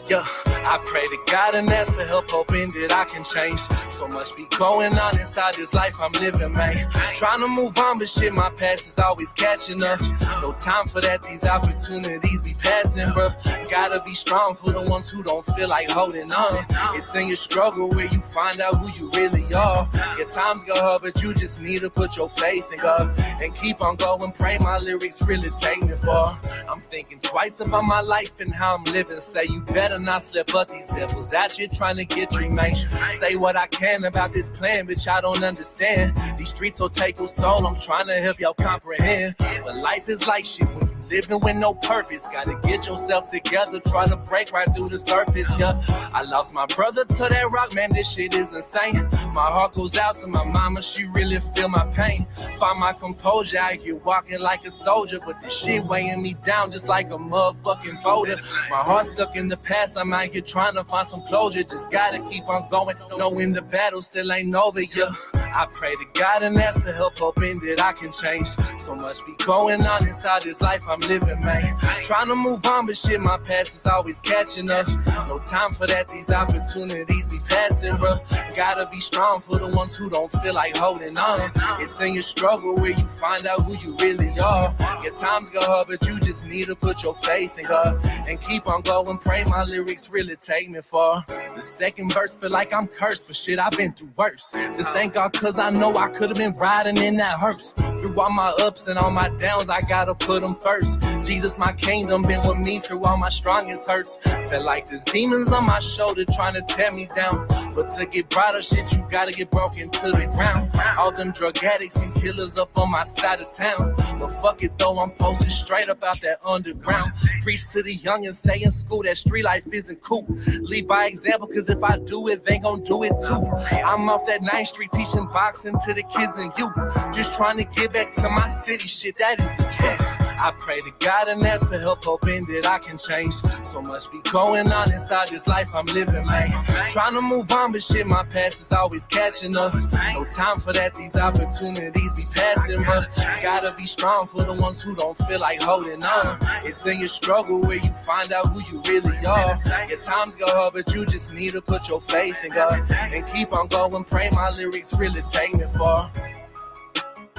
Yeah, I pray to God and ask for help, hoping that I can change. So much be going on inside this life I'm living, man. Trying to move on, but shit, my past is always catching up. No time for that, these opportunities be passing, bro. Gotta be strong for the ones who don't feel like holding on. It's in your struggle where you find out who you really are. Your times go hard, but you just need to put your faith in God and keep on going. Pray my lyrics really take me far. I'm thinking twice about my life and how I'm living. Say you better not slip up, these devils out here trying to get you, man. Say what I can about this plan, bitch, I don't understand. These streets will take your soul, I'm trying to help y'all comprehend. But life is like shit when you living with no purpose. Gotta get yourself together, try to break right through the surface, yeah. I lost my brother to that rock, man, this shit is insane. My heart goes out to my mama, she really feel my pain. Find my composure out here walking like a soldier, but this shit weighing me down just like a motherfucking boulder. My heart stuck in the past, I'm out here trying to find some closure. Just gotta keep on going, knowing the battle still ain't over, yeah. I pray to God and ask for help, hoping that I can change. So much be going on inside this life I'm living, man. Trying to move on, but shit, my past is always catching up. No time for that, these opportunities be passing, bro. Gotta be strong for the ones who don't feel like holding on. It's in your struggle where you find out who you really are. Your times go hard, but you just need to put your faith in God and keep on going. Pray my lyrics really take me far. The second verse feel like I'm cursed, but shit, I've been through worse. Just thank God, cause I know I could have been riding in that hearse. Through all my ups and all my downs, I gotta put them first. Jesus, my kingdom, been with me through all my strongest hurts. Felt like there's demons on my shoulder trying to tear me down. But to get brighter shit, you gotta get broken to the ground. All them drug addicts and killers up on my side of town. But fuck it though, I'm posted straight up out that underground. Preach to the young and stay in school, that street life isn't cool. Lead by example, cause if I do it, they gon' do it too. I'm off that 9th Street teaching boxing to the kids and youth. Just trying to get back to my city, shit, that is the truth. I pray to God and ask for help, hoping that I can change. So much be going on inside this life I'm living, man. Trying to move on, but shit, my past is always catching up. No time for that, these opportunities be passing, but gotta be strong for the ones who don't feel like holding on. It's in your struggle where you find out who you really are. Your times go hard, but you just need to put your faith in God and keep on going. Pray my lyrics really take me far.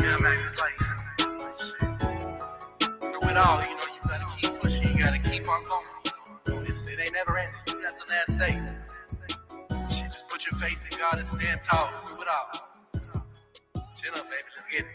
Yeah, man, it's like through it all, you know, you gotta keep pushing, you gotta keep on going. It ain't never ending. You got the last say. Shit, just put your faith in God and stand tall through it all. Chill up, baby. Let's get it.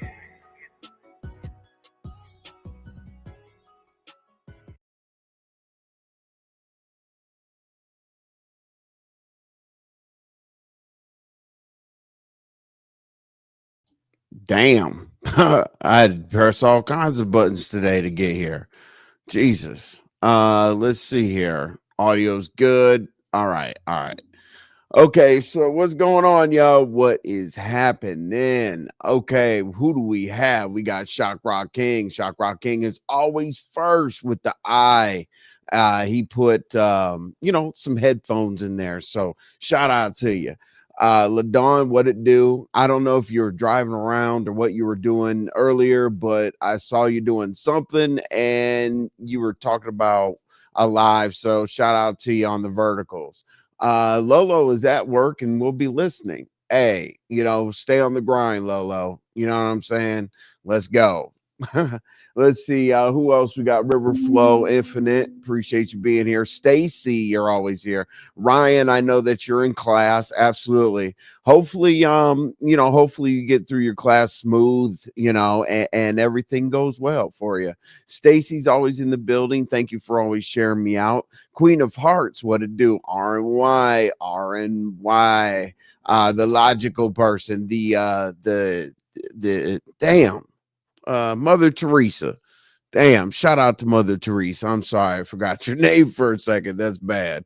Damn. I had to press all kinds of buttons today to get here. Jesus. Let's see here. Audio's good. All right. Okay, so what's going on, y'all? What is happening? Okay, who do we have? We got Shock Rock King. Shock Rock King is always first with the I. He put some headphones in there. So shout out to you. LaDawn, what it do? I don't know if you were driving around or what you were doing earlier, but I saw you doing something and you were talking about a live. So shout out to you on the verticals. Lolo is at work and we'll be listening. Hey, stay on the grind, Lolo. You know what I'm saying? Let's go. Let's see who else we got. Riverflow Infinite, appreciate you being here. Stacy, you're always here. Ryan, I know that you're in class. Absolutely. Hopefully hopefully you get through your class smooth, and everything goes well for you. Stacy's always in the building. Thank you for always sharing me out. Queen of Hearts, what it do? RNY, the logical person, the damn. Mother Teresa. Damn, shout out to Mother Teresa. I'm sorry, I forgot your name for a second. That's bad.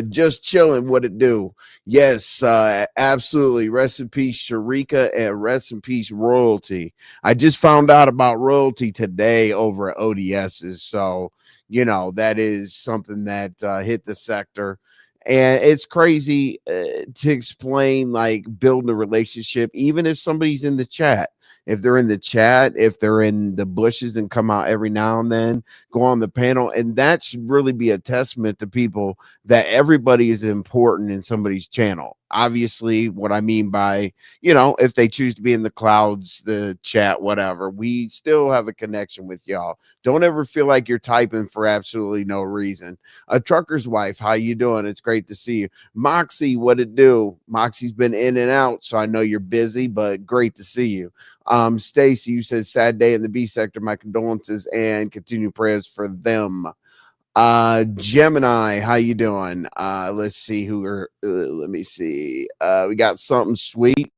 Just chilling, what it do? Yes, absolutely. Rest in peace, Sharika, and rest in peace, Royalty. I just found out about Royalty today over at ODS's. So, that is something that hit the sector. And it's crazy to explain, like, building a relationship, even if somebody's in the chat. if they're in the chat, if they're in the bushes and come out every now and then, go on the panel. And that should really be a testament to people that everybody is important in somebody's channel. Obviously, what I mean by, if they choose to be in the clouds, the chat, whatever, we still have a connection with y'all. Don't ever feel like you're typing for absolutely no reason. A trucker's wife, how you doing? It's great to see you. Moxie, what it do? Moxie's been in and out, so I know you're busy, but great to see you. Stacy, you said sad day in the B sector. My condolences and continued prayers for them. Gemini, how you doing? Let's see who are let me see. We got something sweet.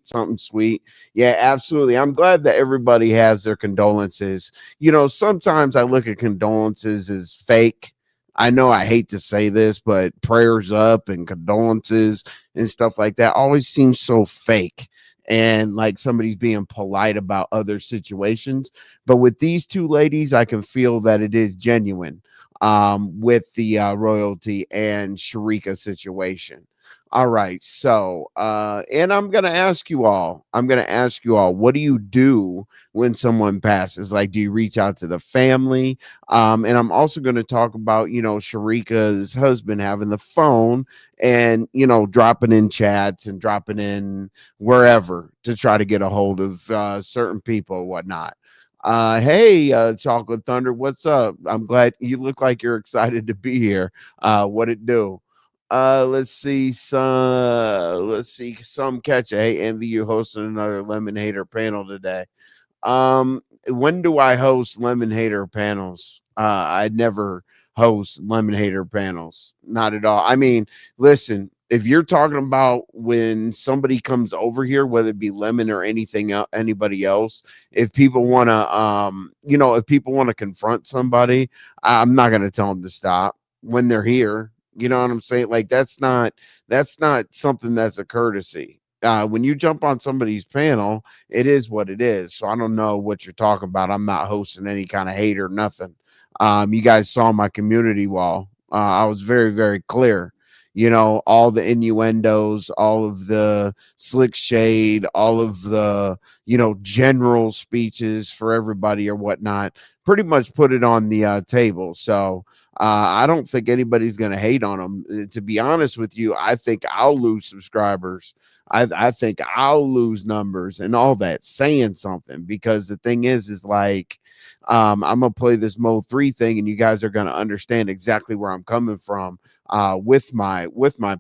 Yeah, absolutely. I'm glad that everybody has their condolences. Sometimes I look at condolences as fake. I know I hate to say this, but prayers up and condolences and stuff like that always seems so fake and like somebody's being polite about other situations. But with these two ladies, I can feel that it is genuine with the royalty and Sharika situation. All right. So, and I'm going to ask you all, what do you do when someone passes? Like, do you reach out to the family? And I'm also going to talk about, Sharika's husband having the phone and, dropping in chats and dropping in wherever to try to get a hold of certain people or whatnot. Hey, Chocolate Thunder, what's up? I'm glad you look like you're excited to be here. What it do? Some catch. Hey, Envy, you hosting another Lemon Hater panel today. When do I host Lemon Hater panels? I never host Lemon Hater panels. Not at all. I mean, listen, if you're talking about when somebody comes over here, whether it be Lemon or anything else, anybody else, if people want to, if people want to confront somebody, I'm not going to tell them to stop when they're here. You know what I'm saying? Like that's not something that's a courtesy. When you jump on somebody's panel, it is what it is. So I don't know what you're talking about. I'm not hosting any kind of hate or nothing. You guys saw my community wall. I was very, very clear. All the innuendos, all of the slick shade, all of the, general speeches for everybody or whatnot, pretty much put it on the table. So I don't think anybody's going to hate on them. To be honest with you, I think I'll lose subscribers. I think I'll lose numbers and all that saying something, because the thing is like, I'm gonna play this Mode 3 thing and you guys are gonna understand exactly where I'm coming from with my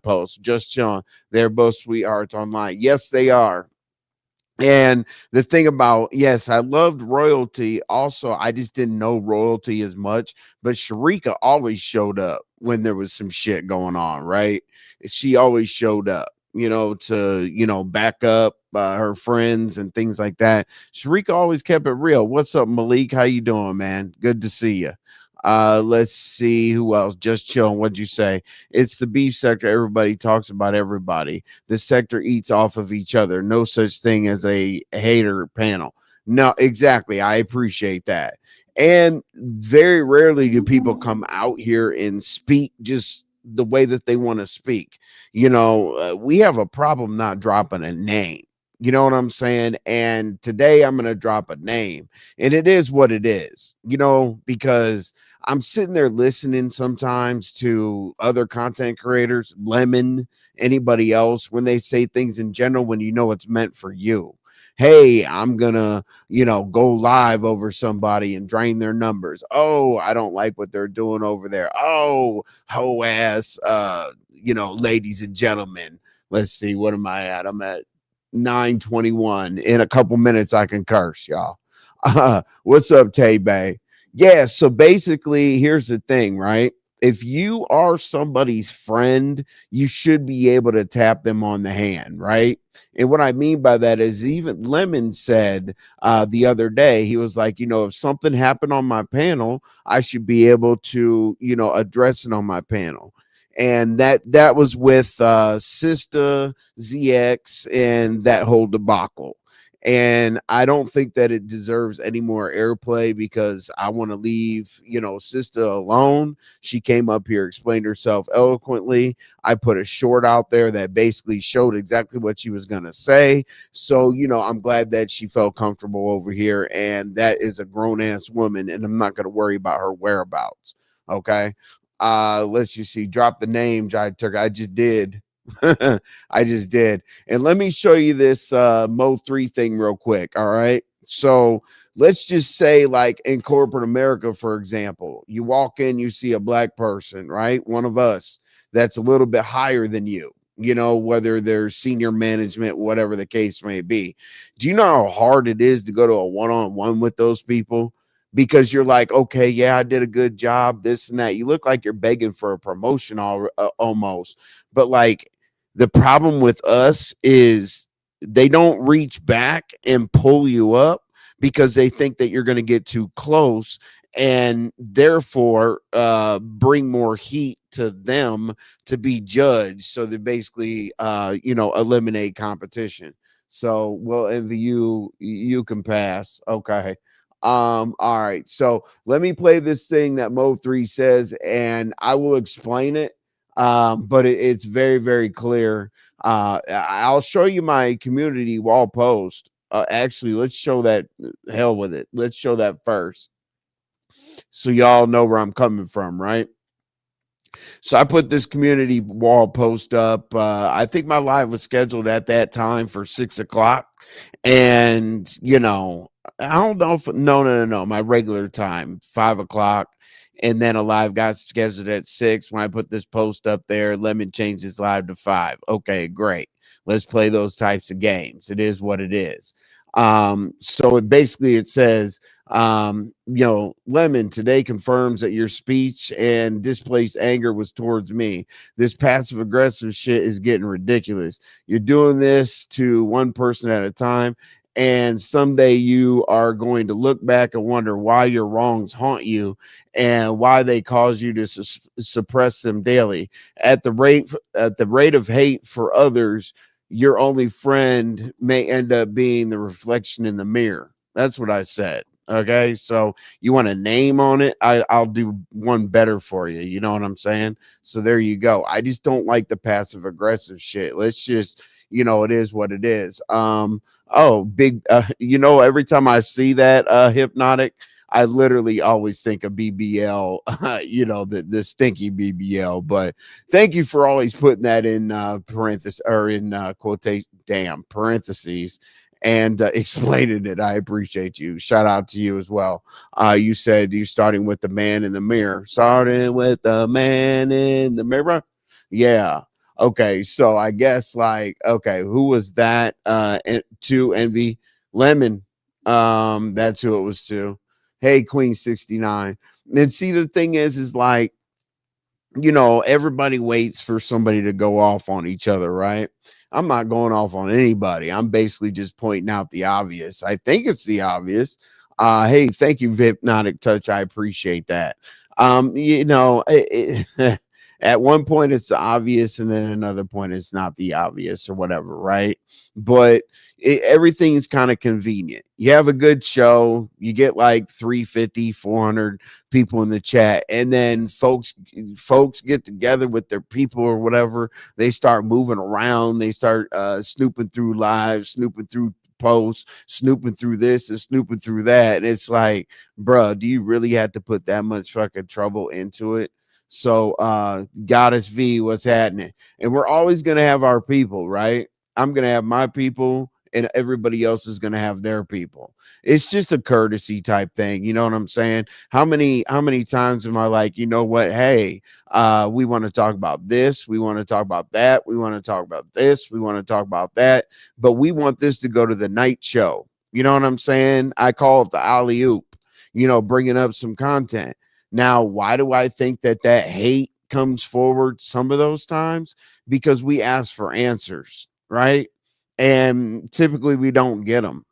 post. Just chilling. They're both sweethearts online. Yes, they are. And the thing about, yes, I loved Royalty. Also, I just didn't know Royalty as much, but Sharika always showed up when there was some shit going on, right? She always showed up, to, back up her friends and things like that. Sharika always kept it real. What's up, Malik? How you doing, man? Good to see you. Let's see who else. Just chilling. What'd you say? It's the beef sector. Everybody talks about everybody. The sector eats off of each other. No such thing as a hater panel. No, exactly. I appreciate that. And very rarely do people come out here and speak just the way that they want to speak. We have a problem not dropping a name. You know what I'm saying? And today I'm going to drop a name, and it is what it is, because I'm sitting there listening sometimes to other content creators, Lemon, anybody else, when they say things in general, when it's meant for you. Hey, I'm gonna, go live over somebody and drain their numbers. Oh, I don't like what they're doing over there. Oh, ho ass, ladies and gentlemen. Let's see, what am I at? I'm at 9:21. In a couple minutes I can curse, y'all. What's up, Tay Bay? Yeah, so basically here's the thing, right? If you are somebody's friend, you should be able to tap them on the hand, right? And what I mean by that is, even Lemon said the other day, he was like, if something happened on my panel, I should be able to, address it on my panel. And that was with Sister ZX and that whole debacle. And I don't think that it deserves any more airplay because I want to leave, sister alone. She came up here, explained herself eloquently. I put a short out there that basically showed exactly what she was going to say. So, I'm glad that she felt comfortable over here. And that is a grown ass woman, and I'm not going to worry about her whereabouts. Okay. Let's just see. Drop the name, Jai Turk. I just did. I just did. And let me show you this Mo 3 thing real quick. All right. So let's just say, like in corporate America, for example, you walk in, you see a black person, right? One of us that's a little bit higher than you, whether they're senior management, whatever the case may be. Do you know how hard it is to go to a one-on-one with those people? Because you're like, okay, yeah, I did a good job, this and that. You look like you're begging for a promotion almost. But like, the problem with us is they don't reach back and pull you up because they think that you're going to get too close and therefore bring more heat to them to be judged. So they basically, eliminate competition. So, well, envy you, you can pass. Okay. All right. So let me play this thing that Mo 3 says, and I will explain it. But it's very, very clear. I'll show you my community wall post. Actually, let's show that. Hell with it. Let's show that first, so y'all know where I'm coming from, right? So I put this community wall post up. I think my live was scheduled at that time for 6 o'clock. And, I don't know if, no. My regular time, 5 o'clock. And then a live got scheduled at 6. When I put this post up there, Lemon changed his live to 5. Okay, great. Let's play those types of games. It is what it is. So it says, Lemon today confirms that your speech and displaced anger was towards me. This passive aggressive shit is getting ridiculous. You're doing this to one person at a time, and someday you are going to look back and wonder why your wrongs haunt you and why they cause you to suppress them daily. At the rate of hate for others, your only friend may end up being the reflection in the mirror. That's what I said. Okay, so you want a name on it? I'll do one better for you. You know what I'm saying? So there you go. I just don't like the passive aggressive shit. Let's just, it is what it is. Oh, big. Every time I see that hypnotic, I literally always think of BBL. The stinky BBL. But thank you for always putting that in parentheses or in quotation. Damn parentheses and explaining it. I appreciate you. Shout out to you as well. You said you starting with the man in the mirror. Starting with the man in the mirror. Yeah. Okay. So I guess okay, who was that? To Envy Lemon. That's who it was to. Hey, Queen 69. And see, the thing is like, everybody waits for somebody to go off on each other, right? I'm not going off on anybody. I'm basically just pointing out the obvious. I think it's the obvious. Hey, thank you, Hypnotic Touch. I appreciate that. At one point it's the obvious, and then another point it's not the obvious or whatever, right? But everything is kind of convenient. You have a good show, you get like 350, 400 people in the chat, and then folks get together with their people or whatever. They start moving around, they start snooping through lives, snooping through posts, snooping through this and snooping through that, and it's like, bruh, do you really have to put that much fucking trouble into it? So Goddess V, what's happening? And we're always gonna have our people, right? I'm gonna have my people, and everybody else is going to have their people. It's just a courtesy type thing. You know what I'm saying? How many times am I like, you know what? Hey, we want to talk about this. We want to talk about that. We want to talk about this. We want to talk about that. But we want this to go to the night show. You know what I'm saying? I call it the alley oop, bringing up some content. Now, why do I think that hate comes forward some of those times? Because we ask for answers, right? And typically we don't get them.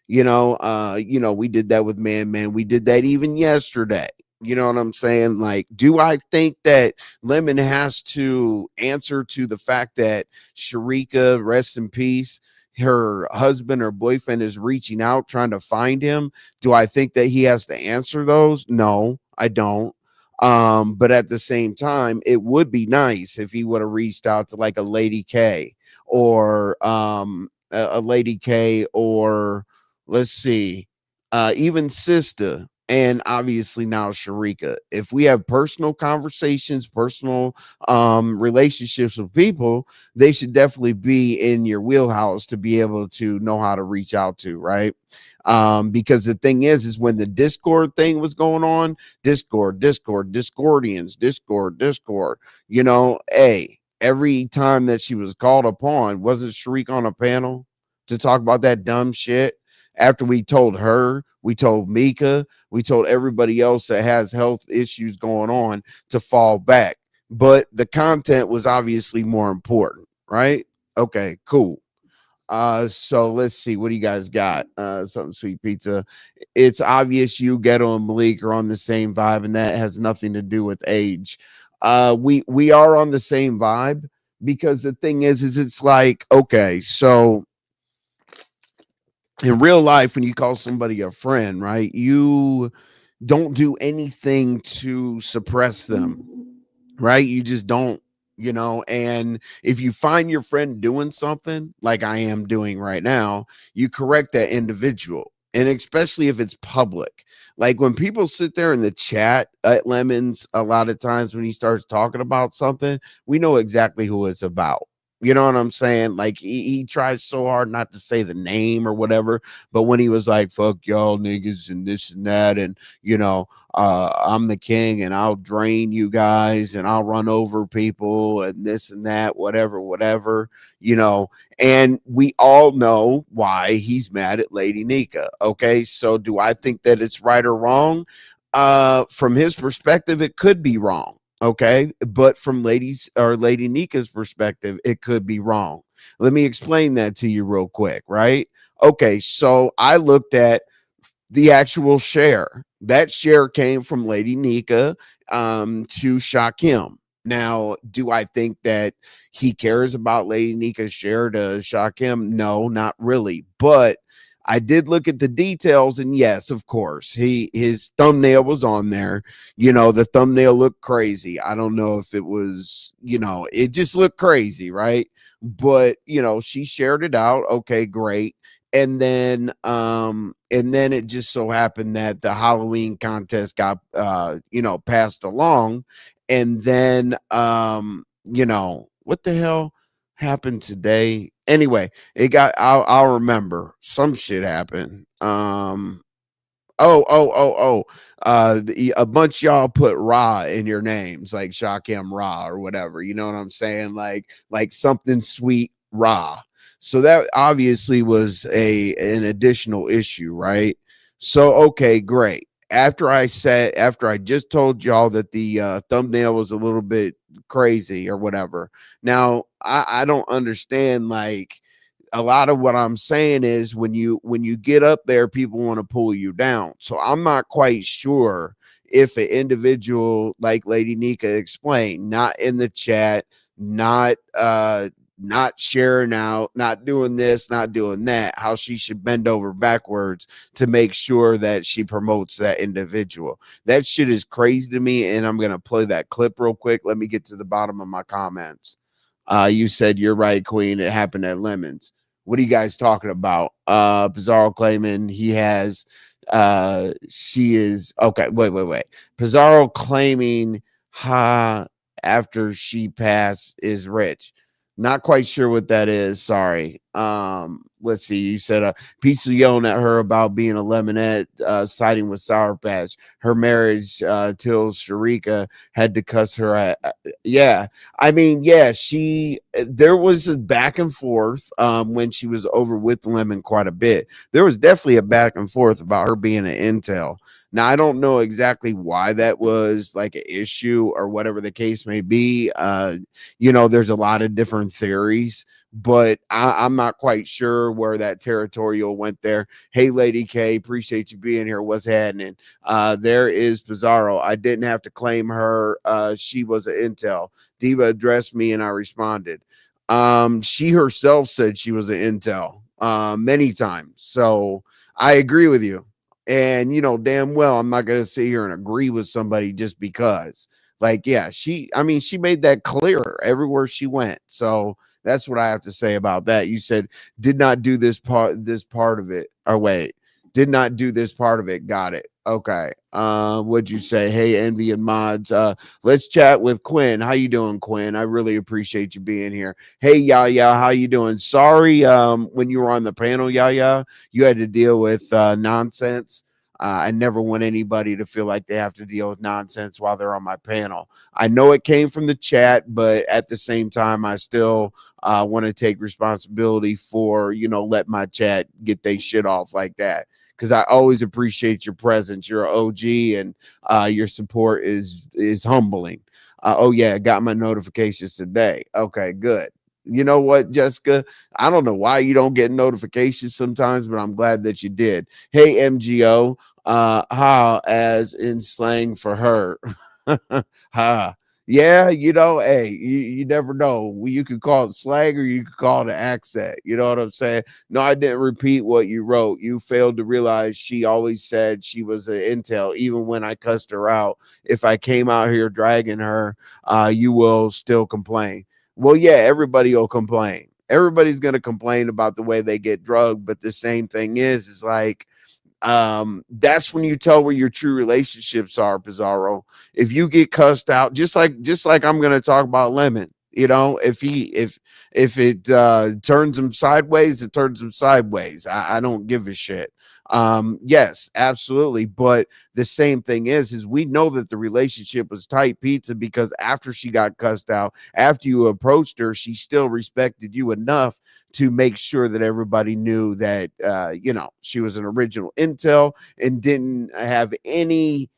We did that with man. We did that even yesterday. You know what I'm saying? Like, do I think that Lemon has to answer to the fact that Sharika, rest in peace, her husband or boyfriend is reaching out trying to find him, do I think that he has to answer those? No, I don't. But at the same time, it would be nice if he would have reached out to like a Lady K, or a Lady K, or let's see, even Sister, and obviously now Sharika. If we have personal conversations, personal relationships with people, they should definitely be in your wheelhouse to be able to know how to reach out to, right? Because the thing is when the Discord thing was going on, Discordians, Discord, hey, every time that she was called upon, wasn't Shariq on a panel to talk about that dumb shit? After we told her, we told Mika, we told everybody else that has health issues going on to fall back. But the content was obviously more important, right? Okay, cool. So let's see, what do you guys got? Something sweet pizza. It's obvious you, Ghetto, and Malik are on the same vibe, and that has nothing to do with age. We are on the same vibe, because the thing is it's like, okay, so in real life, when you call somebody a friend, right, you don't do anything to suppress them, right? You just don't, and if you find your friend doing something like I am doing right now, you correct that individual. And especially if it's public. Like when people sit there in the chat at Lemons, a lot of times when he starts talking about something, we know exactly who it's about. You know what I'm saying? Like he tries so hard not to say the name or whatever, but when he was like, fuck y'all niggas and this and that, and I'm the king and I'll drain you guys and I'll run over people and this and that, whatever, and we all know why he's mad at Lady Nika. Okay, so do I think that it's right or wrong? From his perspective, it could be wrong. Okay, but from Lady Nika's perspective, it could be wrong. Let me explain that to you real quick, right? Okay, so I looked at the actual share. That share came from Lady Nika to Shakim. Now, do I think that he cares about Lady Nika's share to Shakim? No, not really. But I did look at the details, and yes, of course, his thumbnail was on there. The thumbnail looked crazy. I don't know if it was, it just looked crazy, right? But she shared it out. Okay, great. And then it just so happened that the Halloween contest got passed along. And then what the hell happened today? Anyway, I'll remember, some shit happened. A bunch of y'all put Ra in your names, like Shakim Ra or whatever. You know what I'm saying? Like something sweet Ra. So that obviously was an additional issue, right? So okay, great. After I just told y'all that the thumbnail was a little bit crazy or whatever. Now I don't understand, like, a lot of what I'm saying is when you get up there, people want to pull you down. So I'm not quite sure if an individual like Lady Nika explained, not in the chat, not sharing out, not doing this, not doing that, how she should bend over backwards to make sure that she promotes that individual. That shit is crazy to me, and I'm gonna play that clip real quick. Let me get to the bottom of my comments. You said you're right, Queen. It happened at Lemons. What are you guys talking about? Pizarro claiming he has she is okay. Wait. Pizarro claiming ha after she passed is rich. Not quite sure what that is. Sorry. Let's see. You said Pizza yelling at her about being a lemonette, siding with Sour Patch. Her marriage till Sharika had to cuss her at. Yeah. I mean, yeah, there was a back and forth when she was over with Lemon quite a bit. There was definitely a back and forth about her being an intel. Now, I don't know exactly why that was like an issue or whatever the case may be. There's a lot of different theories, but I'm not quite sure where that territorial went there. Hey, Lady K, appreciate you being here. What's happening? There is Pizarro. I didn't have to claim her. She was an intel. Diva addressed me and I responded. She herself said she was an intel. many times. So I agree with you. And damn well I'm not gonna sit here and agree with somebody just because. Like, yeah, she made that clear everywhere she went. So that's what I have to say about that. You said did not do this part of it. Or wait, did not do this part of it. Got it. Okay. What'd you say? Hey, Envy and Mods. Let's chat with Quinn. How you doing, Quinn? I really appreciate you being here. Hey, Yaya, how you doing? Sorry, when you were on the panel, Yaya, you had to deal with nonsense. I never want anybody to feel like they have to deal with nonsense while they're on my panel. I know it came from the chat, but at the same time, I still want to take responsibility for, let my chat get they shit off like that. Because I always appreciate your presence. You're an OG, and your support is humbling. Oh yeah, I got my notifications today. Okay, good. You know what, Jessica? I don't know why you don't get notifications sometimes, but I'm glad that you did. Hey, MGO, how as in slang for her. Ha. Yeah, hey, you never know. You could call it slang or you could call it an accent. You know what I'm saying? No, I didn't repeat what you wrote. You failed to realize she always said she was an intel, even when I cussed her out. If I came out here dragging her, you will still complain. Well, yeah, everybody will complain. Everybody's going to complain about the way they get drugged. But the same thing is like, that's when you tell where your true relationships are, Pizarro. If you get cussed out, just like I'm gonna talk about Lemon, if it turns him sideways, it turns him sideways. I don't give a shit. Yes, absolutely. But the same thing is we know that the relationship was tight, pizza, because after she got cussed out, after you approached her, she still respected you enough to make sure that everybody knew that she was an original intel and didn't have any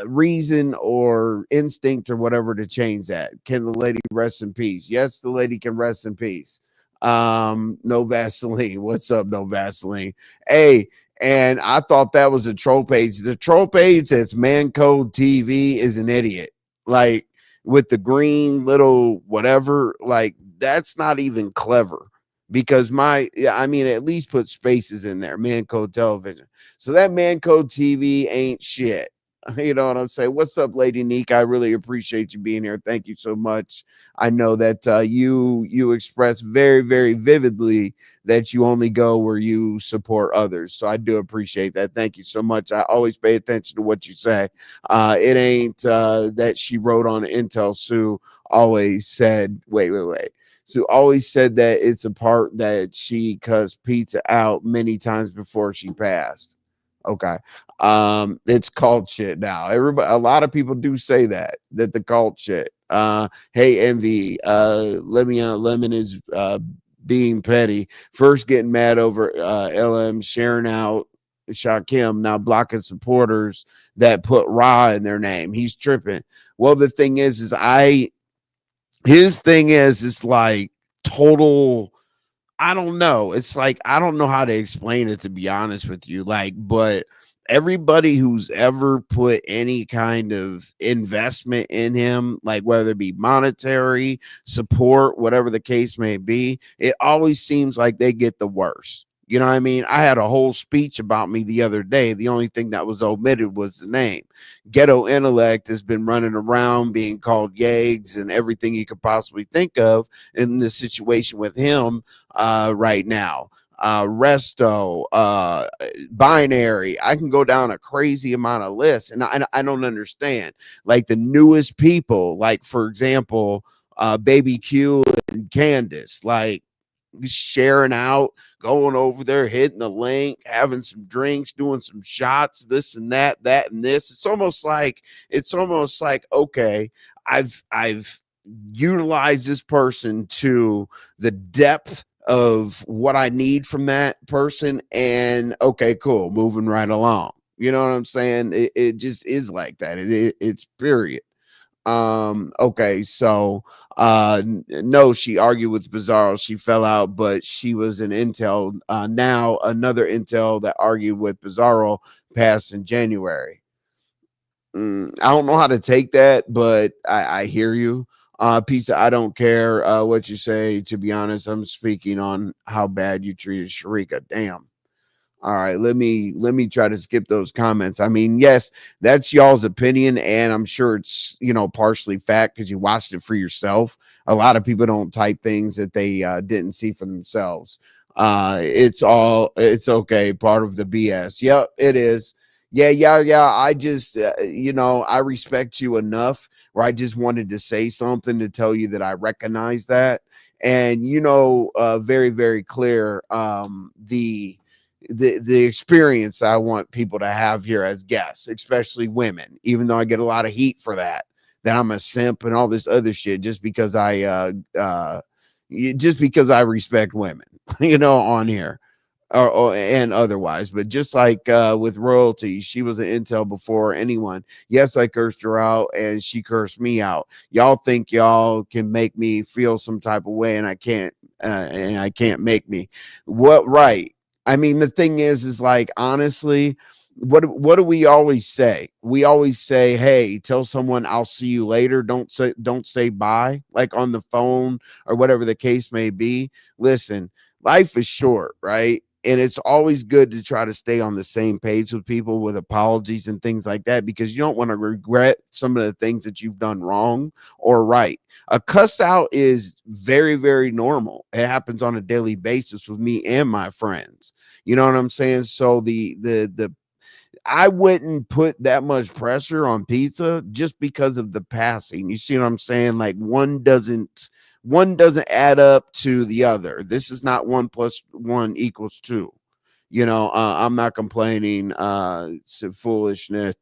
reason or instinct or whatever to change that. Can the lady rest in peace? Yes, the lady can rest in peace. No Vaseline. What's up, no Vaseline? Hey, and I thought that was a troll page. The troll page that's Man Code TV is an idiot. Like, with the green little whatever, like, that's not even clever. Because at least put spaces in there. Man Code Television. So that Man Code TV ain't shit. You know what I'm saying? What's up, Lady Neek? I really appreciate you being here. Thank you so much. I know that you express very, very vividly that you only go where you support others. So I do appreciate that. Thank you so much. I always pay attention to what you say. It ain't that she wrote on Intel Sue always said, wait. So always said that it's a part that she cussed pizza out many times before she passed. Okay. It's cult shit now. A lot of people do say that the cult shit. Hey, Envy, Lemon is being petty. First getting mad over LM sharing out Shakim, now blocking supporters that put Ra in their name. He's tripping. Well, the thing is his thing is like total. I don't know. It's like I don't know how to explain it, to be honest with you. Like, but everybody who's ever put any kind of investment in him, like whether it be monetary support, whatever the case may be, it always seems like they get the worst. You know what I mean? I had a whole speech about me the other day. The only thing that was omitted was the name. Ghetto Intellect has been running around being called Yags and everything you could possibly think of in this situation with him right now. Resto, Binary. I can go down a crazy amount of lists, and I don't understand. Like the newest people, like for example, Baby Q and Candace, like sharing out, going over there, hitting the link, having some drinks, doing some shots, this and that and this. It's almost like okay, I've utilized this person to the depth of what I need from that person, and okay, cool, moving right along. You know what I'm saying? It just is like that. It's period. Okay, so no, she argued with Bizarro. She fell out, but she was an intel. Now another intel that argued with Bizarro passed in January. I don't know how to take that, but I hear you. Pizza, I don't care what you say. To be honest, I'm speaking on how bad you treated Sharika. Damn. All right, let me try to skip those comments. I mean, yes, that's y'all's opinion, and I'm sure it's partially fact because you watched it for yourself. A lot of people don't type things that they didn't see for themselves. It's okay, part of the BS. Yep, it is. Yeah, yeah, yeah. I just I respect you enough where I just wanted to say something to tell you that I recognize that, and very very clear the experience I want people to have here as guests, especially women, even though I get a lot of heat for that I'm a simp and all this other shit just because I respect women, on here and otherwise. But just like with royalty, she was an intel before anyone. Yes, I cursed her out and she cursed me out. Y'all think y'all can make me feel some type of way, and I can't make me. What right? I mean, the thing is like, honestly, what do we always say? We always say, hey, tell someone I'll see you later. Don't say bye, like on the phone or whatever the case may be. Listen, life is short, right? And it's always good to try to stay on the same page with people with apologies and things like that, because you don't want to regret some of the things that you've done wrong or right. A cuss out is very, very normal. It happens on a daily basis with me and my friends. You know what I'm saying? So the I wouldn't put that much pressure on pizza just because of the passing. You see what I'm saying? Like one doesn't add up to the other. This is not 1 + 1 = 2. I'm not complaining. It's foolishness.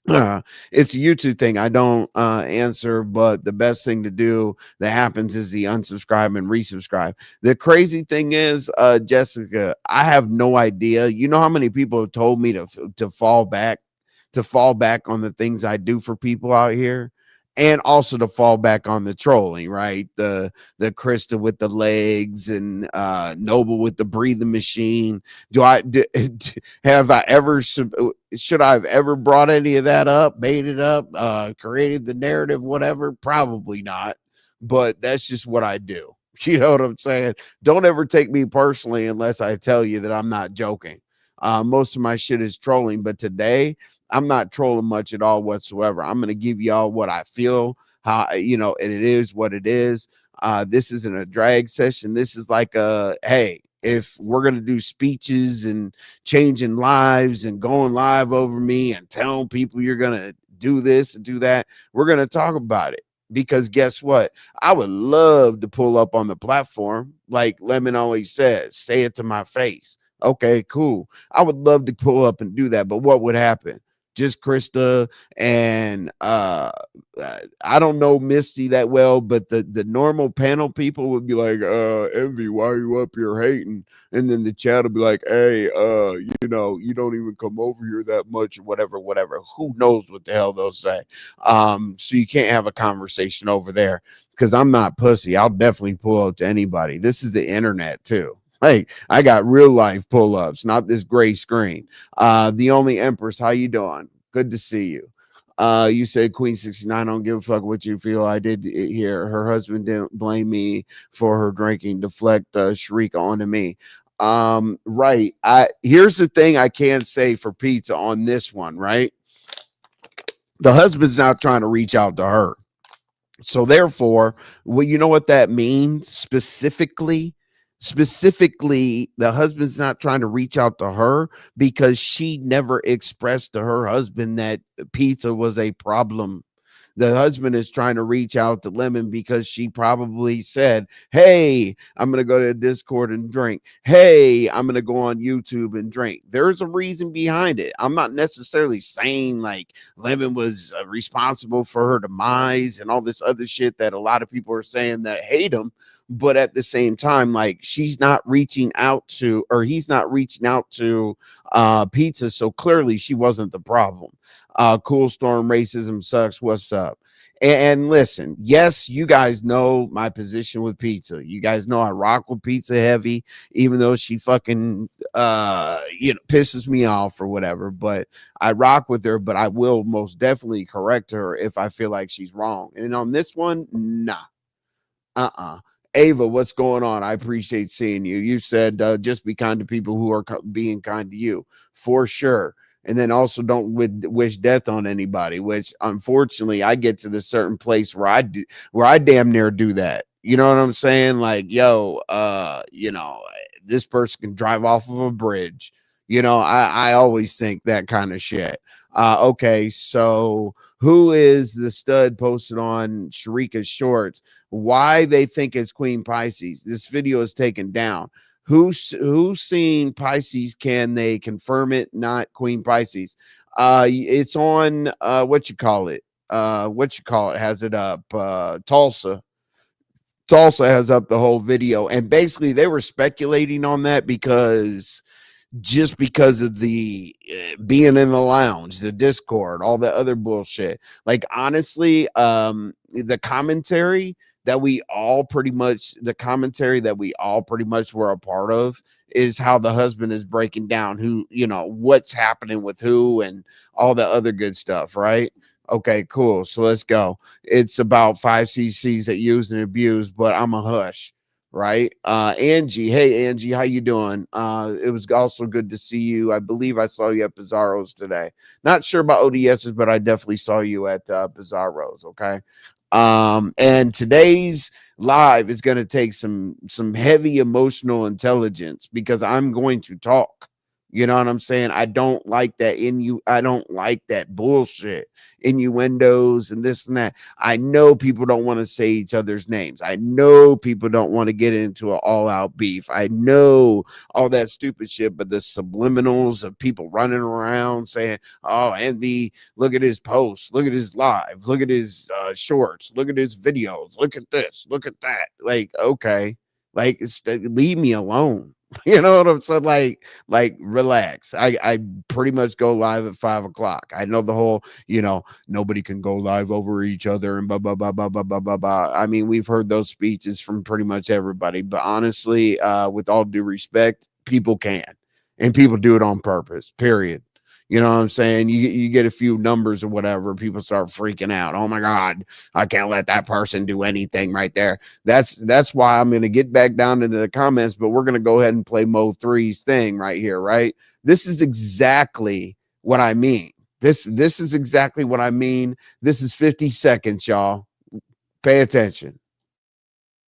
It's a YouTube thing. I don't answer, but the best thing to do that happens is the unsubscribe and resubscribe. The crazy thing is, Jessica, I have no idea. You know how many people have told me to fall back on the things I do for people out here, and also to fall back on the trolling, right? The Krista with the legs and Noble with the breathing machine. Do I do, have I ever should I have ever brought any of that up, made it up, created the narrative, whatever? Probably not. But that's just what I do. You know what I'm saying? Don't ever take me personally unless I tell you that I'm not joking. Most of my shit is trolling, but today I'm not trolling much at all whatsoever. I'm going to give y'all what I feel, and it is what it is. This isn't a drag session. This is like hey, if we're going to do speeches and changing lives and going live over me and telling people you're going to do this and do that, we're going to talk about it. Because guess what? I would love to pull up on the platform. Like Lemon always says, say it to my face. Okay, cool. I would love to pull up and do that. But what would happen? Just Krista and I don't know Misty that well, but the normal panel people would be like, Envy, why are you up here hating? And then the chat will be like, hey, you don't even come over here that much, whatever. Who knows what the hell they'll say? So you can't have a conversation over there, because I'm not pussy. I'll definitely pull up to anybody. This is the internet too. Hey, I got real life pull-ups, not this gray screen. The only Empress, how you doing? Good to see you. You said Queen 69, don't give a fuck what you feel. I did hear her husband didn't blame me for her drinking, deflect Sharika onto me. Right. Here's the thing I can say for pizza on this one, right? The husband's not trying to reach out to her. So therefore, well, you know what that means specifically? Specifically, the husband's not trying to reach out to her because she never expressed to her husband that pizza was a problem. The husband is trying to reach out to Lemon because she probably said, hey, I'm going to go to Discord and drink. Hey, I'm going to go on YouTube and drink. There's a reason behind it. I'm not necessarily saying like Lemon was responsible for her demise and all this other shit that a lot of people are saying that hate him. but at the same time, like, she's not reaching out to, or he's not reaching out to Pizza, so clearly she wasn't the problem. Cool Storm, racism sucks, what's up? And listen, yes, you guys know my position with Pizza. You guys know I rock with Pizza heavy, even though she fucking pisses me off or whatever. But I rock with her, but I will most definitely correct her if I feel like she's wrong. And on this one, nah. Ava, what's going on? I appreciate seeing you. You said just be kind to people who are being kind to you, for sure. And then also don't wish death on anybody, which unfortunately I get to the certain place where I damn near do that. You know what I'm saying? Like, yo, this person can drive off of a bridge. I always think that kind of shit. Okay, so who is the stud posted on Sharika's shorts? Why they think it's Queen Pisces? This video is taken down. Who's seen Pisces? Can they confirm it? Not Queen Pisces. It's on what you call it? Has it up? Tulsa. Tulsa has up the whole video, and basically they were speculating on that because of the being in the lounge, the Discord, all the other bullshit. Like, honestly, the commentary that we all pretty much were a part of is how the husband is breaking down who, what's happening with who and all the other good stuff, right? Okay, cool. So let's go. It's about 5 cc's that used and abused, but I'm a hush. Right. Angie. Hey, Angie, how you doing? It was also good to see you. I believe I saw you at Bizarro's today. Not sure about ODS's, but I definitely saw you at Bizarro's. Okay. And today's live is going to take some heavy emotional intelligence because I'm going to talk. You know what I'm saying? I don't like that I don't like that bullshit, innuendos and this and that. I know people don't want to say each other's names. I know people don't want to get into an all-out beef. I know all that stupid shit, but the subliminals of people running around saying, "Oh, Andy, look at his posts, look at his live, look at his shorts, look at his videos, look at this, look at that." Like, okay, like, leave me alone. You know what I'm saying? Like relax. I pretty much go live at 5 o'clock. I know the whole, nobody can go live over each other and blah blah blah blah blah blah blah blah. I mean, we've heard those speeches from pretty much everybody, but honestly, with all due respect, people can, and people do it on purpose. Period. You know what I'm saying? You get a few numbers or whatever, people start freaking out. Oh my God, I can't let that person do anything right there. That's why I'm going to get back down into the comments, but we're going to go ahead and play Mo 3's thing right here, right? This is exactly what I mean. This is exactly what I mean. This is 50 seconds, y'all. Pay attention.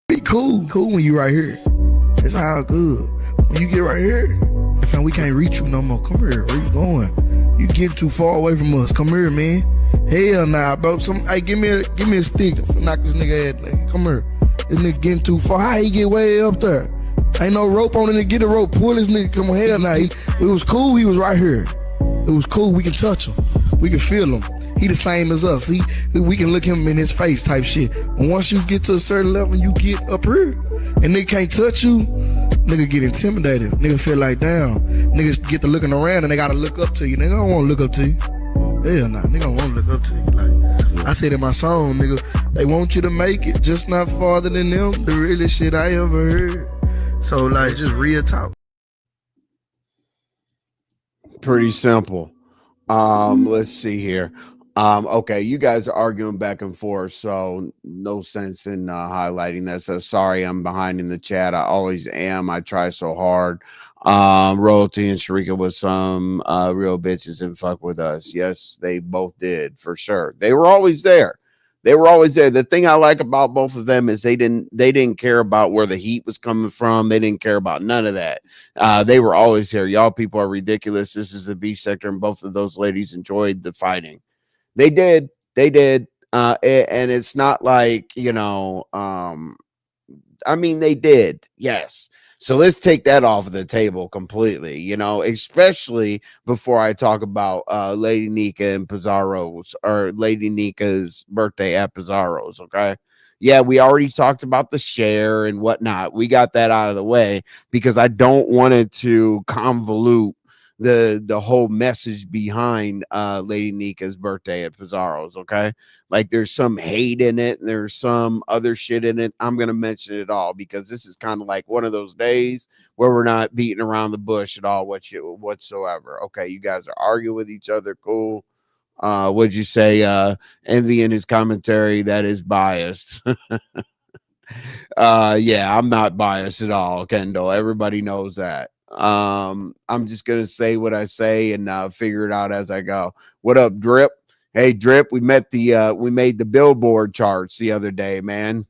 Be cool when you right here. It's all good. When you get right here, man, we can't reach you no more. Come here. Where you going? You getting too far away from us. Come here, man. Hell nah, bro. Hey, give me a stick. Knock this nigga head. Nigga. Come here. This nigga getting too far. How he get way up there? Ain't no rope on it. Get a rope. Pull this nigga. Come on. Hell nah. It was cool. He was right here. It was cool. We can touch him. We can feel him. He the same as us. We can look him in his face type shit. But once you get to a certain level, you get up here, and nigga can't touch you. Nigga get intimidated. Nigga feel like, damn. Niggas get to looking around and they gotta look up to you. Nigga don't wanna look up to you. Hell nah. Nigga don't wanna look up to you. Like I said in my song, nigga, they want you to make it, just not farther than them. The realest shit I ever heard. So like, just real talk. Pretty simple. Let's see here. Okay, you guys are arguing back and forth, so no sense in highlighting that. So sorry, I'm behind in the chat. I always am. I try so hard. Royalty and Sharika was some real bitches and fuck with us. Yes, they both did for sure. They were always there. They were always there. The thing I like about both of them is they didn't care about where the heat was coming from. They didn't care about none of that. They were always here. Y'all people are ridiculous. This is the beef sector, and both of those ladies enjoyed the fighting. They did. And it's not like, I mean, they did. Yes. So let's take that off of the table completely, especially before I talk about Lady Nika and Pizarro's, or Lady Nika's birthday at Pizarro's. Okay. Yeah, we already talked about the share and whatnot. We got that out of the way because I don't want it to convolute the whole message behind Lady Nika's birthday at Pizarro's. Okay, like there's some hate in it, and there's some other shit in it. I'm gonna mention it all because this is kind of like one of those days where we're not beating around the bush at all whatsoever. Okay, you guys are arguing with each other, cool. Would you say Envy in his commentary that is biased? Yeah, I'm not biased at all, Kendall. Everybody knows that. I'm just gonna say what I say and figure it out as I go. What up, Drip? Hey, Drip, we made the Billboard charts the other day, man.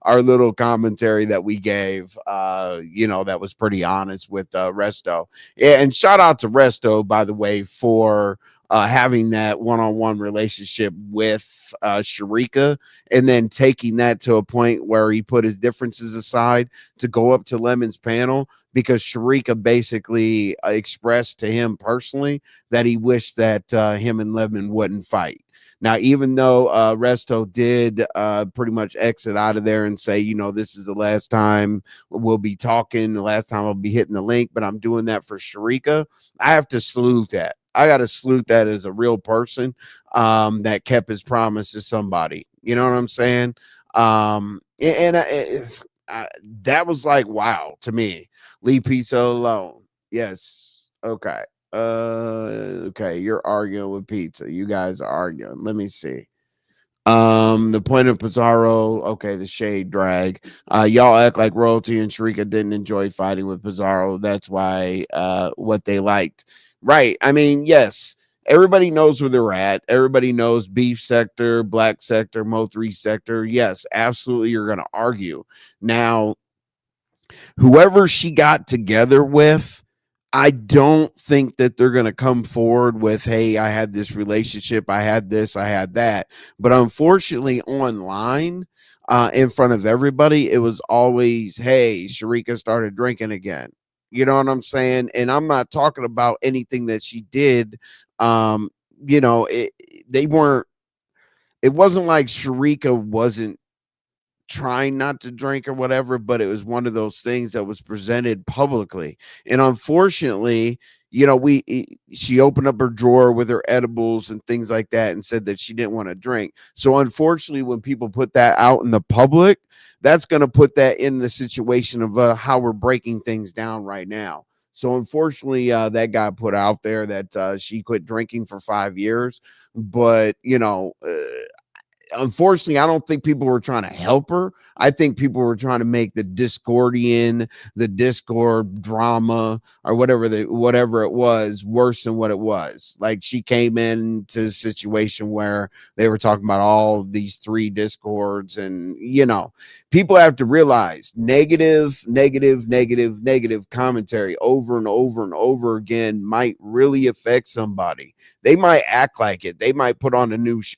Our little commentary that we gave, that was pretty honest with Resto. Yeah, and shout out to Resto, by the way, for having that one-on-one relationship with Sharika, and then taking that to a point where he put his differences aside to go up to Lemon's panel, because Sharika basically expressed to him personally that he wished that him and Lemon wouldn't fight. Now, even though Resto did pretty much exit out of there and say, this is the last time we'll be talking, the last time I'll be hitting the link, but I'm doing that for Sharika, I have to salute that. I got to salute that as a real person that kept his promise to somebody. You know what I'm saying? That was like, wow, to me. Leave pizza alone. Yes. Okay. Okay. You're arguing with pizza. You guys are arguing. Let me see. The point of Pizarro, okay, the shade drag. Y'all act like royalty and Sharika didn't enjoy fighting with Pizarro. That's why what they liked. Right. I mean, yes, everybody knows where they're at. Everybody knows beef sector, black sector, Mo3 sector. Yes, absolutely, you're gonna argue. Now, whoever she got together with, I don't think that they're going to come forward with, hey, I had this relationship, I had this, I had that. But unfortunately, online, in front of everybody, it was always, hey, Sharika started drinking again. You know what I'm saying? And I'm not talking about anything that she did. They weren't, it wasn't like Sharika wasn't trying not to drink or whatever, but it was one of those things that was presented publicly. And unfortunately, she opened up her drawer with her edibles and things like that and said that she didn't want to drink. So unfortunately, when people put that out in the public, that's going to put that in the situation of how we're breaking things down right now. So unfortunately, that got put out there that she quit drinking for 5 years. But, unfortunately, I don't think people were trying to help her. I think people were trying to make the Discord drama or whatever it was worse than what it was. Like, she came into a situation where they were talking about all these 3 Discords, and people have to realize negative commentary over and over and over again might really affect somebody. They might act like it. They might put on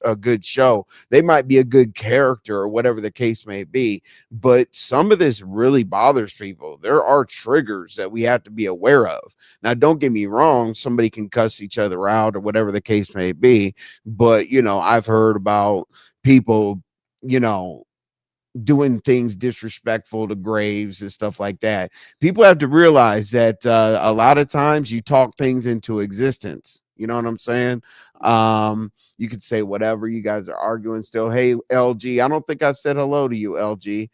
a good show. They might be a good character or whatever the case may be. But some of this really bothers people. There are triggers that we have to be aware of. Now, don't get me wrong. Somebody can cuss each other out or whatever the case may be. But, I've heard about people, doing things disrespectful to graves and stuff like that. People have to realize that a lot of times you talk things into existence. You know what I'm saying? You could say whatever. You guys are arguing still. Hey, LG, I don't think I said hello to you, LG.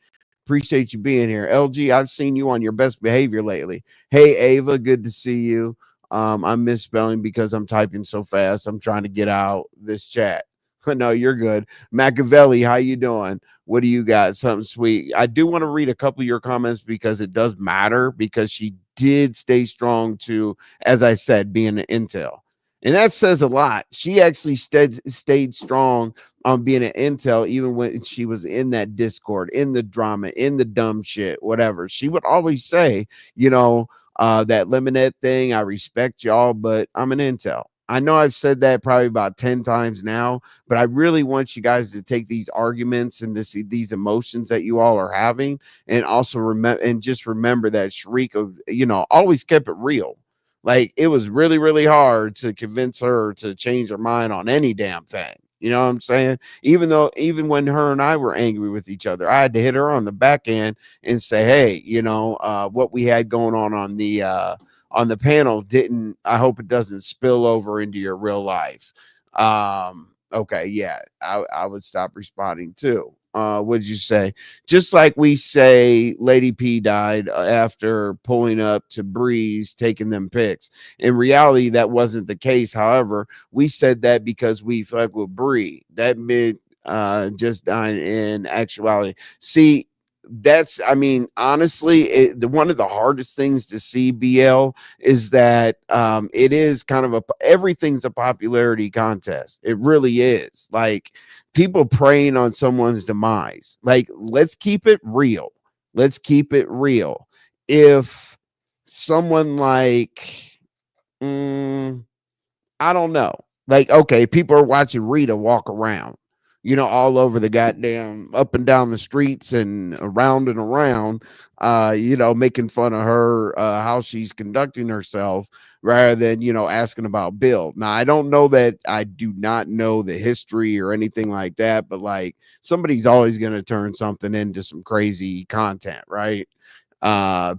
Appreciate you being here. LG, I've seen you on your best behavior lately. Hey, Ava, good to see you. I'm misspelling because I'm typing so fast. I'm trying to get out this chat. No, you're good. Machiavelli, how you doing? What do you got? Something sweet. I do want to read a couple of your comments because it does matter, because she did stay strong to, as I said, being an intel. And that says a lot. She actually stayed strong on being an intel, even when she was in that Discord, in the drama, in the dumb shit, whatever. She would always say, that Lemonette thing, I respect y'all, but I'm an intel. I know I've said that probably about 10 times now, but I really want you guys to take these arguments and these emotions that you all are having, and also remember that Sharika, always kept it real. Like, it was really, really hard to convince her to change her mind on any damn thing. You know what I'm saying? Even when her and I were angry with each other, I had to hit her on the back end and say, hey, what we had going on the panel didn't, I hope it doesn't spill over into your real life. Okay, yeah, I would stop responding too. What'd you say? Just like we say Lady P died after pulling up to Breeze taking them pics. In reality, that wasn't the case. However, we said that because we fuck with Bree. That mid just died in actuality. See, that's, I mean, honestly, one of the hardest things to see, BL, is that it is kind of everything's a popularity contest. It really is. Like, people preying on someone's demise. Like, let's keep it real. Let's keep it real. If someone like, I don't know. Like, okay, people are watching Rita walk around, all over the goddamn up and down the streets and around, making fun of her, how she's conducting herself rather than, asking about Bill. Now, I don't know that I do not know the history or anything like that, but like somebody's always going to turn something into some crazy content, right?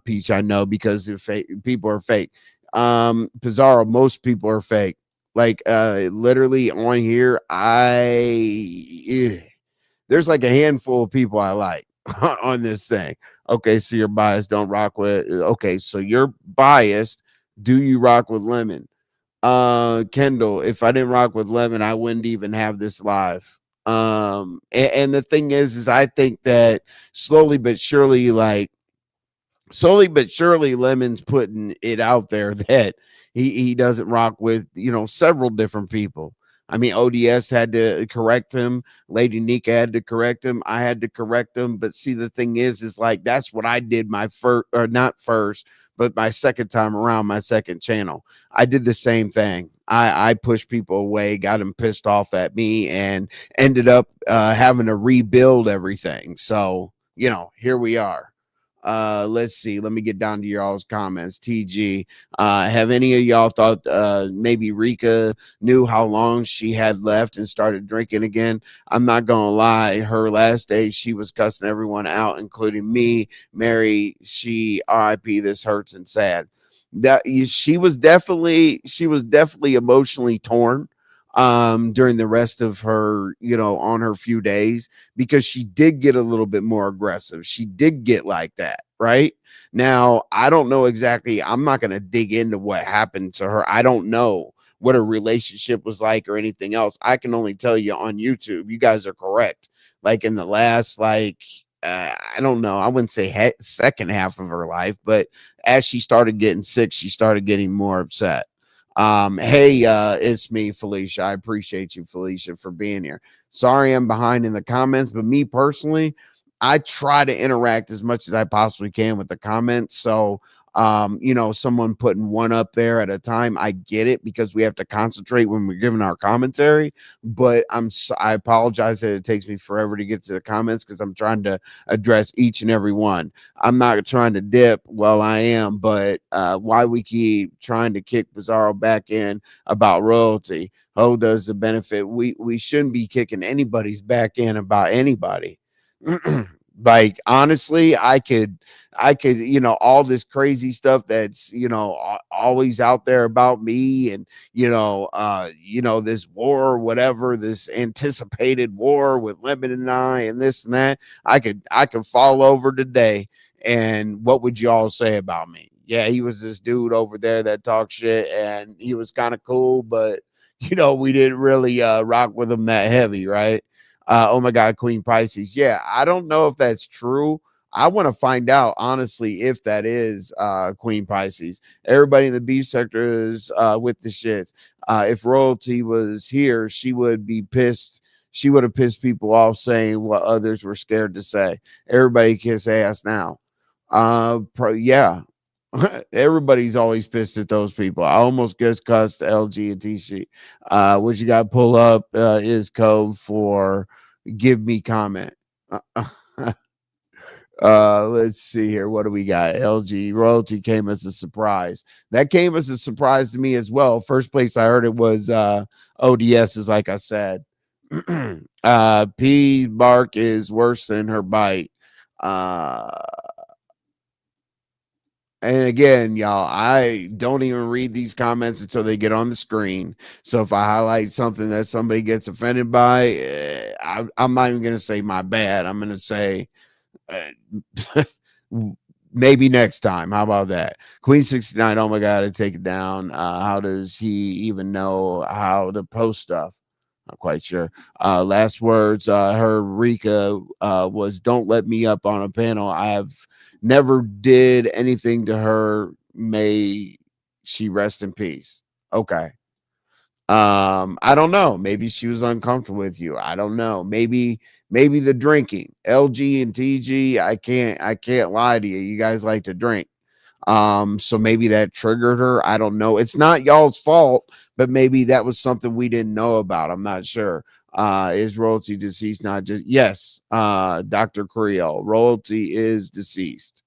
Peach, I know, because people are fake. Pizarro, most people are fake. Like, literally on here, there's like a handful of people I like on this thing. Okay, so you're biased, don't rock with. Okay, so you're biased. Do you rock with Lemon? Kendall, if I didn't rock with Lemon, I wouldn't even have this live. And the thing is I think that slowly but surely Lemon's putting it out there that he doesn't rock with, several different people. I mean, ODS had to correct him. Lady Nika had to correct him. I had to correct him. But see, the thing is like, that's what I did my first, or not first, but my second time around, my second channel. I did the same thing. I pushed people away, got them pissed off at me, and ended up having to rebuild everything. So, here we are. Let's see, let me get down to y'all's comments. TG, have any of y'all thought maybe Rika knew how long she had left and started drinking again? I'm not gonna lie, her last day she was cussing everyone out, including me. Mary, she RIP, this hurts and sad. That she was definitely emotionally torn during the rest of her, on her few days, because she did get a little bit more aggressive. She did get like that. Right now, I don't know exactly. I'm not going to dig into what happened to her. I don't know what her relationship was like or anything else. I can only tell you on YouTube. You guys are correct. Like, in the last, I don't know, I wouldn't say second half of her life, but as she started getting sick, she started getting more upset. Hey, it's me, Felicia. I appreciate you, Felicia, for being here. Sorry I'm behind in the comments, but me personally, I try to interact as much as I possibly can with the comments. So, someone putting one up there at a time, I get it, because we have to concentrate when we're giving our commentary. But I apologize that it takes me forever to get to the comments, because I'm trying to address each and every one. I'm not trying to dip. Well, I am, but why we keep trying to kick Bizarro back in about royalty? Who does the benefit? We shouldn't be kicking anybody's back in about anybody. Like, honestly, I could, all this crazy stuff that's, always out there about me, and, this war or whatever, this anticipated war with Lemon and I, and this and that. I could fall over today, and what would you all say about me? Yeah, he was this dude over there that talked shit, and he was kind of cool, but we didn't really rock with him that heavy, right? Oh my God, Queen Pisces. Yeah, I don't know if that's true. I want to find out, honestly, if that is Queen Pisces. Everybody in the beef sector is with the shits. If royalty was here, she would be pissed. She would have pissed people off saying what others were scared to say. Everybody kiss ass now. Yeah. Everybody's always pissed at those people. I almost just cussed LG and T sheet. What you got to pull up is code for give me comment. Let's see here. What do we got? LG royalty came as a surprise. That came as a surprise to me as well. First place I heard it was ODS, is like I said. P bark is worse than her bite. Uh, and again, y'all, I don't even read these comments until they get on the screen. So if I highlight something that somebody gets offended by, I'm not even going to say my bad. I'm going to say uh, maybe next time. How about that? Queen 69. Oh my God, I take it down. How does he even know how to post stuff? Not quite sure. Last words, her Rika was, "Don't let me up on a panel. I have never did anything to her. May she rest in peace." Okay. I don't know. Maybe she was uncomfortable with you. I don't know. Maybe the drinking. LG and TG, I can't lie to you. You guys like to drink. So maybe that triggered her. I don't know. It's not y'all's fault, but maybe that was something we didn't know about. I'm not sure. Is royalty deceased? Not just yes. Dr. Creel, royalty is deceased.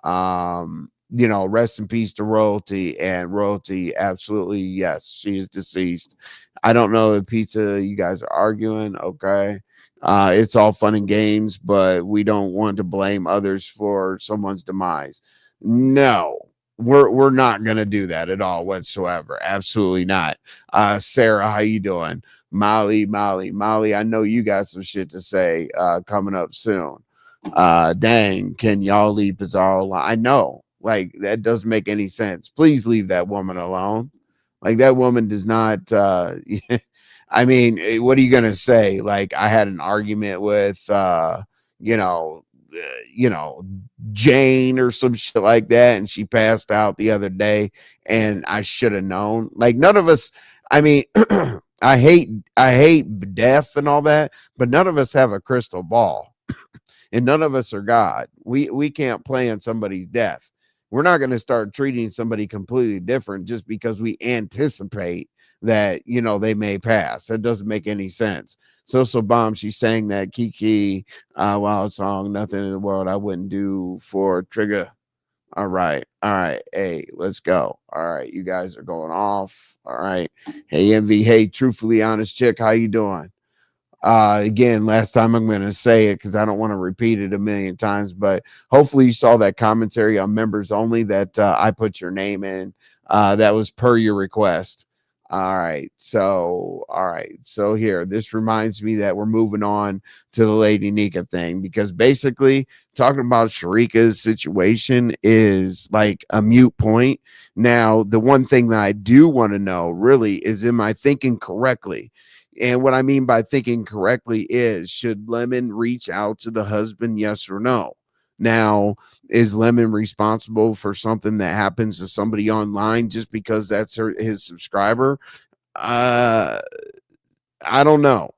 Rest in peace to royalty, and royalty, absolutely, yes, she is deceased. I don't know the pizza you guys are arguing. Okay. It's all fun and games, but we don't want to blame others for someone's demise. No, we're not gonna do that at all whatsoever. Absolutely not. Sarah, how you doing? Molly, I know you got some shit to say coming up soon. Dang, can y'all leave Bizarre alone? I know, like, that doesn't make any sense. Please leave that woman alone. Like, that woman does not I mean, what are you gonna say? Like, I had an argument with you know you know Jane or some shit like that, and she passed out the other day, and I should have known. Like, none of us, I mean, I hate death and all that, but none of us have a crystal ball, and none of us are God. We can't plan somebody's death. We're not going to start treating somebody completely different just because we anticipate that they may pass. That doesn't make any sense. So bomb, she's saying that Kiki wow song, nothing in the world I wouldn't do for Trigger. All right, hey, let's go. All right, you guys are going off. All right, hey MV, hey, truthfully honest chick, how you doing? Again, last time I'm going to say it because I don't want to repeat it a million times, but hopefully you saw that commentary on members only that I put your name in. That was per your request. All right. So here, this reminds me that we're moving on to the Lady Nika thing, because basically talking about Sharika's situation is like a mute point. Now, the one thing that I do want to know really is, am I thinking correctly? And what I mean by thinking correctly is, should Lemon reach out to the husband? Yes or no? Now, is Lemon responsible for something that happens to somebody online just because that's his subscriber? Uh, I don't know.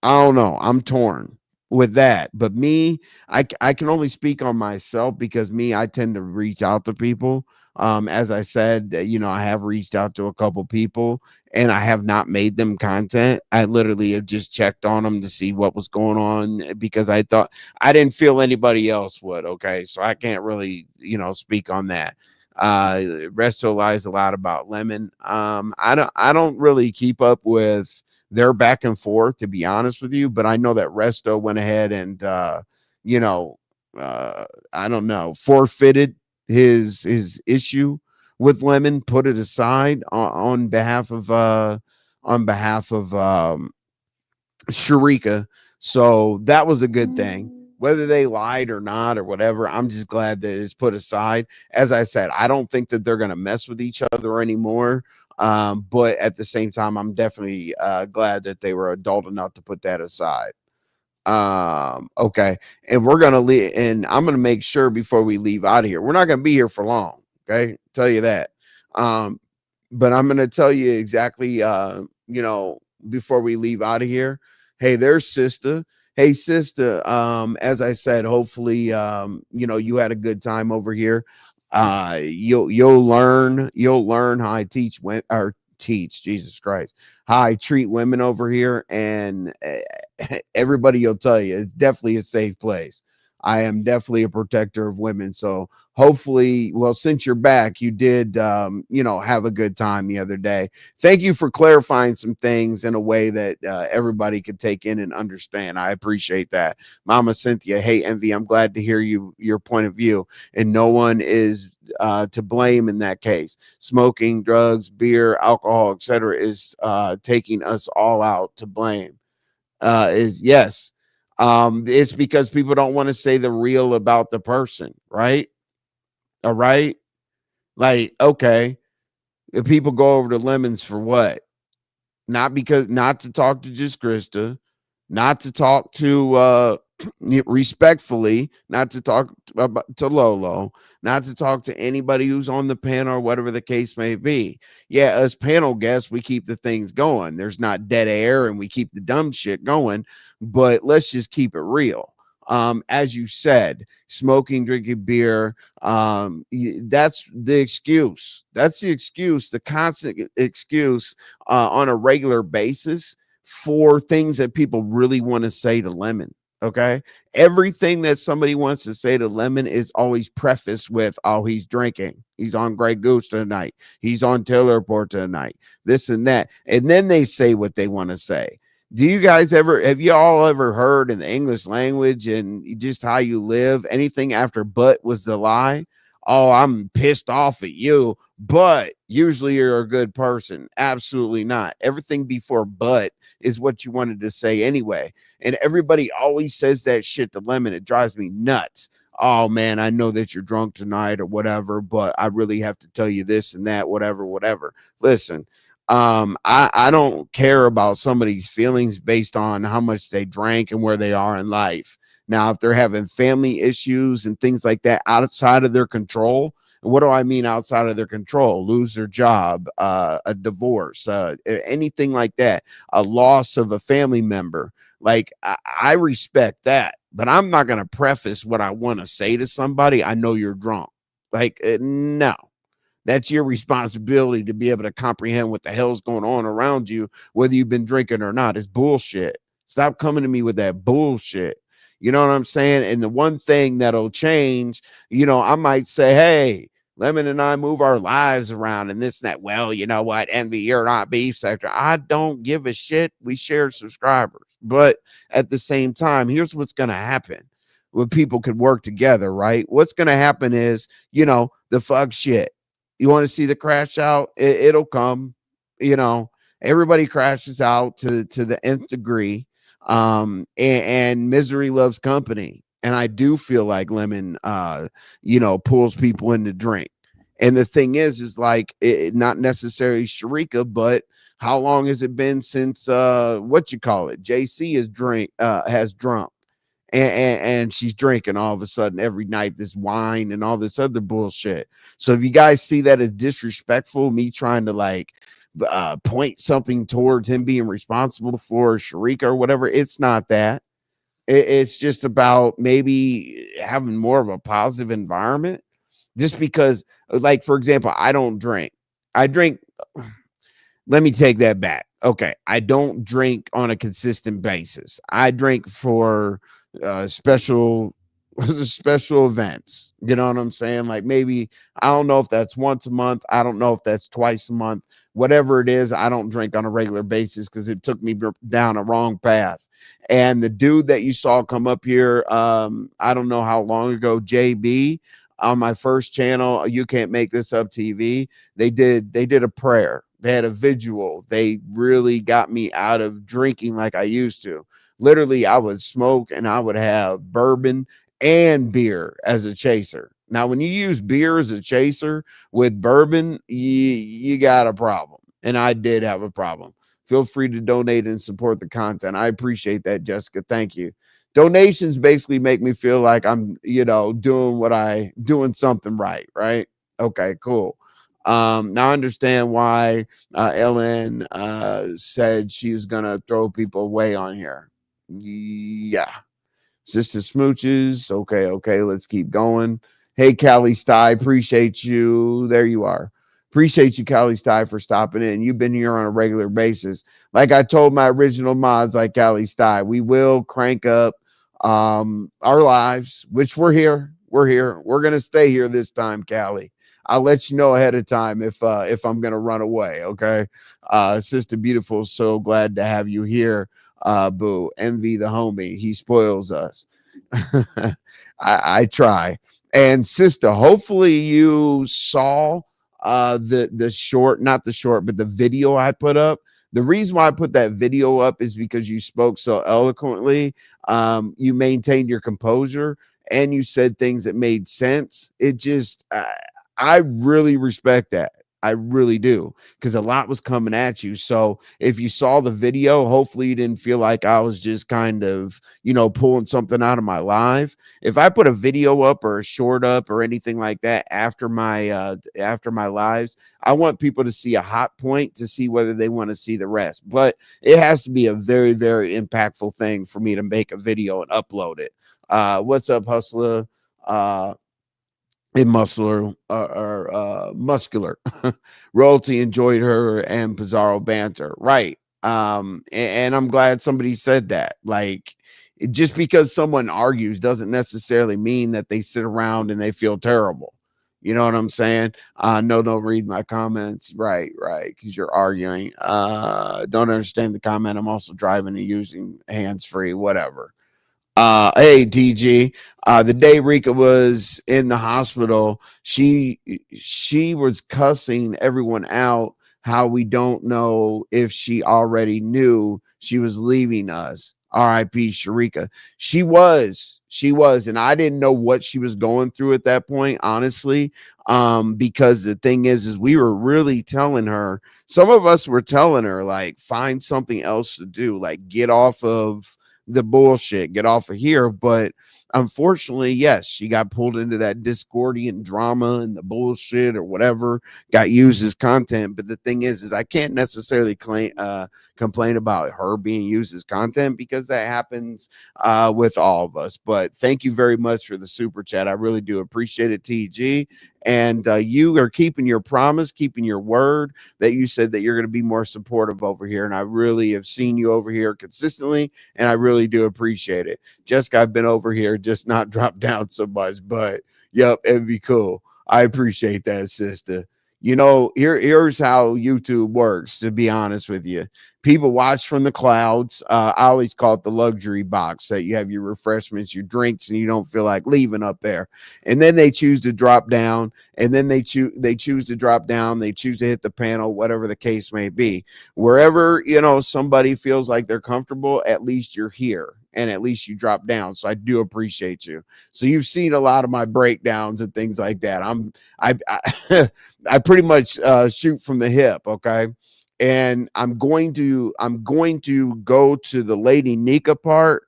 I'm torn with that. But me, I can only speak on myself, because me, I tend to reach out to people. As I said, I have reached out to a couple people, and I have not made them content. I literally have just checked on them to see what was going on, because I thought I didn't feel anybody else would. Okay. So I can't really, speak on that. Resto lies a lot about Lemon. I don't really keep up with their back and forth, to be honest with you, but I know that Resto went ahead and you know I don't know, forfeited his issue with Lemon, put it aside on behalf of Sharika. So that was a good thing. Whether they lied or not or whatever, I'm just glad that it's put aside. As I said, I don't think that they're going to mess with each other anymore. But at the same time, I'm definitely glad that they were adult enough to put that aside. Okay. And we're going to leave, and I'm going to make sure before we leave out of here, we're not going to be here for long. Okay. Tell you that. But I'm going to tell you exactly, before we leave out of here. Hey, there's sister. Hey, sister. As I said, hopefully, you had a good time over here. You'll learn how I teach or teach, Jesus Christ, how I treat women over here, and everybody will tell you it's definitely a safe place. I am definitely a protector of women. So hopefully, well, since you're back, you did, have a good time the other day. Thank you for clarifying some things in a way that everybody could take in and understand. I appreciate that. Mama Cynthia, hey, Envy, I'm glad to hear your point of view. And no one is to blame in that case. Smoking, drugs, beer, alcohol, etc., is taking us all out to blame. Is yes. It's because people don't want to say the real about the person, right? All right. Like, okay, if people go over to Lemons for what? Not to talk to just Krista, not to talk to respectfully, not to talk to Lolo, not to talk to anybody who's on the panel or whatever the case may be. Yeah, as panel guests, we keep the things going. There's not dead air and we keep the dumb shit going, but let's just keep it real. As you said, smoking, drinking beer, that's the excuse. That's the excuse, the constant excuse on a regular basis for things that people really want to say to Lemon. Okay. Everything that somebody wants to say to Lemon is always prefaced with, oh, he's drinking. He's on Grey Goose tonight. He's on Taylor Report tonight. This and that. And then they say what they want to say. Do you guys have you all ever heard in the English language and just how you live, anything after but was the lie? Oh, I'm pissed off at you, but usually you're a good person. Absolutely not. Everything before but is what you wanted to say anyway. And everybody always says that shit to Lemon. It drives me nuts. Oh man, I know that you're drunk tonight or whatever, but I really have to tell you this and that, whatever. Listen, I don't care about somebody's feelings based on how much they drank and where they are in life. Now, if they're having family issues and things like that outside of their control, what do I mean outside of their control? Lose their job, a divorce, anything like that, a loss of a family member. Like, I respect that, but I'm not going to preface what I want to say to somebody. I know you're drunk. Like, no. That's your responsibility to be able to comprehend what the hell's going on around you, whether you've been drinking or not. It's bullshit. Stop coming to me with that bullshit. You know what I'm saying? And the one thing that'll change, I might say, hey, Lemon and I move our lives around and this and that. Well, you know what? Envy, you're not beef sector. I don't give a shit. We share subscribers. But at the same time, here's what's going to happen when people could work together, right? What's going to happen is, the fuck shit. You want to see the crash out? It'll come. Everybody crashes out to the nth degree. And misery loves company. And I do feel like Lemon, pulls people in to drink. And the thing is like, not necessarily Sharika, but how long has it been since JC has drunk. And she's drinking all of a sudden every night, this wine and all this other bullshit. So if you guys see that as disrespectful, me trying to point something towards him being responsible for Sharika or whatever, it's not that. It's just about maybe having more of a positive environment. Just because, like, for example, I don't drink. I drink. Let me take that back. Okay, I don't drink on a consistent basis. I drink for special events. You know what I'm saying? Like, maybe, I don't know if that's once a month. I don't know if that's twice a month. Whatever it is, I don't drink on a regular basis because it took me down a wrong path. And the dude that you saw come up here, I don't know how long ago, JB, on my first channel, You Can't Make This Up TV, they did a prayer. They had a vigil. They really got me out of drinking like I used to. Literally, I would smoke and I would have bourbon and beer as a chaser. Now, when you use beer as a chaser with bourbon, you got a problem. And I did have a problem. Feel free to donate and support the content. I appreciate that, Jessica. Thank you. Donations basically make me feel like I'm, doing something right, right? Okay, cool. Now I understand why Ellen said she was gonna throw people away on here. Yeah. Sister Smooches. Okay, let's keep going. Hey, Callie Sty, appreciate you. There you are. Appreciate you, Callie Sty, for stopping in. You've been here on a regular basis. Like I told my original mods, like Callie Sty, we will crank up our lives, which we're here. We're gonna stay here this time, Callie. I'll let you know ahead of time if I'm gonna run away. Okay, Sister Beautiful, so glad to have you here. Boo, envy the homie. He spoils us. I try. And sister, hopefully you saw the short, not the short, but the video I put up. The reason why I put that video up is because you spoke so eloquently. You maintained your composure and you said things that made sense. It just, I really respect that. I really do, because a lot was coming at you. So if you saw the video, hopefully you didn't feel like I was just kind of, pulling something out of my live. If I put a video up or a short up or anything like that after my lives, I want people to see a hot point to see whether they want to see the rest. But it has to be a very, very impactful thing for me to make a video and upload it. What's up, Hustler? Muscular. Royalty enjoyed her and Pizarro banter, right? And I'm glad somebody said that. Like, just because someone argues doesn't necessarily mean that they sit around and they feel terrible. You know what I'm saying? No, don't read my comments. Right, because you're arguing. Don't understand the comment. I'm also driving and using hands free, whatever. Hey DG, the day Rika was in the hospital, she was cussing everyone out how we don't know if she already knew she was leaving us. R.I.P. Sharika. She was, and I didn't know what she was going through at that point, honestly. Because the thing is we were really telling her, some of us were telling her, like, find something else to do, like get off of the bullshit, get off of here. But unfortunately, yes, she got pulled into that Discordian drama and the bullshit or whatever, got used as content. But the thing is I can't necessarily complain about her being used as content, because that happens with all of us. But thank you very much for the super chat. I really do appreciate it, TG. And you are keeping your promise, keeping your word that you said that you're going to be more supportive over here. And I really have seen you over here consistently, and I really do appreciate it. Jessica, I've been over here, just not dropped down so much, but yep, it'd be cool. I appreciate that, sister. Here's how YouTube works, to be honest with you. People watch from the clouds. I always call it the luxury box, that you have your refreshments, your drinks, and you don't feel like leaving up there. And then they choose to drop down, and then they choose to drop down. They choose to hit the panel, whatever the case may be. Wherever, somebody feels like they're comfortable, at least you're here, and at least you drop down. So I do appreciate you. So you've seen a lot of my breakdowns and things like that. I pretty much shoot from the hip, okay? And I'm going to go to the Lady Nika part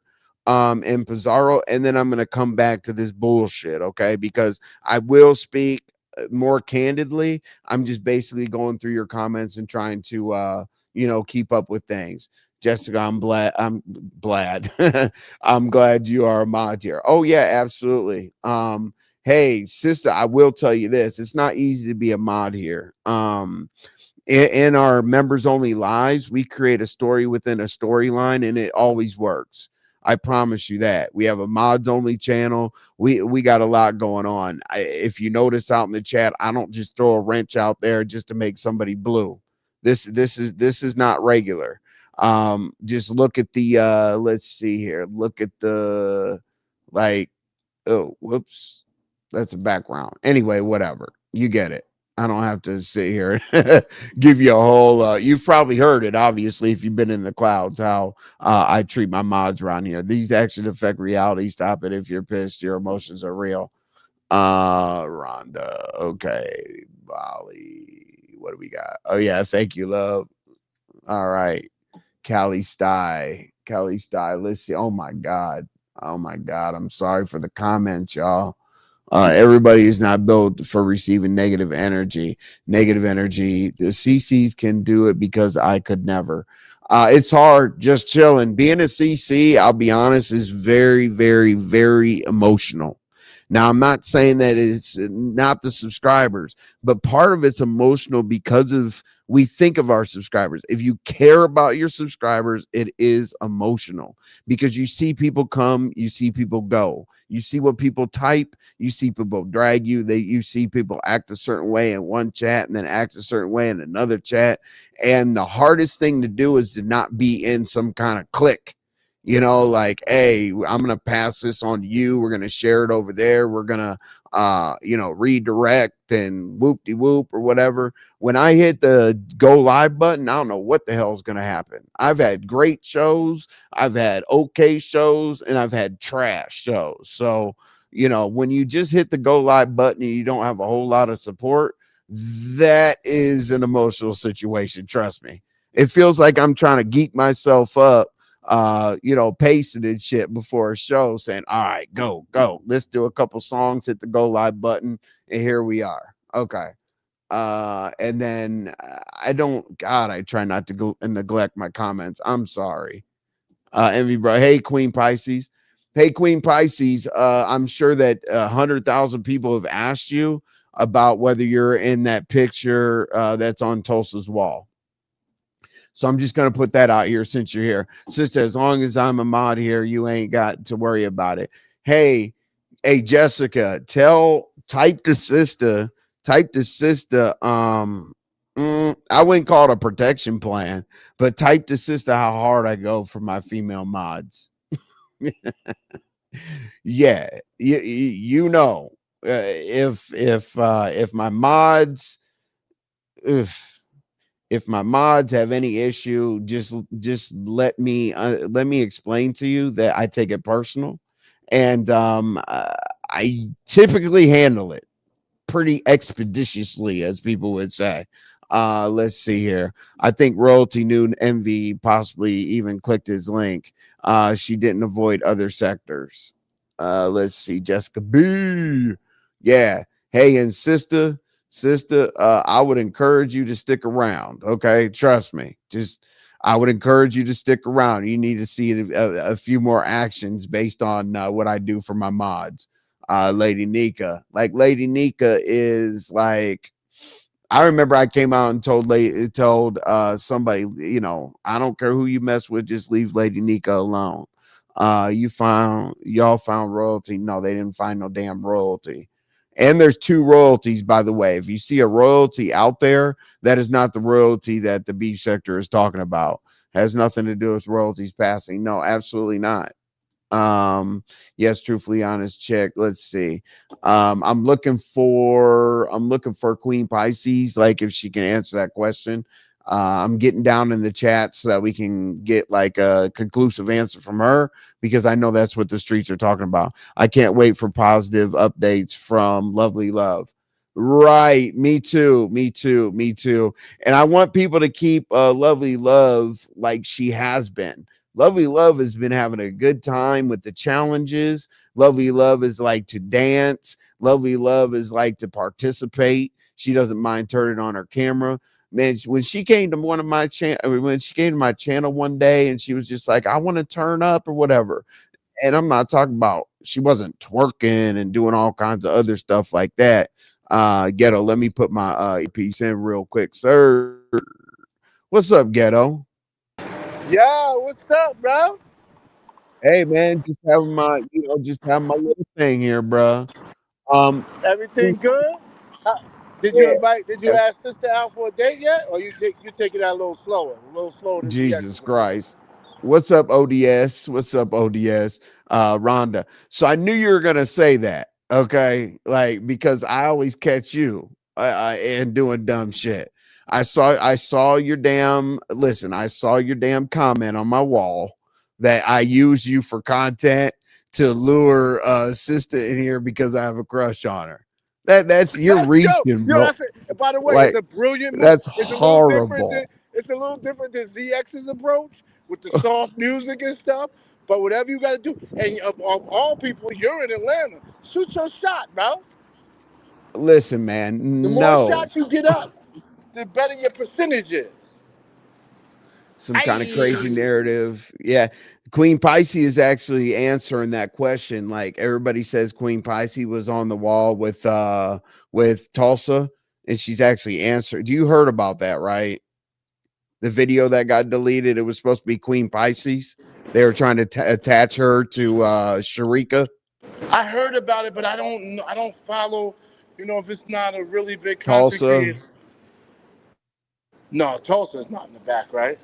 and Pizarro, and then I'm going to come back to this bullshit, okay? Because I will speak more candidly. I'm just basically going through your comments and trying to keep up with things. Jessica, I'm glad I'm glad you are a mod here. Oh yeah, absolutely. Hey sister, I will tell you this, it's not easy to be a mod here. In our members only lives, we create a story within a storyline, and it always works. I promise you that. We have a mods only channel. We got a lot going on. If you notice out in the chat, I don't just throw a wrench out there just to make somebody blue. This is not regular. Just look at the let's see here. Look at the, like, oh, whoops. That's a background. Anyway, whatever. You get it. I don't have to sit here and give you a whole you've probably heard it, obviously, if you've been in the clouds, how I treat my mods around here. These actions affect reality. Stop it. If you're pissed, your emotions are real. Rhonda. Okay. Bali. What do we got? Oh yeah, thank you, love. All right. Callie Sty. Let's see. Oh my God. I'm sorry for the comments, y'all. Everybody is not built for receiving negative energy. The CCs can do it because I could never. It's hard just chilling. Being a CC, I'll be honest, is very, very, very emotional. Now, I'm not saying that it's not the subscribers, but part of it's emotional because of we think of our subscribers. If you care about your subscribers, it is emotional because you see people come, you see people go. You see what people type, you see people drag you, you see people act a certain way in one chat and then act a certain way in another chat. And the hardest thing to do is to not be in some kind of clique. Like, hey, I'm gonna pass this on to you. We're gonna share it over there. We're gonna redirect and whoop de whoop or whatever. When I hit the go live button, I don't know what the hell is gonna happen. I've had great shows, I've had okay shows, and I've had trash shows. So, when you just hit the go live button and you don't have a whole lot of support, that is an emotional situation. Trust me. It feels like I'm trying to geek myself up, pacing and shit before a show, saying, all right, go. Let's do a couple songs, hit the go live button, and here we are. Okay. And then I try not to go and neglect my comments. I'm sorry. Envy, bro. Hey, Queen Pisces. Hey, Queen Pisces. I'm sure that 100,000 people have asked you about whether you're in that picture that's on Tulsa's wall. So I'm just going to put that out here since you're here. Sister, as long as I'm a mod here, you ain't got to worry about it. Hey, Jessica, type to sister, I wouldn't call it a protection plan, but type to sister how hard I go for my female mods. Yeah, if my mods, if my mods have any issue, just let me explain to you that I take it personal, and I typically handle it pretty expeditiously, as people would say. Let's see here. I think Royalty Noon Envy possibly even clicked his link. She didn't avoid other sectors. Let's see. Jessica B. Yeah. Hey, and sister, I would encourage you to stick around. Okay. Trust me. I would encourage you to stick around. You need to see a few more actions based on what I do for my mods. Lady Nika. Like, Lady Nika is like, I remember I came out and told somebody, I don't care who you mess with, just leave Lady Nika alone. Y'all found royalty. No, they didn't find no damn royalty. And there's two royalties, by the way. If you see a royalty out there, that is not the royalty that the beach sector is talking about. Has nothing to do with royalties passing. No, absolutely not. Yes, truthfully honest, check. Let's see. I'm looking for Queen Pisces, like if she can answer that question. I'm getting down in the chat so that we can get like a conclusive answer from her, because I know that's what the streets are talking about. I can't wait for positive updates from Lovely Love. Right, me too. And I want people to keep Lovely Love like she has been. Lovely Love has been having a good time with the challenges. Lovely Love is like to dance. Lovely Love is like to participate. She doesn't mind turning on her camera. Man, when she came to when she came to my channel one day and she was just like, I want to turn up or whatever. And I'm not talking about, she wasn't twerking and doing all kinds of other stuff like that. Ghetto, let me put my piece in real quick, sir. What's up, Ghetto? Yo, what's up, bro? Hey man, just having my little thing here, bro. Um, Everything good? How- yeah, Did you ask sister out for a date yet, or you take it out a little slower than Jesus ZX's approach? Christ. What's up, ODS? What's up, ODS? Rhonda. So I knew you were gonna say that, okay? Like, because I always catch you and doing dumb shit. I saw your damn I saw your damn comment on my wall that I use you for content to lure sister in here because I have a crush on her. That's you're Let's go. reaching, Yo, bro. that's it. And by the way, it's Like, a brilliant move. that's horrible. It's a little different than ZX's approach with the soft music and stuff. But whatever you got to do, and of all people, you're in Atlanta. Shoot your shot, bro. Listen, The man, more no. shots you get up, the better your percentage is. some kind of crazy narrative. Yeah. Queen Pisces is actually answering that question. Like everybody says Queen Pisces was on the wall with Tulsa, and she's actually answered. You heard about that, right? The video that got deleted, it was supposed to be Queen Pisces. They were trying to attach her to Sharika. I heard about it, but I don't know. I don't follow. You know, if it's not a really big content Tulsa. creator. No, Tulsa's not in the back, right?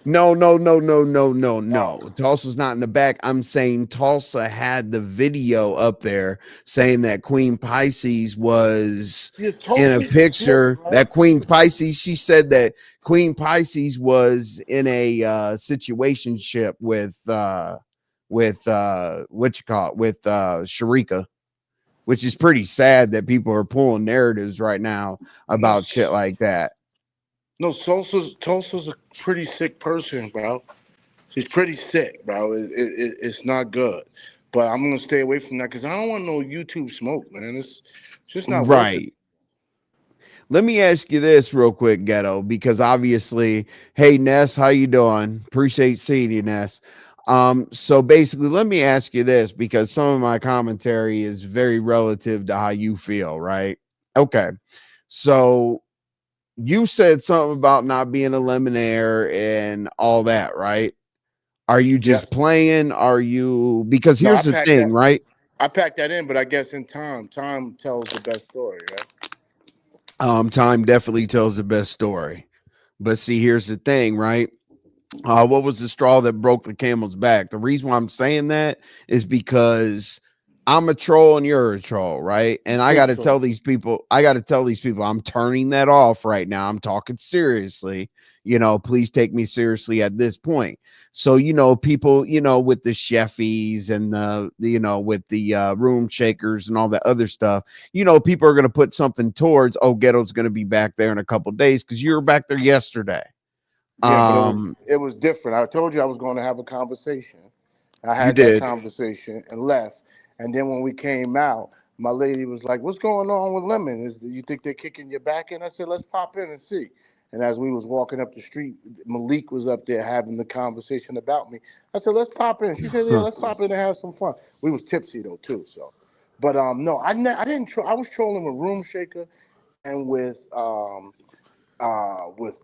No. Oh. Tulsa's not in the back. I'm saying Tulsa had the video up there saying that Queen Pisces was in a picture. Sick, right? That Queen Pisces, she said that Queen Pisces was in a situationship with what you call it, with Sharika, which is pretty sad that people are pulling narratives right now about shit like that. No, Tulsa's a pretty sick person, bro. She's pretty sick, bro. It's not good. But I'm gonna stay away from that because I don't want no YouTube smoke, man. It's just not worth it. Let me ask you this real quick, Ghetto, because obviously, hey Ness, how you doing? Appreciate seeing you, Ness. So basically, let me ask you this because some of my commentary is very relative to how you feel, right? Okay. So you said something about not being a Lemonaire and all that, right? Are you just playing? Are you, because here's the thing, right? I packed that in, but I guess in time tells the best story, right? Time definitely tells the best story. But see, here's the thing, right? What was the straw that broke the camel's back? The reason why I'm saying that is because I'm a troll and you're a troll, right? And I got to tell these people, I'm turning that off right now. I'm talking seriously. You know, please take me seriously at this point. So, you know, people, you know, with the chefies and the, you know, with the room shakers and all that other stuff, you know, people are going to put something towards, oh, Ghetto's going to be back there in a couple of days because you were back there yesterday. Yeah, but it was different. I told you I was going to have a conversation. I had that conversation and left. And then when we came out, my lady was like, "What's going on with Lemon? You think they're kicking your back in?" I said, "Let's pop in and see." And as we was walking up the street, Malik was up there having the conversation about me. I said, "Let's pop in." She said, "Yeah, let's pop in and have some fun." We was tipsy though too, so. But no, I didn't. I was trolling with Room Shaker and with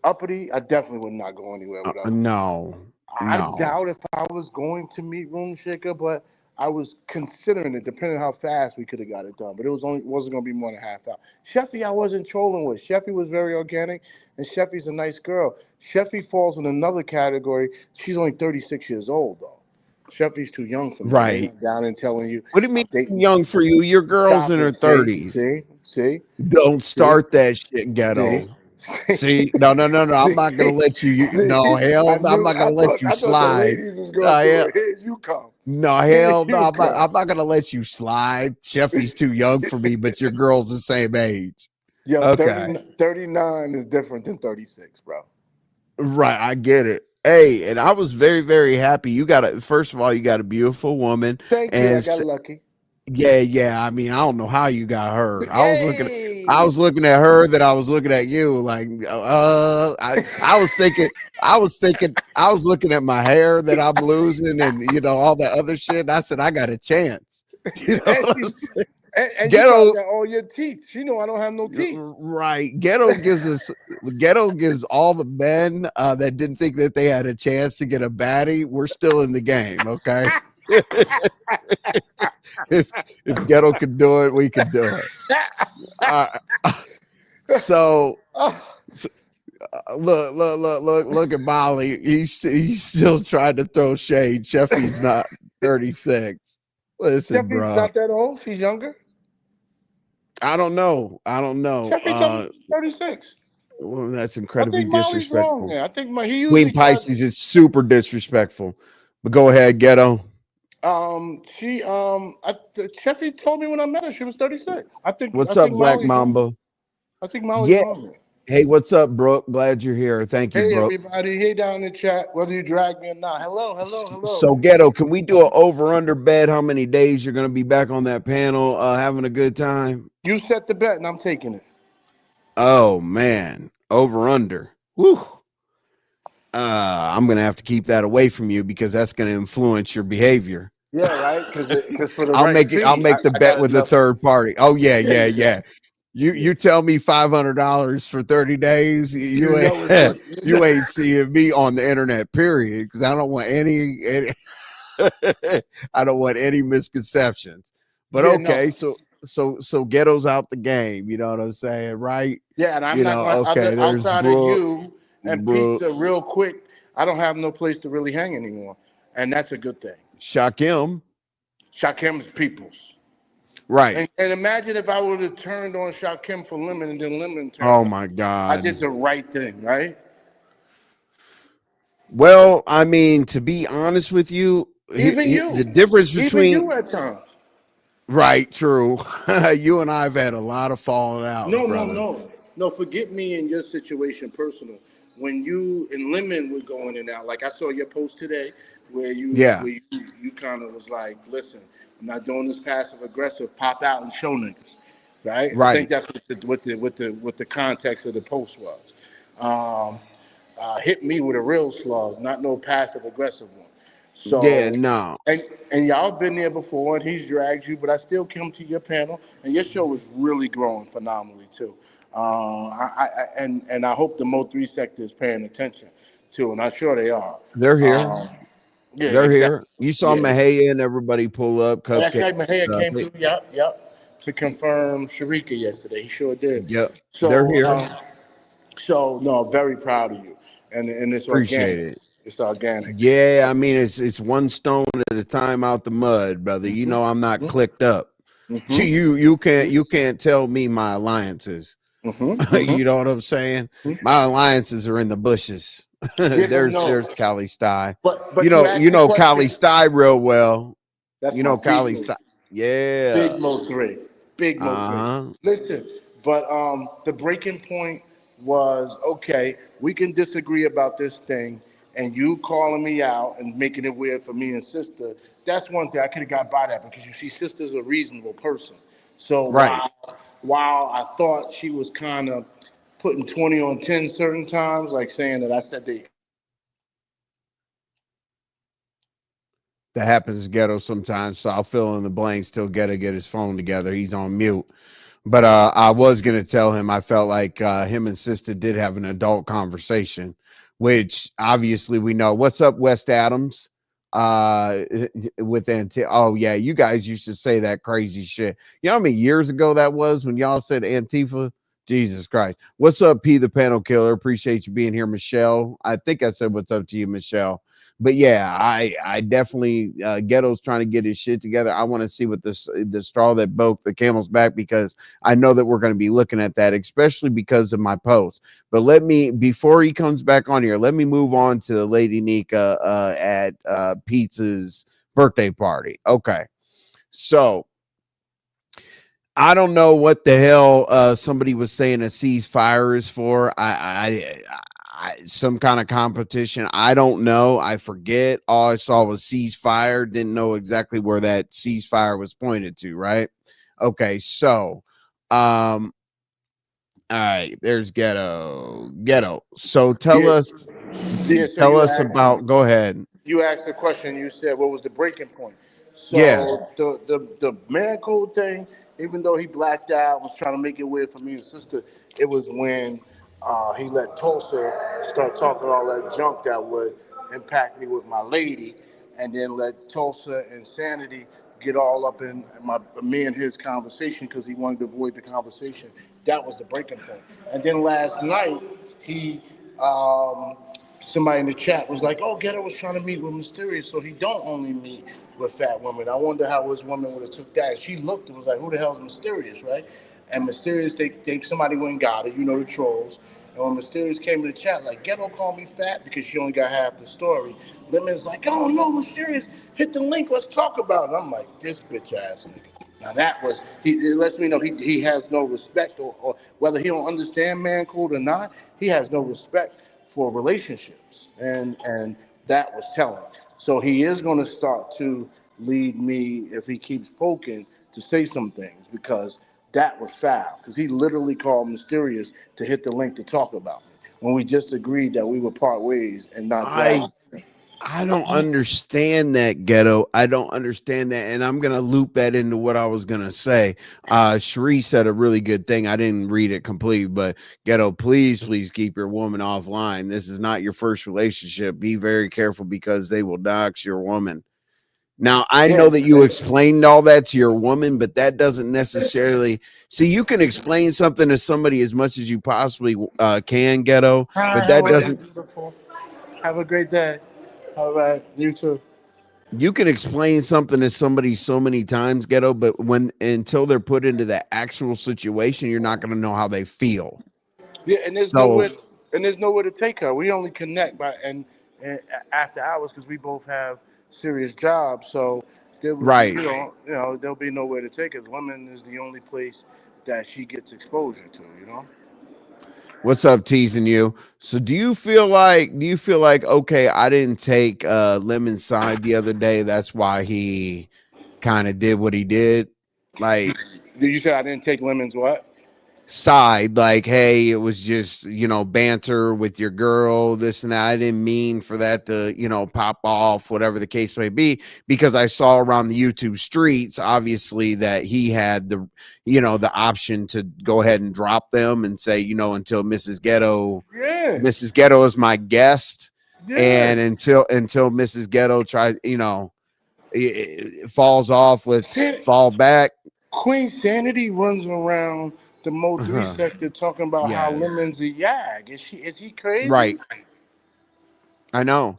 Uppity. I definitely would not go anywhere with Uppity. No. I doubt if I was going to meet Room Shaker, but I was considering it, depending on how fast we could have got it done. But it wasn't going to be more than a half hour. Sheffy, I wasn't trolling with. Sheffy was very organic, and Sheffy's a nice girl. Sheffy falls in another category. She's only 36 years old, though. Sheffy's too young for me. Right. I'm down and telling you. What do you mean young for you? Your girl's in her 30s. See? Don't start that shit, Ghetto. See? No. I'm not gonna let you. No, hell, I'm not gonna let you slide. Here you come. No, hell, no, I'm not gonna let you slide. Sheffy's too young for me, but your girl's the same age. Yeah, okay. 39 is different than 36, bro. Right, I get it. Hey, and I was very, very happy. First of all, you got a beautiful woman. Thank you. I got lucky. Yeah. I mean, I don't know how you got her. Hey. I was looking at her that I was looking at you. Like, I was looking at my hair that I'm losing, and you know all that other shit. And I said, I got a chance. You know what I'm saying? And Ghetto, you got all your teeth. She know I don't have no teeth. Right. Ghetto gives all the men that didn't think that they had a chance to get a baddie. We're still in the game, okay? if Ghetto could do it, we could do it. Look at Molly. He's still trying to throw shade. Sheffy's not 36. Listen, Sheffy's bro. not that old. She's younger. I don't know. Sheffy's 36. Well, that's incredibly disrespectful. I think Queen Pisces is super disrespectful. But go ahead, Ghetto. Sheffy told me when I met her she was 36. What's up, Black Mamba? I think Molly's wrong. Hey, what's up, Brooke? Glad you're here. Thank you, Brooke. Hey, everybody. Hey, down in the chat, whether you drag me or not. Hello. So, Ghetto, can we do an over-under bet how many days you're going to be back on that panel having a good time? You set the bet, and I'm taking it. Oh, man. Over-under. Woo. I'm gonna have to keep that away from you because that's gonna influence your behavior. Yeah, right. Because for the I'll right make it. I'll fee, make the I bet got with a enough. third party. Oh yeah, Yeah, yeah, yeah, yeah. You yeah. you tell me $500 for 30 days. You You know it's ain't good. you ain't seeing me on the internet. Period. Because I don't want any I don't want any misconceptions. But Yeah, no. okay, so Ghetto's out the game. You know what I'm saying, right? Yeah, and I'm You not know, going okay. other There's outside of Brooke, you and Brooke, pizza real quick. I don't have no place to really hang anymore, and that's a good thing. Shakim, Shakim's peoples. right? And imagine if I would have turned on Shakim for Lemon and then Lemon turned Oh on. my I God. did the right thing, right? Well, I mean, to be honest with you, Even the you, difference even between you at times. right, true. You and I have had a lot of falling outs, No, no, brother. no, no. Forget me and your situation personal. When you and Lemon were going in and out, like I saw your post today, Yeah, where you kind of was like, listen, I'm not doing this passive aggressive, pop out and show niggas, right? I think right. that's what the context of the post was. Um, hit me with a real slug, not no passive aggressive one. Yeah, So, no. and y'all been there before, and he's dragged you, but I still come to your panel, and your show is really growing phenomenally too. And I hope the Mo3 sector is paying attention too, and I'm sure they are. They're here. Um, yeah, They're exactly. here. You saw Yeah, Mahaya and everybody pull up, oh, that's cupcake. right. Mahia came They, through. Yep, yep. To confirm Sharika yesterday, he sure did. yep, they're So, here. no, very proud of you, and it's Appreciate organic. it. It's organic. Yeah, I mean it's one stone at a time out the mud, brother. You know I'm not clicked up. Mm-hmm. You can't tell me my alliances. Mm-hmm. You know Mm-hmm. what I'm saying? My alliances are in the bushes. Yeah, but There's no, Cali Sty. but you asked You the know Cali question. Sty real well. That's You my know big Cali move. Sty. Yeah. Big Mo three. Big Mo three. Uh-huh. Listen, but the breaking point was okay. We can disagree about this thing, and you calling me out and making it weird for me and sister. That's one thing I could have got by that because you see, sister's a reasonable person. So Right. while I thought she was kind of putting 20 on 10 certain times, like saying that I said they That happens Ghetto sometimes. So I'll fill in the blanks till Ghetto get his phone together. He's on mute. But I was gonna tell him I felt like him and sister did have an adult conversation, which obviously we know. What's up, West Adams? With oh yeah, you guys used to say that crazy shit. You know how many years ago that was when y'all said Antifa? Jesus Christ. What's up, P the panel killer? Appreciate you being here, Michelle. I think I said what's up to you, Michelle. But yeah, I definitely Ghetto's trying to get his shit together. I want to see what the straw that broke the camel's back, because I know that we're going to be looking at that, especially because of my post. But let me, before he comes back on here, let me move on to Lady Nika at Pizza's birthday party. Okay, so I don't know what the hell somebody was saying a ceasefire is for. Some kind of competition. I don't know. I forget. All I saw was ceasefire. Didn't know exactly where that ceasefire was pointed to. Right. Okay. So, all right. There's Ghetto. So yeah, yeah. So tell us about. Go ahead. you asked the question. You said what was the breaking point? Yeah. So the man code thing, even though he blacked out, was trying to make it weird for me and sister. It was when he let Tulsa start talking all that junk that would impact me with my lady, and then let Tulsa and Sanity get all up in me and his conversation because he wanted to avoid the conversation. That was the breaking point. And then last night he somebody in the chat was like, "Oh, Ghetto was trying to meet with Mysterious, so he don't only meet with fat women." I wonder how his woman would have took that. She looked and was like, "Who the hell's Mysterious, right?" And Mysterious, they somebody went and got it, you know, the trolls. And when Mysterious came in the chat, like, Ghetto called me fat because she only got half the story. Lemon's like, "Oh no, Mysterious, hit the link, let's talk about it." I'm like, this bitch ass nigga. Now that was it lets me know he has no respect, or whether he don't understand man code or not, he has no respect for relationships, and that was telling. So he is going to start to lead me, if he keeps poking, to say some things, because that was foul. Because he literally called Mysterious to hit the link to talk about me. when we just agreed that we would part ways and not drag. I don't understand that, Ghetto. I don't understand that. And I'm going to loop that into what I was going to say. Sheree said a really good thing. I didn't read it completely, but Ghetto, please keep your woman offline. This is not your first relationship. Be very careful because they will dox your woman. Now, I know that you explained all that to your woman, but that doesn't necessarily see. You can explain something to somebody as much as you possibly can, Ghetto, but that doesn't. Have a great day. All right, you too. You can explain something to somebody so many times, Ghetto, but until they're put into that actual situation, you're not going to know how they feel. Yeah, and there's nowhere to take her. We only connect and after hours because we both have serious jobs. So there was, right. There'll be nowhere to take her. Women is the only place that she gets exposure to. What's up, teasing you? So do you feel like okay, I didn't take Lemon's side the other day, that's why he kind of did what he did? Like, did you say I didn't take Lemon's what? Side, like, hey, it was just banter with your girl, this and that. I didn't mean for that to pop off, whatever the case may be, because I saw around the YouTube streets obviously that he had the option to go ahead and drop them and say until Mrs. Ghetto is my guest, and until Mrs. Ghetto tries it falls off, let's fall back. Queen Sanity runs around the Mo3 sector talking about how Lemon's a yag. Is he crazy? Right. I know.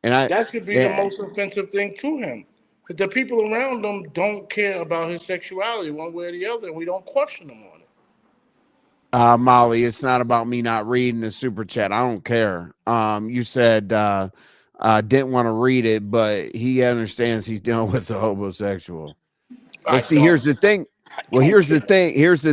And that should be the most offensive thing to him. Because the people around him don't care about his sexuality one way or the other, and we don't question him on it. Molly, it's not about me not reading the super chat. I don't care. You said didn't want to read it, but he understands he's dealing with a homosexual. But see, here's the thing. Well, here's the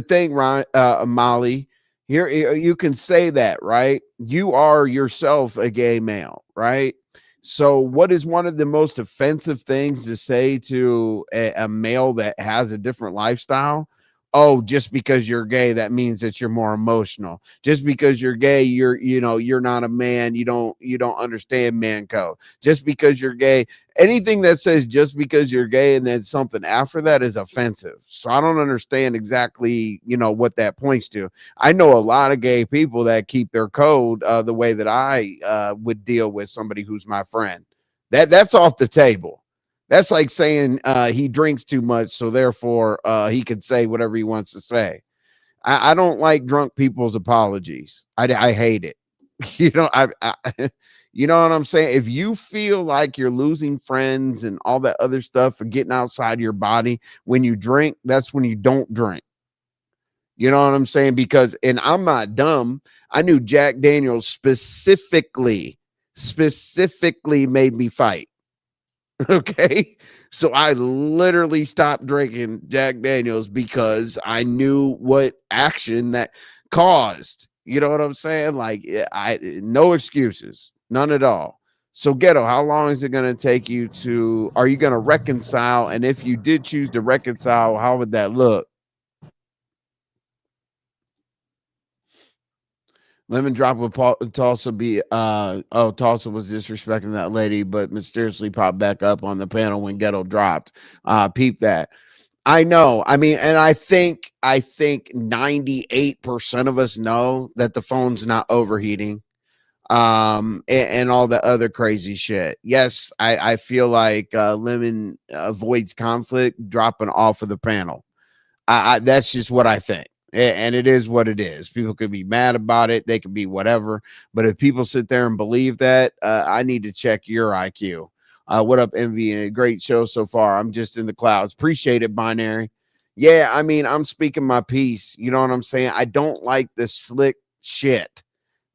thing, Ron, Molly. Here you can say that, right? You are yourself a gay male, right? So what is one of the most offensive things to say to a male that has a different lifestyle? Oh, just because you're gay, that means that you're more emotional. Just because you're gay, you're not a man. You don't understand man code. Just because you're gay, anything that says just because you're gay and then something after that is offensive. So I don't understand exactly, what that points to. I know a lot of gay people that keep their code the way that I would deal with somebody who's my friend. That's off the table. That's like saying he drinks too much, so therefore he can say whatever he wants to say. I don't like drunk people's apologies. I hate it. You know what I'm saying? If you feel like you're losing friends and all that other stuff for getting outside your body when you drink, that's when you don't drink. You know what I'm saying? And I'm not dumb. I knew Jack Daniels specifically made me fight. Okay. So I literally stopped drinking Jack Daniels because I knew what action that caused. You know what I'm saying? Like, no excuses, none at all. So Ghetto, how long is it going to take you are you going to reconcile? And if you did choose to reconcile, how would that look? Lemon drop would Tulsa be Tulsa was disrespecting that lady, but mysteriously popped back up on the panel when Ghetto dropped. Peep that. I know. I mean, and I think 98% of us know that the phone's not overheating. And all the other crazy shit. Yes, I feel like Lemon avoids conflict dropping off of the panel. That's just what I think. And it is what it is. People could be mad about it. They could be whatever. But if people sit there and believe that, I need to check your IQ. What up, Envy? Great show so far. I'm just in the clouds. Appreciate it, Binary. Yeah, I mean, I'm speaking my piece. You know what I'm saying? I don't like this slick shit.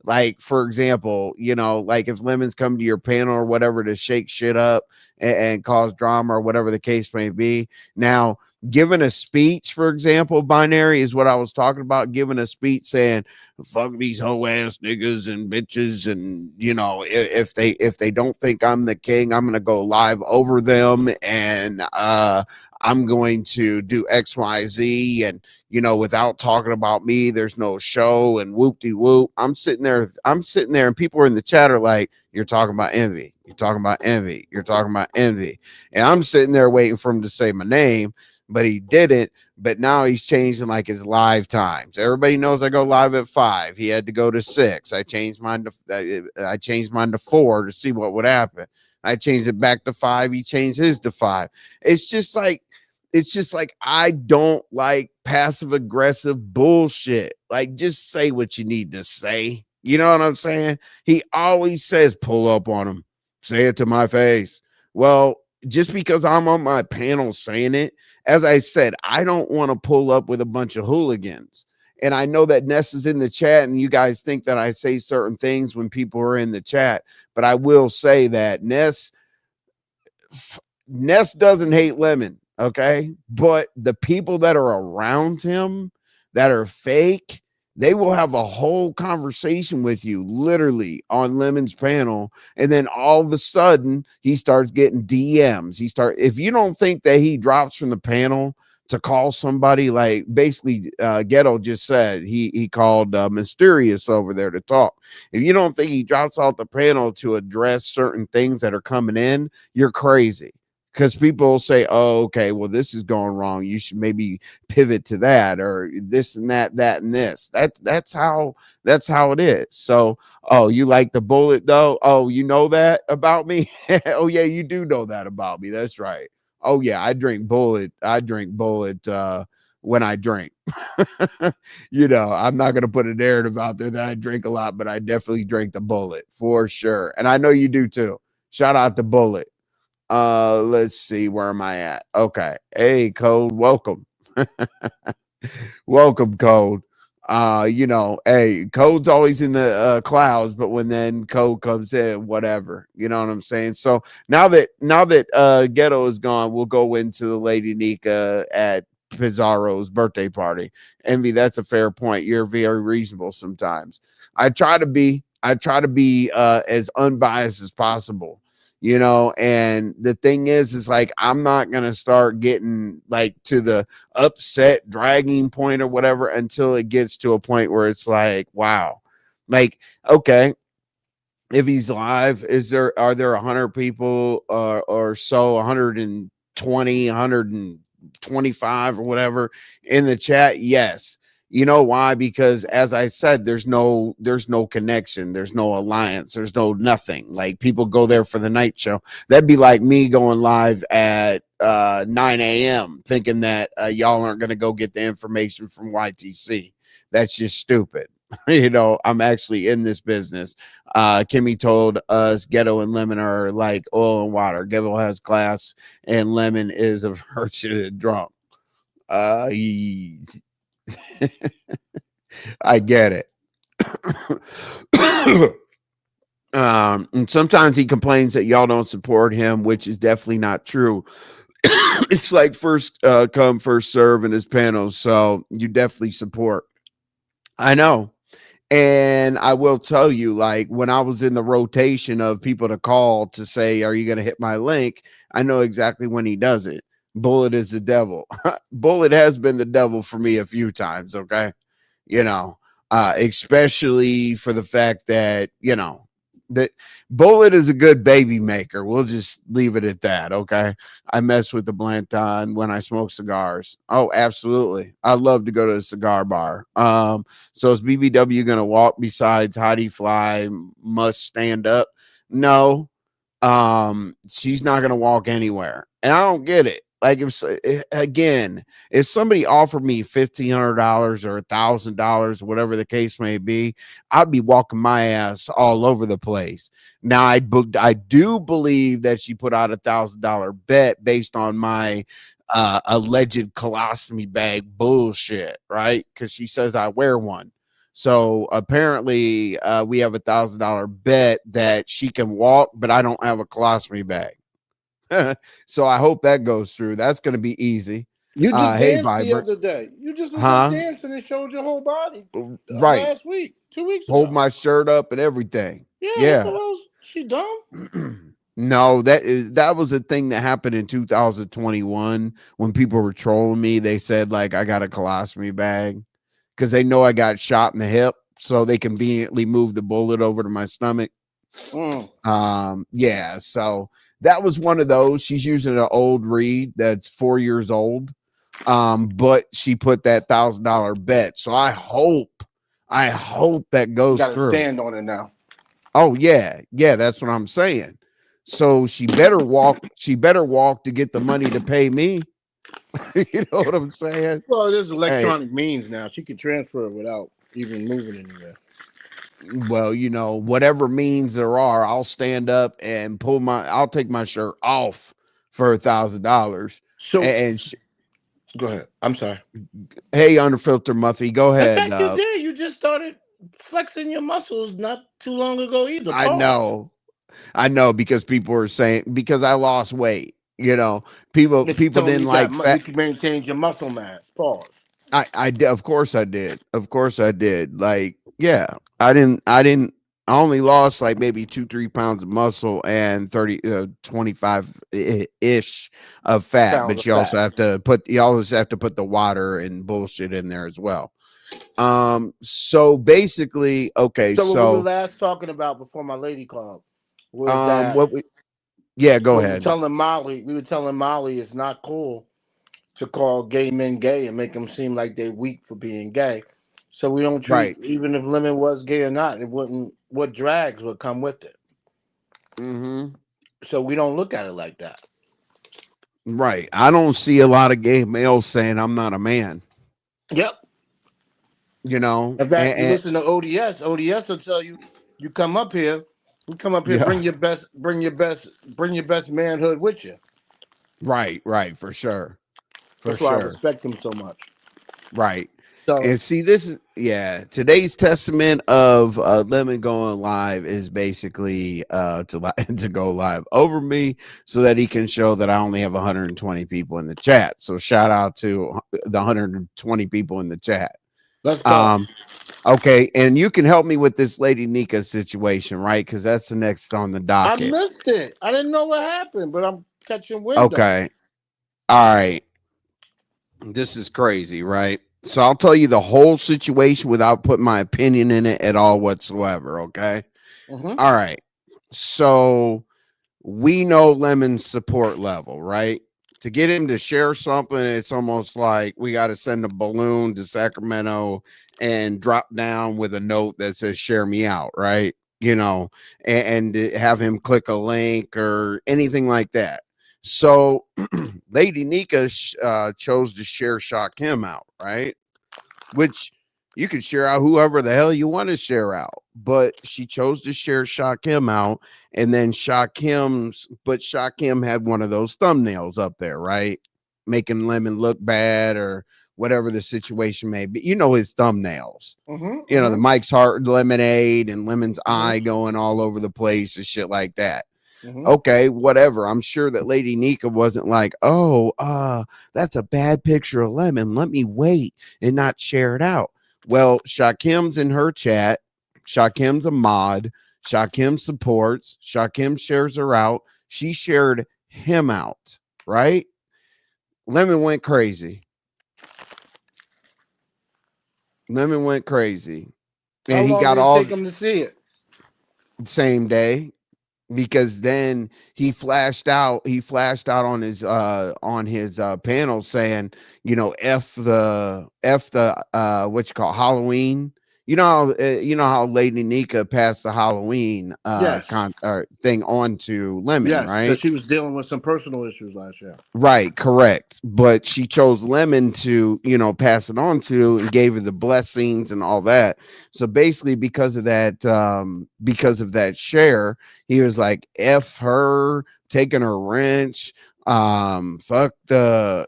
Like, for example, like if Lemons come to your panel or whatever to shake shit up and cause drama or whatever the case may be. Now, giving a speech, for example, binary is what I was talking about. Giving a speech saying, fuck these hoe ass niggas and bitches, and if they don't think I'm the king, I'm gonna go live over them, and I'm going to do XYZ, and without talking about me, there's no show, and whoop-de-whoop. I'm sitting there, and people are in the chat are like, you're talking about envy, you're talking about envy, you're talking about envy. And I'm sitting there waiting for him to say my name, but he didn't. But now he's changing like his live times. Everybody knows I go live at 5. He had to go to 6. I changed mine to 4 to see what would happen. I changed it back to 5. He changed his to 5. It's just like I don't like passive aggressive bullshit. Like, just say what you need to say. You know what I'm saying? He always says, pull up on him. Say it to my face. Well, just because I'm on my panel saying it, as I said, I don't want to pull up with a bunch of hooligans. And I know that Ness is in the chat, and you guys think that I say certain things when people are in the chat, but I will say that Ness doesn't hate Lemon, okay? But the people that are around him that are fake, they will have a whole conversation with you literally on Lemon's panel, and then all of a sudden he starts getting DMs. If you don't think that he drops from the panel to call somebody, like basically Ghetto just said he called Mysterious over there to talk. If you don't think he drops off the panel to address certain things that are coming in, you're crazy. Because people will say, oh, okay, well, this is going wrong. You should maybe pivot to that, or this and that and this. That's how it is. So, oh, you like the bullet though? Oh, you know that about me? Oh, yeah, you do know that about me. That's right. Oh, yeah, I drink bullet when I drink. I'm not going to put a narrative out there that I drink a lot, but I definitely drink the bullet for sure. And I know you do too. Shout out to Bullet. Let's see, where am I at? Okay. Hey, Code, welcome. Welcome, Code. Hey, Code's always in the clouds, but when then Code comes in, whatever. You know what I'm saying? So now that Ghetto is gone, we'll go into the Lady Nika at Pizarro's birthday party. Envy, that's a fair point. You're very reasonable sometimes. I try to be as unbiased as possible. And the thing is like, I'm not going to start getting like to the upset dragging point or whatever until it gets to a point where it's like, wow, like, okay, if he's live, are there 100 people or so, 120, 125 or whatever in the chat? Yes. You know why? Because as I said, there's no connection. There's no alliance. There's no nothing. Like, people go there for the night show. That'd be like me going live at 9 a.m. thinking that y'all aren't going to go get the information from YTC. That's just stupid. I'm actually in this business. Kimmy told us Ghetto and Lemon are like oil and water. Ghetto has class and Lemon is a virtue drunk. I get it. And sometimes he complains that y'all don't support him, which is definitely not true. It's like first come, first serve in his panels. So you definitely support. I know. And I will tell you, like, when I was in the rotation of people to call to say, are you going to hit my link? I know exactly when he does it. Bullet is the devil. Bullet has been the devil for me a few times. Okay. Especially for the fact that, that Bullet is a good baby maker. We'll just leave it at that. Okay. I mess with the Blanton when I smoke cigars. Oh, absolutely. I love to go to a cigar bar. So is BBW going to walk besides Heidi Fly must stand up? No. She's not going to walk anywhere. And I don't get it. Like, if somebody offered me $1,500 or $1,000, whatever the case may be, I'd be walking my ass all over the place. Now, I do believe that she put out $1,000 bet based on my alleged colostomy bag bullshit, right? Because she says I wear one. So apparently, we have $1,000 bet that she can walk, but I don't have a colostomy bag. So I hope that goes through. That's going to be easy. You just Hey, danced the Vibrant. other day. You just was up Huh? dancing and showed your whole body Right. last week, 2 weeks Hold ago. my shirt up and everything. Yeah, what the Yeah. hell's she dumb? No, that was a thing that happened in 2021 when people were trolling me. They said like I got a colostomy bag because they know I got shot in the hip, so they conveniently moved the bullet over to my stomach. Yeah, so that was one of those. She's using an old reed that's 4 years old. But she put that $1,000 bet. So I hope that You goes got to through. stand on it now. Oh yeah, that's what I'm saying. So she better walk to get the money to pay me. You know what I'm saying? Well, there's Hey, electronic means now. She can transfer it without even moving anywhere. well, whatever means there are, I'll stand up and I'll take my shirt off for $1,000. So And go ahead. I'm sorry. hey, Underfilter Muffy, go In ahead. fact, you did. You just started flexing your muscles not too long ago either. Pause. I know because people were saying because I lost weight. People It's telling didn't you like you fat. can maintain your muscle mass. Pause. I did. Of course I did. Of course I did. Like, yeah, I only lost like maybe 2-3 pounds of muscle and 25 ish of fat, Pounds but of fat. you always have to put the water and bullshit in there as well. So basically, okay, So what we were so last talking about before my lady called was that go we were ahead. telling Molly it's not cool to call gay men gay and make them seem like they're weak for being gay. So we don't treat, Right. even if Lemon was gay or not, it wouldn't, what drags would come with it. Mm-hmm. So we don't look at it like that. Right. I don't see a lot of gay males saying I'm not a man. Yep. In fact, you And listen to ODS. ODS will tell you, you come up here, yeah. bring your best manhood with you. Right, for sure. That's why I respect him so much. Right. So And see, today's testament of Lemon going live is basically to go live over me so that he can show that I only have 120 people in the chat. So shout out to the 120 people in the chat. let's go. Okay, and you can help me with this Lady Nika situation, right? Because that's the next on the I docket. missed it. I didn't know what happened, but I'm catching wind. Okay. All right. This is crazy, right? So I'll tell you the whole situation without putting my opinion in it at all whatsoever, okay? Mm-hmm. All right. So we know Lemon's support level, right? To get him to share something, it's almost like we got to send a balloon to Sacramento and drop down with a note that says share me out, right? And have him click a link or anything like that. So Lady Nika chose to share Shock Him out, right? Which you could share out whoever the hell you want to share out, but she chose to share Shock Him out, and then Shock Him had one of those thumbnails up there, right? Making Lemon look bad or whatever the situation may be. His thumbnails. The Mike's Heart Lemonade and Lemon's eye going all over the place and shit like that. Okay, whatever. I'm sure that Lady Nika wasn't like, that's a bad picture of Lemon. Let me wait and not share it out. Well, Shakim's in her chat. Shakim's a mod. Shakim supports. Shakim shares her out. She shared him out, right? Lemon went crazy. And How he long got did it all take him to see it? same day. Because then he flashed out on his panel saying, F the what you call Halloween. You know how Lady Nika passed the Halloween Yes. thing on to Lemon, Yes, right? because she was dealing with some personal issues last year. Right, correct. But she chose Lemon to, pass it on to and gave her the blessings and all that. So basically, because of that share, he was like, F her, taking her wrench, fuck the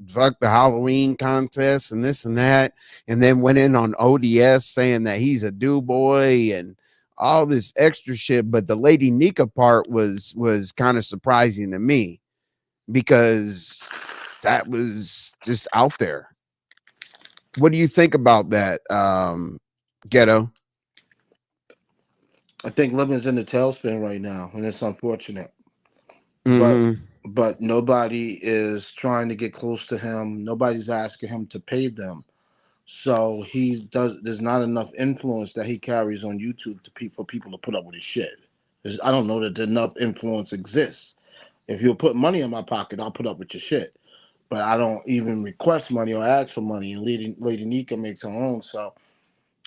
fuck the Halloween contest and this and that, and then went in on ODS saying that he's a do boy and all this extra shit, but the Lady Nika part was kind of surprising to me because that was just out there. What do you think about that, Ghetto? I think Lemon's in the tailspin right now, and it's unfortunate. Mm-hmm. But nobody is trying to get close to him. Nobody's asking him to pay them. So he does. There's not enough influence that he carries on YouTube for people to put up with his shit. I don't know that enough influence exists. If you'll put money in my pocket, I'll put up with your shit. But I don't even request money or ask for money. And Lady Nika makes her own. So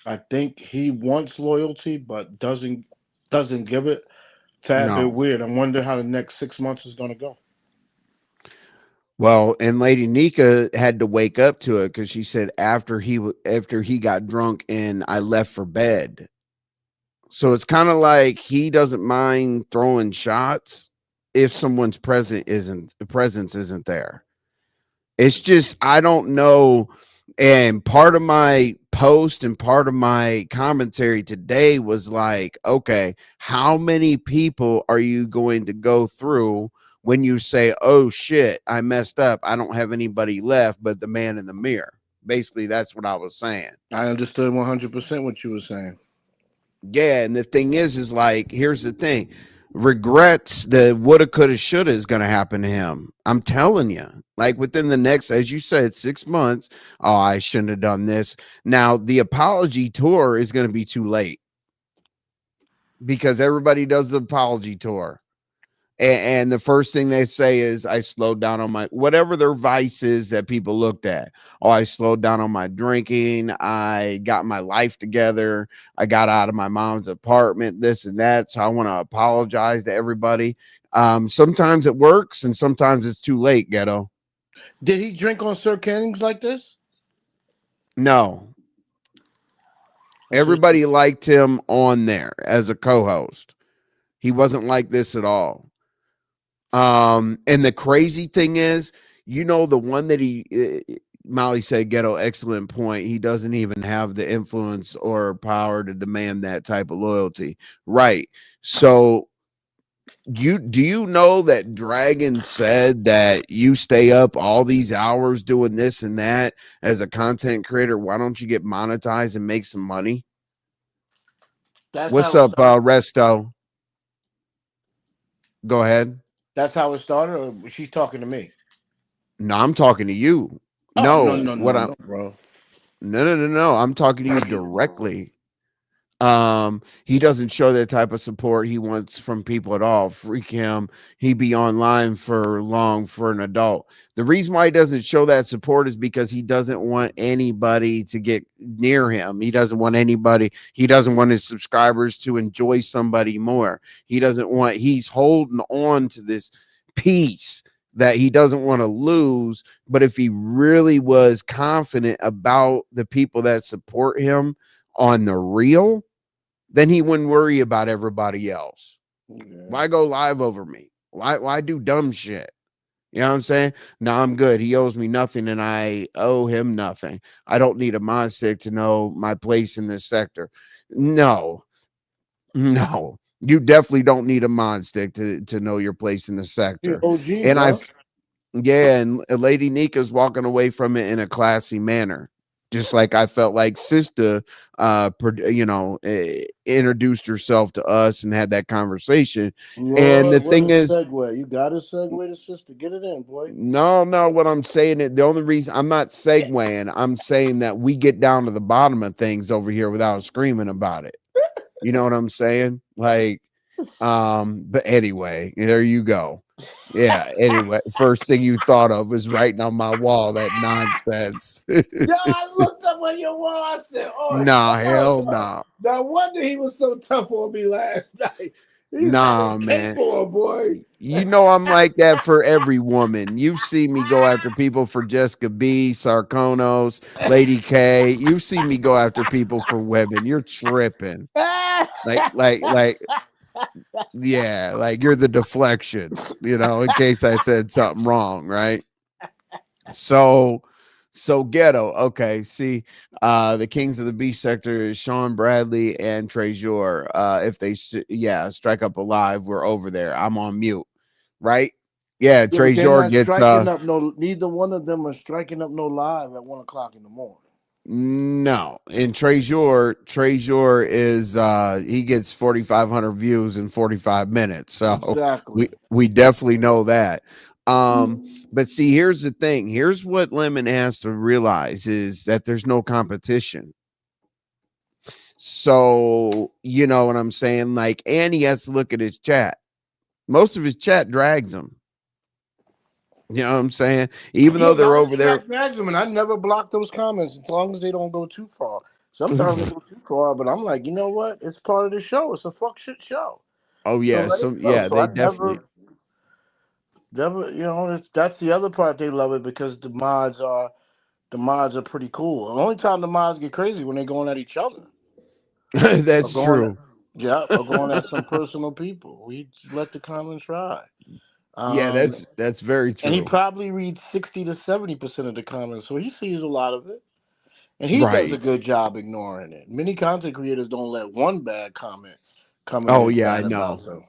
I think he wants loyalty, but doesn't give it. Tad bit No. weird. I wonder how the next 6 months is gonna go. Well, and Lady Nika had to wake up to it because she said after he got drunk and I left for bed. So it's kind of like he doesn't mind throwing shots if someone's presence isn't there. It's just I don't know. And part of my post and part of my commentary today was like, okay, how many people are you going to go through when you say, oh shit, I messed up, I don't have anybody left but the man in the mirror? Basically, that's what I was saying. I understood 100% what you were saying. Yeah, and the thing is like, here's the thing. Regrets, the woulda, coulda, shoulda is going to happen to him. I'm telling you, like within the next, as you said, 6 months. Oh, I shouldn't have done this. Now, the apology tour is going to be too late because everybody does the apology tour. And the first thing they say is, I slowed down on my, whatever their vices that people looked at. Oh, I slowed down on my drinking. I got my life together. I got out of my mom's apartment, this and that. So I want to apologize to everybody. Sometimes it works and sometimes it's too late, Ghetto. Did he drink on Sir Kennings like this? No. Everybody liked him on there as a co-host. He wasn't like this at all. And the crazy thing is, the one that Molly said, Ghetto, excellent point. He doesn't even have the influence or power to demand that type of loyalty. Right. So do you know that Dragon said that you stay up all these hours doing this and that as a content creator? Why don't you get monetized and make some money? What's up, Resto? Go ahead. That's how it started, or she's talking to me? No, I'm talking to you. No, bro. No. I'm talking to you directly. He doesn't show that type of support he wants from people at all. Freak him. He be online for long for an adult. The reason why he doesn't show that support is because he doesn't want anybody to get near him. He doesn't want his subscribers to enjoy somebody more. He's holding on to this piece that he doesn't want to lose. But if he really was confident about the people that support him on the real, then he wouldn't worry about everybody else. Yeah. Why go live over me? Why do dumb shit? You know what I'm saying? No, I'm good. He owes me nothing and I owe him nothing. I don't need a mod stick to know my place in this sector. No, you definitely don't need a mod stick to know your place in the sector. OG, and bro. And Lady Nika's walking away from it in a classy manner. Just like I felt like Sister, introduced herself to us and had that conversation. Lord, and the thing is, segue. You got to segue to Sister. Get it in, boy. No. What I'm saying, the only reason I'm not segueing, I'm saying that we get down to the bottom of things over here without screaming about it. You know what I'm saying? Like, but anyway, there you go. Yeah. Anyway, first thing you thought of was writing on my wall that nonsense. Yeah, I looked up on your wall. I said, "Oh, nah, hell no." No wonder he was so tough on me last night. Nah, man. Boy. You know I'm like that for every woman. You've seen me go after people for Jessica B, Sarkonos, Lady K. You've seen me go after people for women. You're tripping. Like. Yeah, like you're the deflection, in case I said something wrong, right? So So Ghetto, okay. See, the kings of the beef sector is Sean Bradley and Trezor. If they strike up alive, we're over there. I'm on mute, right? Yeah, Yeah, but they're Trezor not gets striking up no. Neither one of them are striking up no live at 1 o'clock in the morning. no, and Trezor is he gets 4,500 views in 45 minutes. So Exactly. we definitely know that. But see, here's the thing. Here's what Lemon has to realize is that there's no competition. So you know what I'm saying? Like, and he has to look at his chat. Most of his chat drags him. You know what I'm saying? Even though they're over there. Drags them, and I never block those comments as long as they don't go too far. Sometimes they go too far, but I'm like, you know what? It's part of the show. It's a fuck shit show. Oh yeah, so So they I definitely. never, you know, that's the other part they love it because the mods are pretty cool. The only time the mods get crazy when they're going at each other. That's true. Or going at some personal people. We just let the comments ride. Yeah, that's very true. And he probably reads 60 to 70% of the comments, so he sees a lot of it. And he does a Right. good job ignoring it. Many content creators don't let one bad comment come in Oh and yeah, I chat about know. them.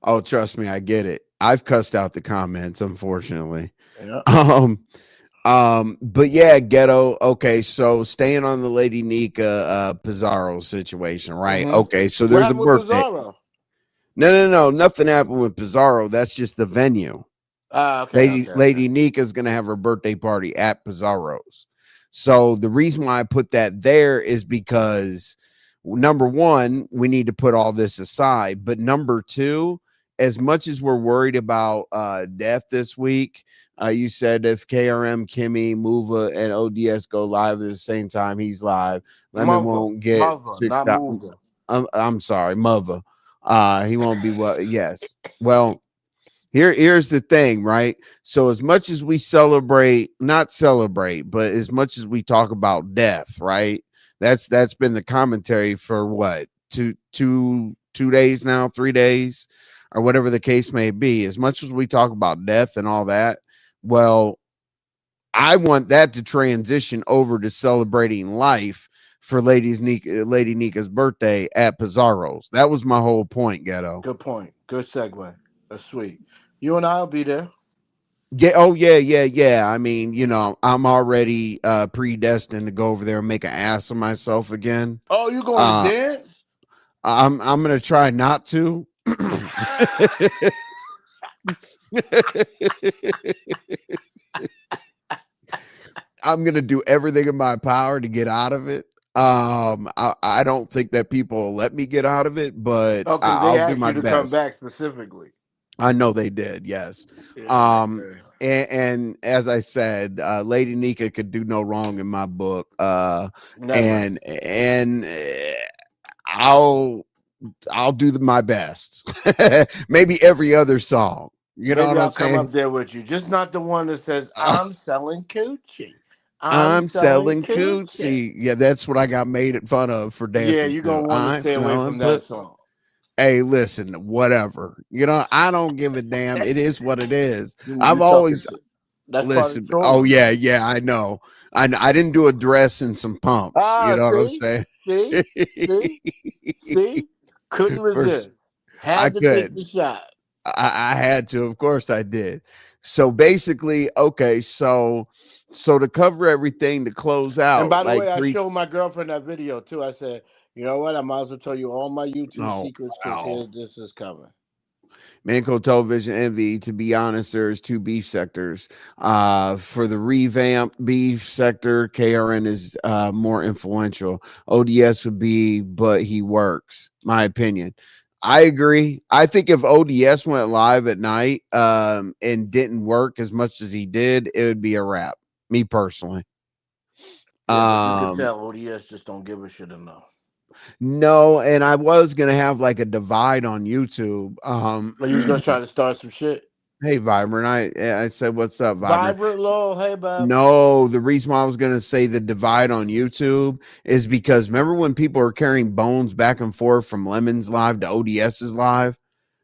Oh, trust me, I get it. I've cussed out the comments, unfortunately. Yeah. But yeah, Ghetto. Okay, so staying on the Lady Nika Pizarro situation, right? Mm-hmm. Okay, so What there's a happened with birthday. Pizarro? No, nothing happened with Pizarro. That's just the venue. Okay. Lady Nika's gonna have her birthday party at Pizarro's. So the reason why I put that there is because number one, we need to put all this aside. But number two, as much as we're worried about death this week, you said if KRM, Kimmy, Mova, and ODS go live at the same time, he's live. Lemon won't get Mother, 6,000. not I'm sorry, Mother. He won't be what? Yes. Well, here's the thing, right? So as much as we not celebrate, but as much as we talk about death, right? That's been the commentary for what, two days now, 3 days, or whatever the case may be. As much as we talk about death and all that, well, I want that to transition over to celebrating life for Lady Nika's birthday at Pizarro's. That was my whole point, Ghetto. Good point. Good segue. That's sweet. You and I'll be there. Yeah. Oh, yeah. I mean, you know, I'm already predestined to go over there and make an ass of myself again. Oh, you going to dance? I'm gonna try not to. I'm gonna do everything in my power to get out of it. I don't think that people will let me get out of it, but I'll do my best. Come back specifically. I know they did, yes. And as I said, Lady Nika could do no wrong in my book. And I'll do my best. Maybe every other song. You know what I'm saying? Come up there with you, just not the one that says I'm selling coochie. I'm selling coochie. Yeah, that's what I got made fun of for dancing. Yeah, you're gonna want to stay away from that song. Hey, listen, whatever. You know, I don't give a damn. It is what it is. I've always listen. Oh yeah, I know. I didn't do a dress and some pumps. You know what I'm saying? See? Couldn't resist. Had to take the shot. I had to. Of course I did. So basically, okay, so to cover everything, to close out. And by the way, I showed my girlfriend that video too. I said, you know what? I might as well tell you all my YouTube secrets because this is coming. Manco Television Envy, to be honest, there's two beef sectors. For the revamped beef sector, KRN is more influential. ODS would be, but he works, my opinion. I agree. I think if ODS went live at night and didn't work as much as he did, it would be a wrap, me personally. Yeah, you can tell ODS just don't give a shit enough. No, and I was gonna have like a divide on YouTube. But you was gonna try to start some shit. Hey, Vibrant. I said, what's up, Vibrant Lol? Hey, Bob. No, the reason why I was gonna say the divide on YouTube is because remember when people were carrying bones back and forth from Lemon's live to ODS's live?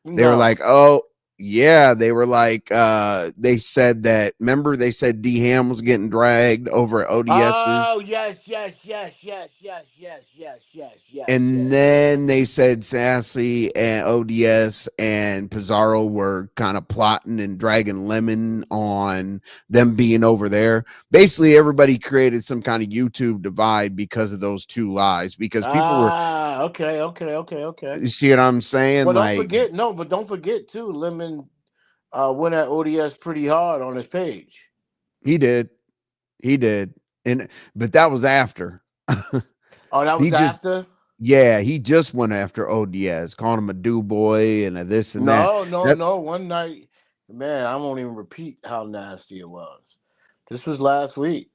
They were like, oh, Yeah, they were like, they said that. Remember, they said D Ham was getting dragged over at ODS's. Oh, yes, yes, yes, yes, yes, yes, yes, yes, yes, And yes. then they said Sassy and ODS and Pizarro were kind of plotting and dragging Lemon on them being over there. Basically, everybody created some kind of YouTube divide because of those two lies. Because people were, Okay. you see what I'm saying? Well, Like, don't forget too, Lemon went at ODS pretty hard on his page. he did, he did, and but that was after. Oh, that He was just, after? yeah, he just went after ODS, calling him a do boy and a this and that. That No. One night, man, I won't even repeat how nasty it was. This was last week.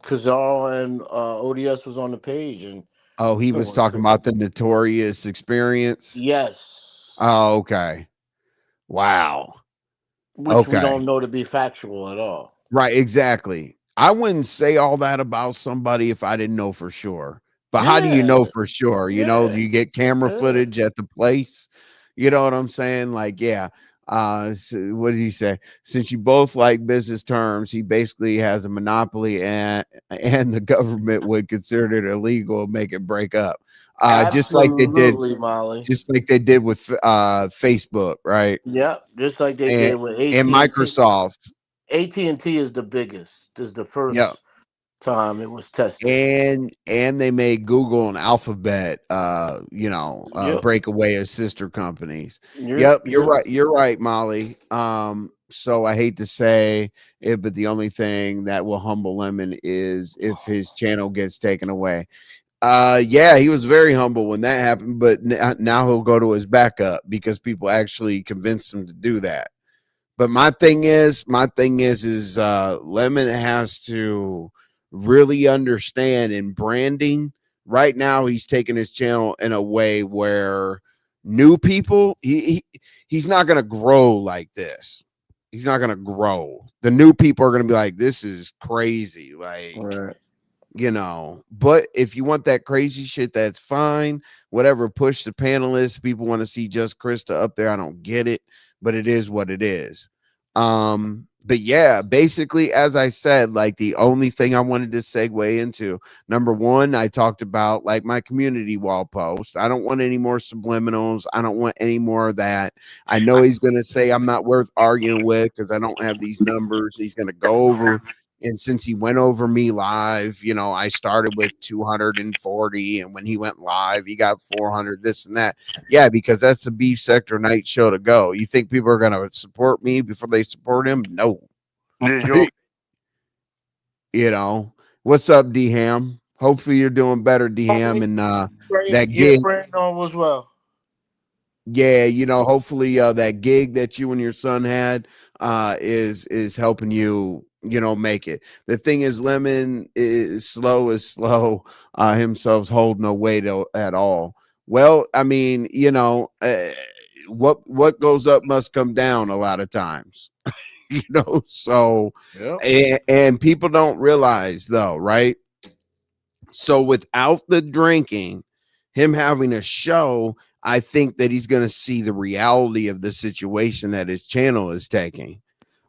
Kazal and ODS was on the page, and Oh, he it was was talking about the notorious experience. yes, Oh, okay. Wow. which we Okay. don't know to be factual at all. Right, exactly. I wouldn't say all that about somebody if I didn't know for sure. But how do you Yeah, know for sure? You know, do yeah, you get camera yeah. footage at the place? You know what I'm saying? Like, yeah. What did he say? Since you both like business terms, he basically has a monopoly, and the government would consider it illegal and make it break up. Just like they did, Absolutely, Molly. just like they did with Facebook, right? Yep, just like they And did with and AT&T. Microsoft. AT&T is the biggest. This is the Yeah. first time it was tested. And they made Google and Alphabet Yep, break away as sister companies. yep, Yep, yep. you're right, Molly. So I hate to say it, but the only thing that will humble Lemon is if his channel gets taken away. Yeah, he was very humble when that happened, but now he'll go to his backup because people actually convinced him to do that. But my thing is Lemon has to really understand in branding. Right now, he's taking his channel in a way where new people, he's not going to grow like this. He's not going to grow. The new people are going to be like, this is crazy. Like, Right. But if you want that crazy shit, that's fine. Whatever, push the panelists. People want to see just Krista up there. I don't get it, but it is what it is. But yeah, basically, as I said, like the only thing I wanted to segue into, number one, I talked about like my community wall post. I don't want any more subliminals. I don't want any more of that. I know he's gonna say I'm not worth arguing with because I don't have these numbers. He's gonna go over. And since he went over me live, I started with 240. And when he went live, he got 400, this and that. Yeah, because that's the Beef Sector night show to go. You think people are going to support me before they support him? No. What's up, D Ham? Hopefully you're doing better, D Ham. And that gig. Praying on was well. Yeah, hopefully that gig that you and your son had is helping you, make it. The thing is, Lemon is slow as slow. Himself's hold no weight at all. Well, I mean, what goes up must come down a lot of times. So Yep. and people don't realize though, right? So without the drinking, him having a show, I think that he's going to see the reality of the situation that his channel is taking.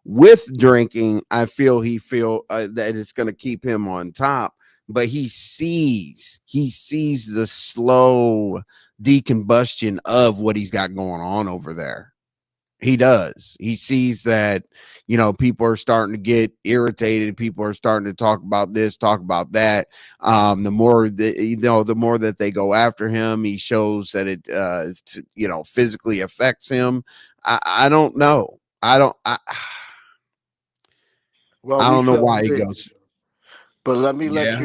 With drinking, I feel that it's going to keep him on top, but he sees the slow decombustion of what he's got going on over there. He does. He sees that, people are starting to get irritated. People are starting to talk about this, talk about that. The more that they go after him, he shows that it, physically affects him. I don't know. Well, I we don't know shall why he see. goes. But let me let Yeah,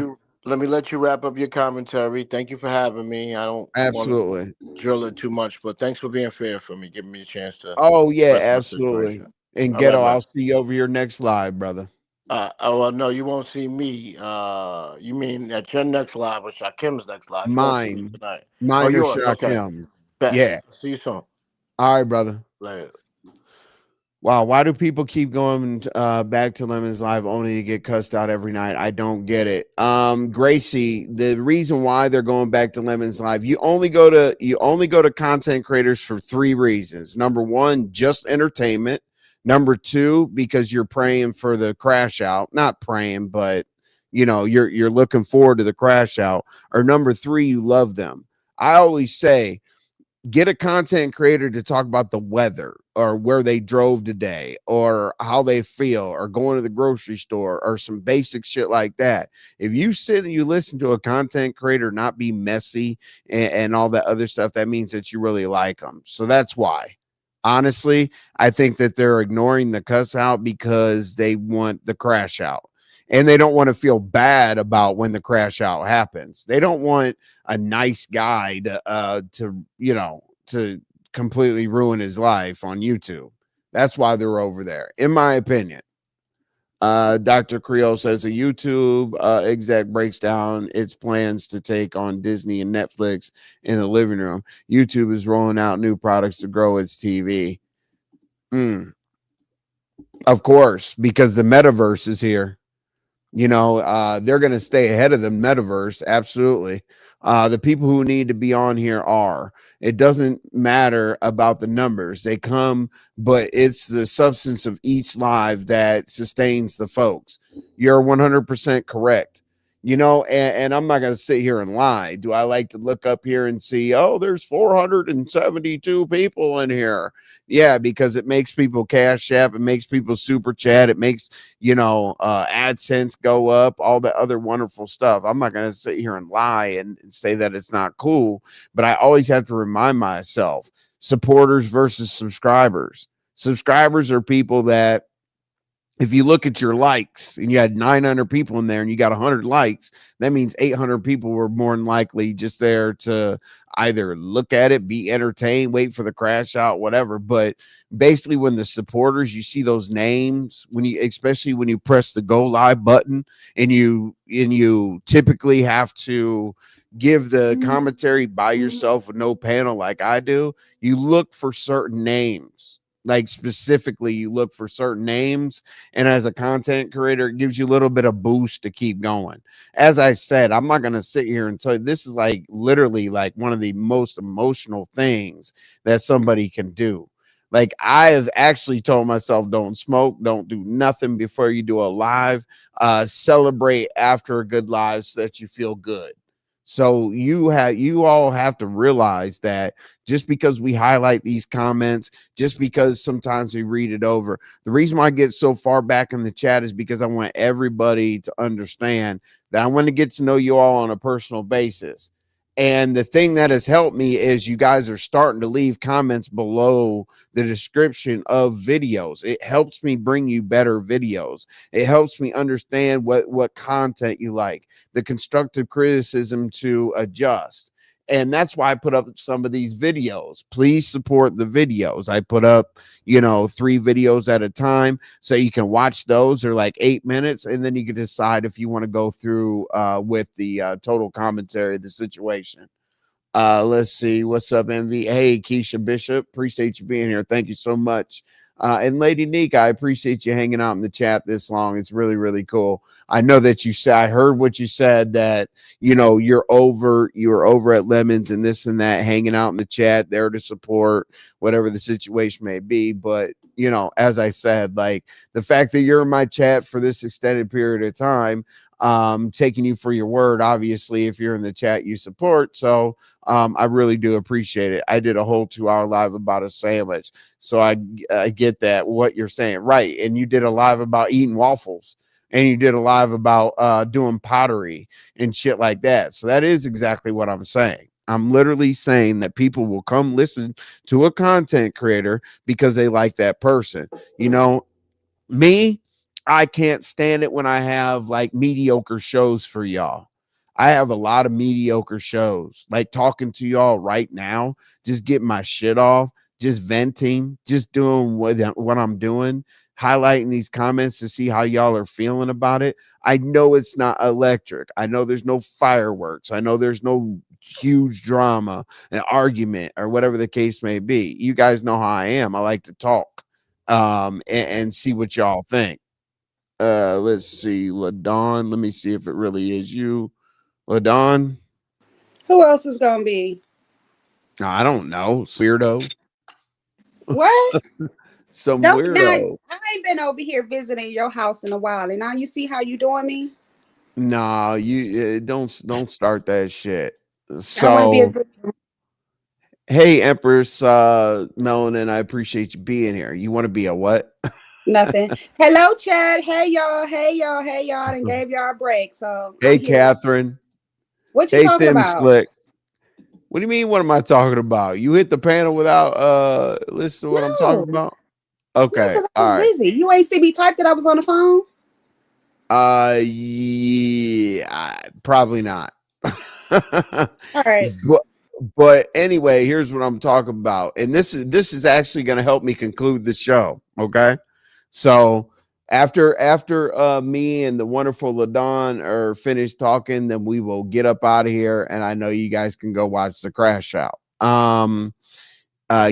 you wrap up your commentary. Thank you for having me. I don't want absolutely. to drill it too much, but thanks for being fair for me, giving me a chance to Oh yeah, express my absolutely. situation. And All right, Ghetto, man. I'll see you over your next live, brother. Well, no, you won't see me. You mean at your next live or Shakim's next live? You won't see me Mine, tonight. Oh, mine or yours. Okay. Shakim. Bet. Yeah. See you soon. All right, brother. Later. Wow, why do people keep going back to Lemon's Live only to get cussed out every night? I don't get it. Gracie, the reason why they're going back to Lemon's Live, you only go to content creators for three reasons. Number one, just entertainment. Number two, because you're praying for the crash out. Not praying, but you're looking forward to the crash out. Or number three, you love them. I always say, get a content creator to talk about the weather or where they drove today or how they feel or going to the grocery store or some basic shit like that. If you sit and you listen to a content creator not be messy and all that other stuff, that means that you really like them. So that's why. Honestly, I think that they're ignoring the cuss out because they want the crash out. And they don't want to feel bad about when the crash out happens. They don't want a nice guy to completely ruin his life on YouTube. That's why they're over there, in my opinion. Dr. Creole says a YouTube exec breaks down its plans to take on Disney and Netflix in the living room. YouTube is rolling out new products to grow its TV. Of course, because the metaverse is here. They're going to stay ahead of the metaverse. Absolutely. The people who need to be on here are. It doesn't matter about the numbers. They come, but it's the substance of each live that sustains the folks. You're 100% correct. And I'm not going to sit here and lie. Do I like to look up here and see, oh, there's 472 people in here? Yeah, because it makes people cash app. It makes people super chat. It makes, AdSense go up, all the other wonderful stuff. I'm not going to sit here and lie and say that it's not cool, but I always have to remind myself, supporters versus subscribers. Subscribers are people that, if you look at your likes and you had 900 people in there and you got 100 likes, that means 800 people were more than likely just there to either look at it, be entertained, wait for the crash out, whatever. But basically, when the supporters, you see those names, especially when you press the go live button and you typically have to give the commentary by yourself with no panel like I do, you look for certain names. Like specifically, you look for certain names, and as a content creator, it gives you a little bit of boost to keep going. As I said, I'm not going to sit here and tell you this is like literally like one of the most emotional things that somebody can do. Like, I have actually told myself, don't smoke, don't do nothing before you do a live. Celebrate after a good live so that you feel good. So you all have to realize that just because we highlight these comments, just because sometimes we read it over, the reason why I get so far back in the chat is because I want everybody to understand that I want to get to know you all on a personal basis. And the thing that has helped me is you guys are starting to leave comments below the description of videos. It helps me bring you better videos. It helps me understand what content you like, the constructive criticism to adjust. And that's why I put up some of these videos. Please support the videos. I put up, 3 videos at a time. So you can watch those. They're like 8 minutes. And then you can decide if you want to go through with the total commentary of the situation. Let's see. What's up, MV? Hey, Keisha Bishop. Appreciate you being here. Thank you so much. And Lady Neek, I appreciate you hanging out in the chat this long. It's really, really cool. I know that you said, I heard what you said, that, you're over at Lemons and this and that, hanging out in the chat there to support whatever the situation may be. But, as I said, like the fact that you're in my chat for this extended period of time, taking you for your word, obviously, if you're in the chat, you support. So I really do appreciate it. I did a whole 2-hour live about a sandwich. So I get that, what you're saying. Right. And you did a live about eating waffles, and you did a live about doing pottery and shit like that. So that is exactly what I'm saying. I'm literally saying that people will come listen to a content creator because they like that person. Me, I can't stand it when I have like mediocre shows for y'all. I have a lot of mediocre shows, like talking to y'all right now, just getting my shit off, just venting, just doing what I'm doing, highlighting these comments to see how y'all are feeling about it. I know it's not electric. I know there's no fireworks. I know there's no huge drama, an argument, or whatever the case may be. You guys know how I am. I like to talk. and see what y'all think. Let's see, LaDon. Let me see if it really is you, LaDon. Who else is gonna be? I don't know. Weirdo. What? Some Don't now. weirdo. I ain't been over here visiting your house in a while, and now you see how you doing me. Nah, you don't start that shit. I want to be a So, good. hey, Empress Melanin, I appreciate you being here. You want to be a what? Nothing. Hello, Chad. Hey y'all. Hey y'all. Hey y'all. And gave y'all a break, so Hey, I'm here. Catherine. What you Hey, talking Thim about? Slick. What do you mean? What am I talking about? You hit the panel without listen to what I'm talking No, about? no, Okay, because I all was right. busy. You ain't see me type that I was on the phone. Yeah, probably not. All right. but but anyway, here's what I'm talking about, and this is actually going to help me conclude the show. Okay, so after me and the wonderful LaDon are finished talking, then we will get up out of here, and I know you guys can go watch the crash out.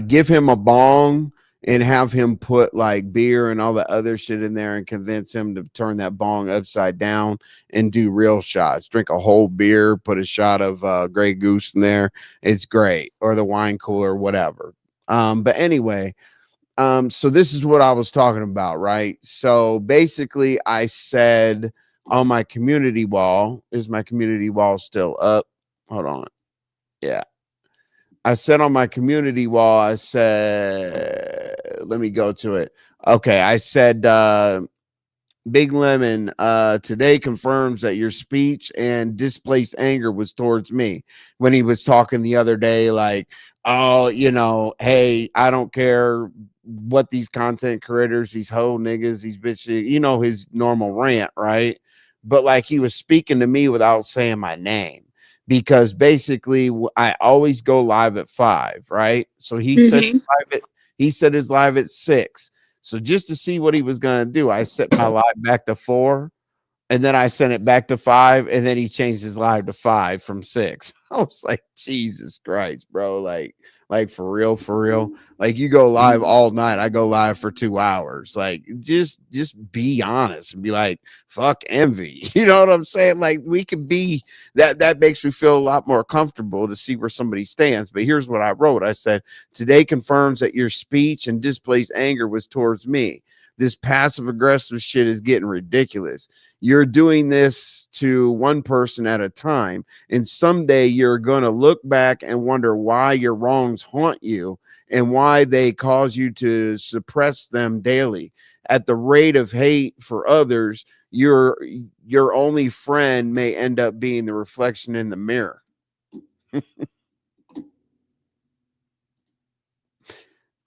Give him a bong and have him put like beer and all the other shit in there and convince him to turn that bong upside down and do real shots. Drink a whole beer, put a shot of Grey Goose in there. It's great. Or the wine cooler, whatever. But anyway, so this is what I was talking about, right? So basically, I said on my community wall, is my community wall still up? Hold on. Yeah. I said on my community wall, I said, let me go to it. Okay. I said, Big Lemon, today confirms that your speech and displaced anger was towards me when he was talking the other day, like, oh, hey, I don't care what these content creators, these hoe niggas, these bitches, his normal rant, right? But like he was speaking to me without saying my name because basically I always go live at 5, right? So he said his live at 6. So just to see what he was going to do, I set my live back to 4 and then I sent it back to 5 and then he changed his live to 5 from 6. I was like, Jesus Christ, bro. Like for real. Like you go live all night. I go live for 2 hours. Like just be honest and be like, fuck envy. You know what I'm saying? Like we could be that makes me feel a lot more comfortable to see where somebody stands. But here's what I wrote. I said, today confirms that your speech and displays anger was towards me. This passive aggressive shit is getting ridiculous. You're doing this to one person at a time. And someday you're going to look back and wonder why your wrongs haunt you and why they cause you to suppress them daily. At the rate of hate for others, your only friend may end up being the reflection in the mirror.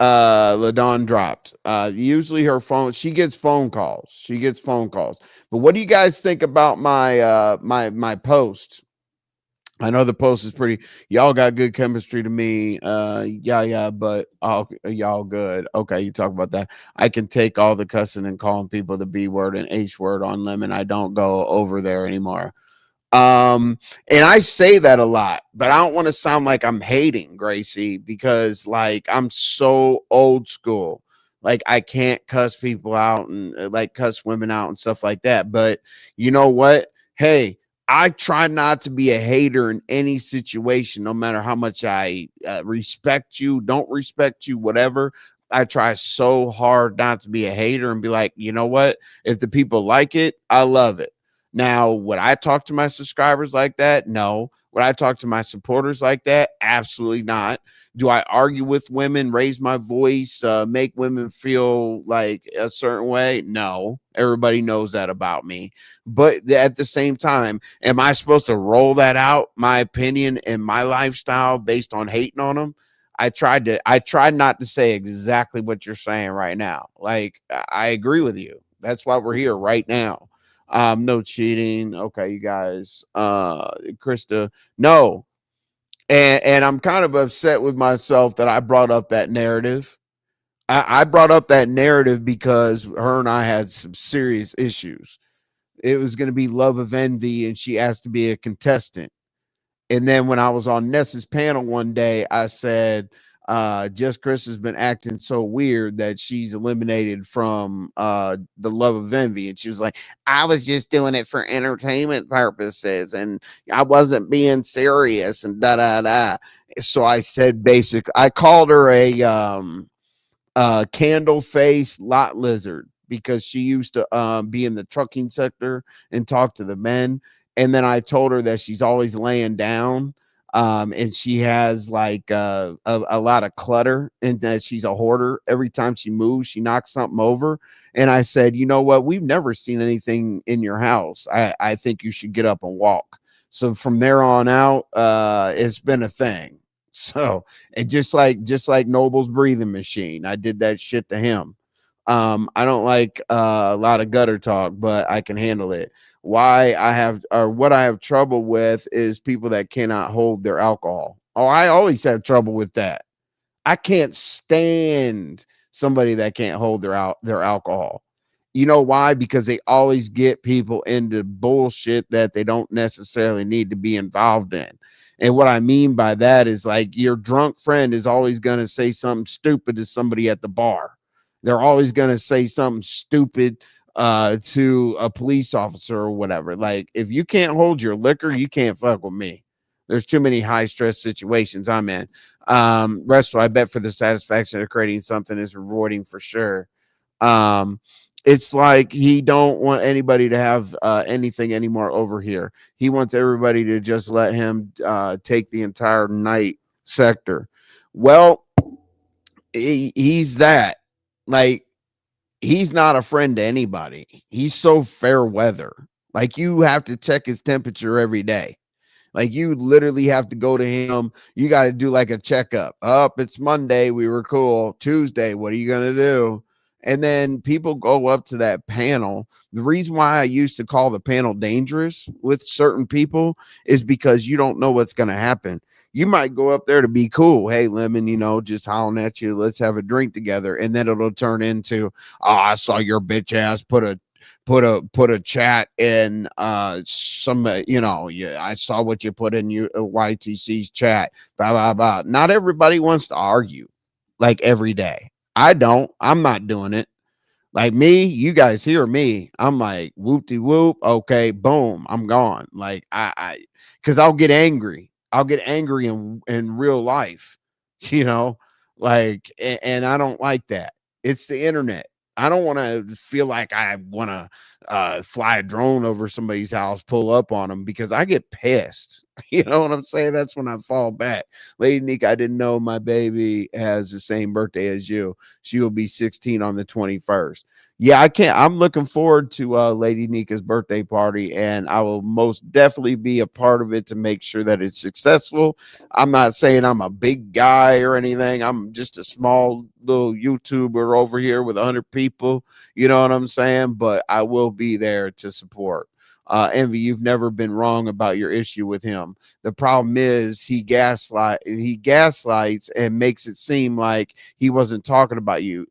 LaDon dropped. Usually her phone, she gets phone calls. But what do you guys think about my my post? I know the post is pretty, y'all got good chemistry to me. Yeah, but y'all good. Okay, you talk about that. I can take all the cussing and calling people the B word and H word on Lemon. I don't go over there anymore. And I say that a lot, but I don't want to sound like I'm hating Gracie because like I'm so old school. Like I can't cuss people out and like cuss women out and stuff like that. But you know what? Hey, I try not to be a hater in any situation, no matter how much I respect you, don't respect you, whatever. I try so hard not to be a hater and be like, you know what? If the people like it, I love it. Now, would I talk to my subscribers like that? No. Would I talk to my supporters like that? Absolutely not. Do I argue with women, raise my voice, make women feel like a certain way? No. Everybody knows that about me. But at the same time, am I supposed to roll that out, my opinion and my lifestyle based on hating on them? I tried not to say exactly what you're saying right now. Like, I agree with you. That's why we're here right now. No cheating. Okay, you guys. Krista, no. And I'm kind of upset with myself that I brought up that narrative. I brought up that narrative because her and I had some serious issues. It was going to be love of envy, and she asked to be a contestant. And then when I was on Ness's panel one day, I said, Just Chris has been acting so weird that she's eliminated from the Love of Envy. And she was like, I was just doing it for entertainment purposes and I wasn't being serious and da da da. So I said I called her a candle face lot lizard because she used to be in the trucking sector and talk to the men. And then I told her that she's always laying down, and she has like a lot of clutter and that she's a hoarder. Every time she moves, she knocks something over. And I said, you know what? We've never seen anything in your house. I think you should get up and walk. So from there on out, it's been a thing. So, and just like Noble's breathing machine, I did that shit to him. I don't like a lot of gutter talk, but I can handle it. Why I have or what I have trouble with is people that cannot hold their alcohol. Oh, I always have trouble with that. I can't stand somebody that can't hold their alcohol. You know why? Because they always get people into bullshit that they don't necessarily need to be involved in. And what I mean by that is like your drunk friend is always going to say something stupid to somebody at the bar. They're always going to say something stupid to a police officer or whatever. Like if you can't hold your liquor, you can't fuck with me. There's too many high stress situations I'm in. Wrestle, I bet for the satisfaction of creating something is rewarding for sure. Um, it's like he don't want anybody to have anything anymore over here. He wants everybody to just let him take the entire night sector. Well, he's that. Like, he's not a friend to anybody. He's so fair weather. Like, you have to check his temperature every day. Like you literally have to go to him. You got to do like a checkup. Up, it's Monday. We were cool. Tuesday, what are you going to do? And then people go up to that panel. The reason why I used to call the panel dangerous with certain people is because you don't know what's going to happen. You might go up there to be cool. Hey, Lemon, just hollering at you. Let's have a drink together. And then it'll turn into, oh, I saw your bitch ass put a chat in some yeah, I saw what you put in your YTC's chat, blah blah blah. Not everybody wants to argue like every day. I'm not doing it. Like me, you guys hear me. I'm like whoop de whoop. Okay, boom, I'm gone. Like because I'll get angry. I'll get angry in real life, you know, like, and I don't like that. It's the internet. I don't want to feel like I want to fly a drone over somebody's house, pull up on them because I get pissed. You know what I'm saying? That's when I fall back. Lady Nick, I didn't know my baby has the same birthday as you. She will be 16 on the 21st. Yeah, I can't. I'm looking forward to Lady Nika's birthday party, and I will most definitely be a part of it to make sure that it's successful. I'm not saying I'm a big guy or anything. I'm just a small little YouTuber over here with 100 people. You know what I'm saying? But I will be there to support. Envy, you've never been wrong about your issue with him. The problem is he gaslights and makes it seem like he wasn't talking about you.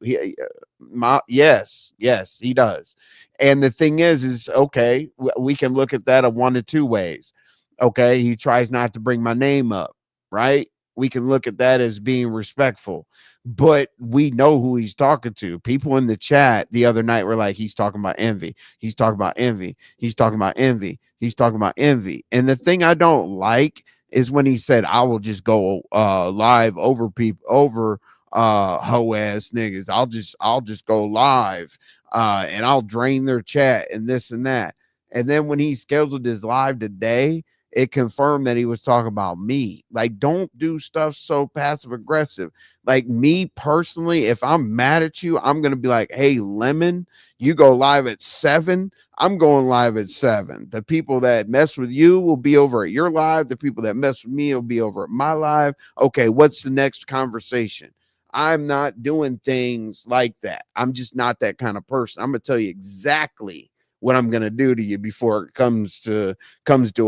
Yes, he does. And the thing is okay, we can look at that of one of two ways. Okay, he tries not to bring my name up, right? We can look at that as being respectful, but we know who he's talking to. People in the chat the other night were like, he's talking about Envy. He's talking about Envy. He's talking about Envy. He's talking about Envy. And the thing I don't like is when he said, I will just go live over people, over hoe ass niggas. I'll just go live and I'll drain their chat and this and that. And then when he scheduled his live today, it confirmed that he was talking about me. Like, don't do stuff so passive aggressive. Like me personally, if I'm mad at you, I'm going to be like, hey, Lemon, you go live at 7. I'm going live at 7. The people that mess with you will be over at your live. The people that mess with me will be over at my live. Okay, what's the next conversation? I'm not doing things like that. I'm just not that kind of person. I'm going to tell you exactly what I'm going to do to you before it comes to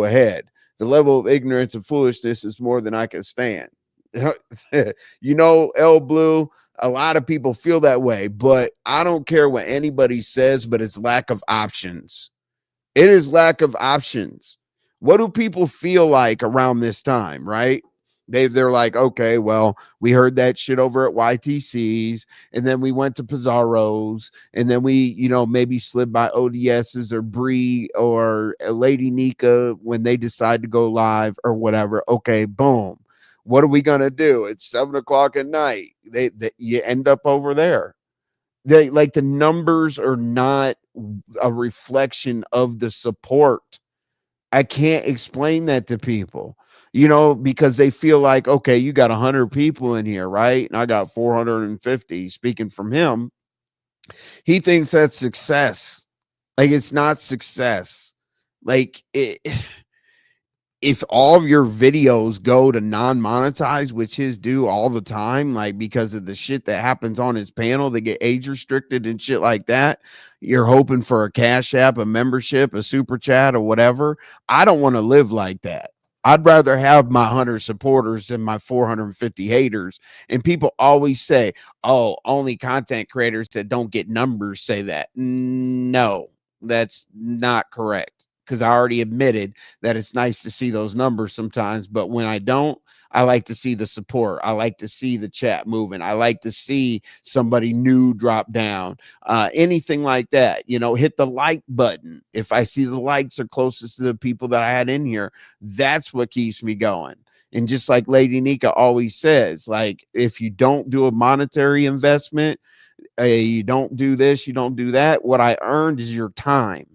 a head. The level of ignorance and foolishness is more than I can stand. L Blue, a lot of people feel that way, but I don't care what anybody says, but it's lack of options. It is lack of options. What do people feel like around this time, right? They're like, okay, well, we heard that shit over at YTC's, and then we went to Pizarro's, and then we, you know, maybe slid by ODS's or Bree or Lady Nika when they decide to go live or whatever. Okay, boom. What are we gonna do? It's 7 o'clock at night. You end up over there. They like the numbers are not a reflection of the support. I can't explain that to people, you know, because they feel like, okay, you got 100 people in here, right? And I got 450. Speaking from him, he thinks that's success. Like, it's not success. Like, if all of your videos go to non-monetize, which his do all the time, like because of the shit that happens on his panel, they get age restricted and shit like that. You're hoping for a cash app, a membership, a super chat, or whatever. I don't want to live like that. I'd rather have my 100 supporters than my 450 haters. And people always say, oh, only content creators that don't get numbers say that. No, that's not correct. Because I already admitted that it's nice to see those numbers sometimes, but when I don't, I like to see the support. I like to see the chat moving. I like to see somebody new drop down, anything like that. You know, hit the like button. If I see the likes are closest to the people that I had in here, that's what keeps me going. And just like Lady Nika always says, like, if you don't do a monetary investment, you don't do this, you don't do that, what I earned is your time.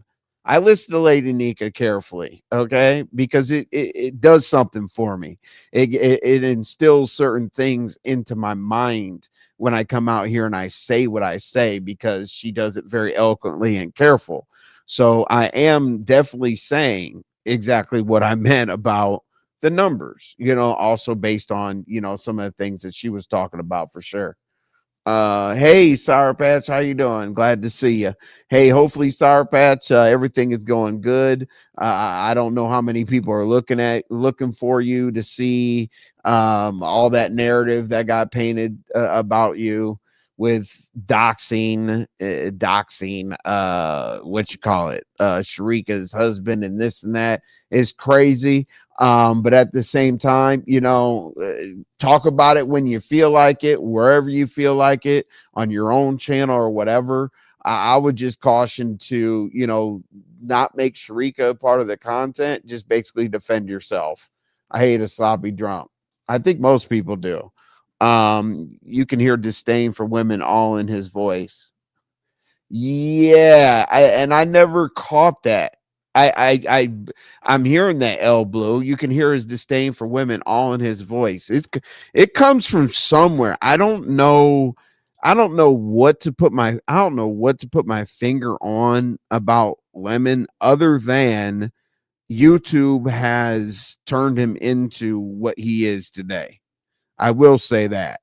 I listen to Lady Nika carefully, okay, because it does something for me. It instills certain things into my mind when I come out here and I say what I say, because she does it very eloquently and careful. So I am definitely saying exactly what I meant about the numbers, you know, also based on, you know, some of the things that she was talking about for sure. Hey, Sour Patch, how you doing? Glad to see you. Hey, hopefully, Sour Patch, everything is going good. I don't know how many people are looking for you to see all that narrative that got painted about you with doxing, what you call it, Sharika's husband and this and that is crazy. But at the same time, you know, talk about it when you feel like it, wherever you feel like it, on your own channel or whatever. I would just caution to, you know, not make Sharika part of the content. Just basically defend yourself. I hate a sloppy drunk. I think most people do. You can hear disdain for women all in his voice. Yeah, I never caught that. I'm hearing that, L Blue. You can hear his disdain for women all in his voice. It comes from somewhere. I don't know what to put my finger on about Lemon, other than YouTube has turned him into what he is today. I will say that,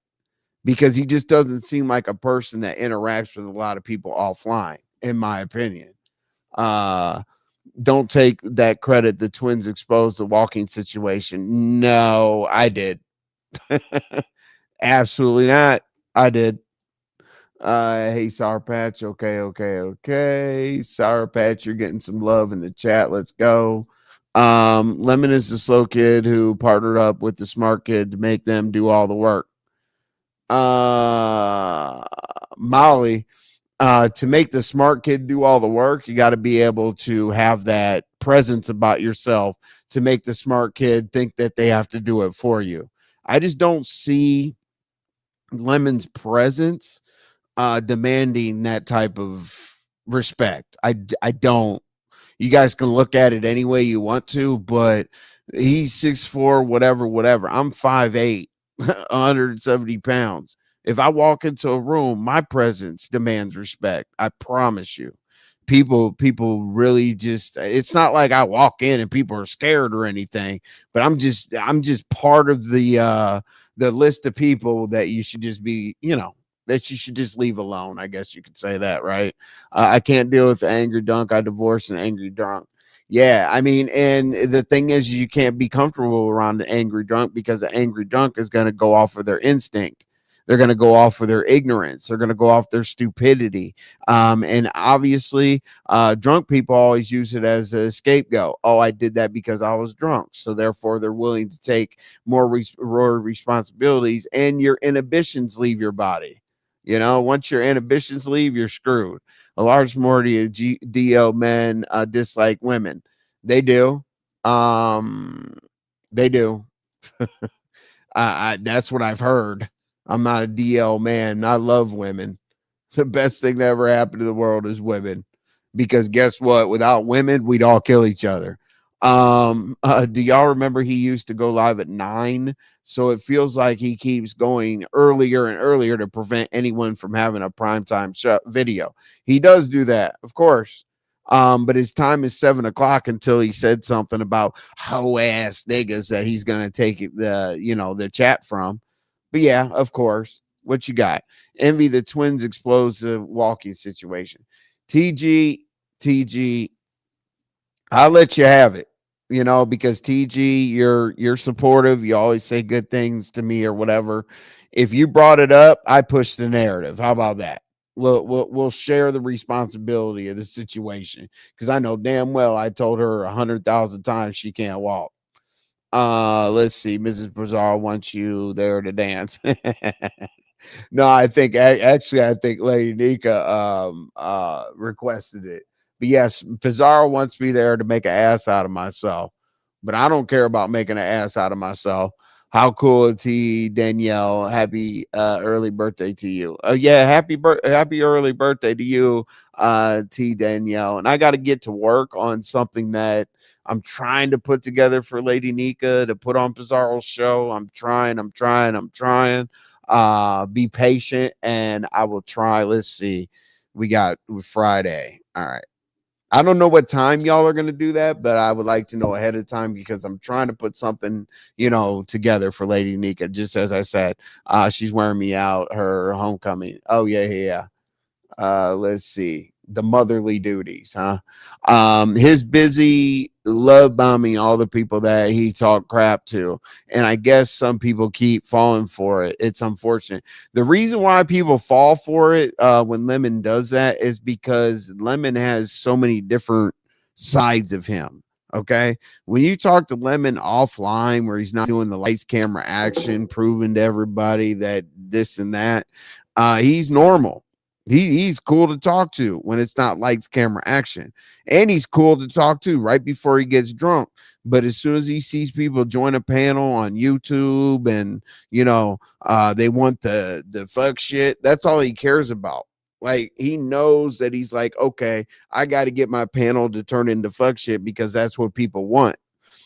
because he just doesn't seem like a person that interacts with a lot of people offline, in my opinion. Don't take that credit. The twins exposed the walking situation. No, I did. Absolutely not. I did. Hey, Sour Patch. Okay. Sour Patch, you're getting some love in the chat. Let's go. Lemon is the slow kid who partnered up with the smart kid to make them do all the work. Molly, to make the smart kid do all the work, you got to be able to have that presence about yourself to make the smart kid think that they have to do it for you. I just don't see Lemon's presence demanding that type of respect. I don't. You guys can look at it any way you want to, but he's 6'4", whatever. I'm 5'8", 170 pounds. If I walk into a room, my presence demands respect. I promise you. People really just, it's not like I walk in and people are scared or anything, but I'm just part of the list of people that you should just be, you know, that you should just leave alone. I guess you could say that, right? I can't deal with the angry drunk. I divorced an angry drunk. Yeah, I mean, and the thing is, you can't be comfortable around the angry drunk, because the angry drunk is going to go off of their instinct. They're going to go off of their ignorance. They're going to go off their stupidity. And obviously, drunk people always use it as a scapegoat. Oh, I did that because I was drunk. So therefore, they're willing to take more responsibilities, and your inhibitions leave your body. You know, once your inhibitions leave, you're screwed. A large majority of DL men dislike women. They do. They do. That's what I've heard. I'm not a DL man. I love women. The best thing that ever happened to the world is women, because guess what? Without women, we'd all kill each other. Do y'all remember he used to go live at 9? So it feels like he keeps going earlier and earlier to prevent anyone from having a primetime video. He does do that, of course. But his time is 7:00 until he said something about hoe ass niggas that he's gonna take the chat from. But yeah, of course. What you got? Envy the twins explosive walking situation. TG, I'll let you have it, because TG, you're supportive. You always say good things to me or whatever. If you brought it up, I push the narrative. How about that? We'll share the responsibility of the situation, because I know damn well I told her 100,000 times she can't walk. Let's see. Mrs. Brazar wants you there to dance. No, I think Lady Nika requested it. But yes, Pizarro wants me there to make an ass out of myself. But I don't care about making an ass out of myself. How cool, T Danielle. Happy early birthday to you. Oh yeah, happy early birthday to you, T Danielle. And I got to get to work on something that I'm trying to put together for Lady Nika to put on Pizarro's show. I'm trying. Be patient, and I will try. Let's see. We got Friday. All right. I don't know what time y'all are going to do that, but I would like to know ahead of time, because I'm trying to put something, together for Lady Nika. Just as I said, she's wearing me out, her homecoming. Oh, yeah. Let's see. The motherly duties, huh? His busy love bombing all the people that he talked crap to. And I guess some people keep falling for it. It's unfortunate. The reason why people fall for it when Lemon does that is because Lemon has so many different sides of him. Okay. When you talk to Lemon offline, where he's not doing the lights, camera, action, proving to everybody that this and that, he's normal. He's cool to talk to when it's not lights, camera, action. And he's cool to talk to right before he gets drunk. But as soon as he sees people join a panel on YouTube and, they want the fuck shit, that's all he cares about. Like, he knows that he's like, okay, I got to get my panel to turn into fuck shit, because that's what people want.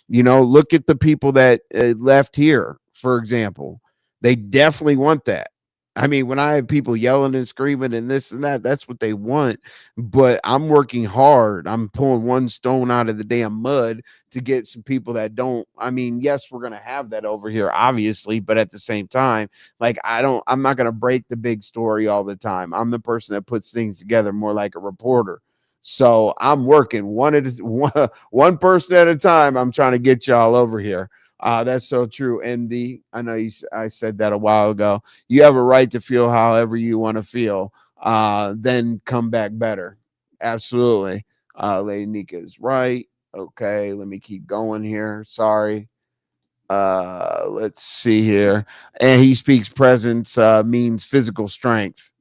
Look at the people that left here, for example. They definitely want that. I mean, when I have people yelling and screaming and this and that, that's what they want. But I'm working hard. I'm pulling one stone out of the damn mud to get some people that don't. I mean, yes, we're going to have that over here, obviously. But at the same time, like, I'm not going to break the big story all the time. I'm the person that puts things together more like a reporter. So I'm working one person at a time. I'm trying to get y'all over here. That's so true. MD, I know I said that a while ago. You have a right to feel however you want to feel. Then come back better. Absolutely. Lady Nika is right. Okay, let me keep going here. Sorry. Let's see here. And he speaks presence means physical strength.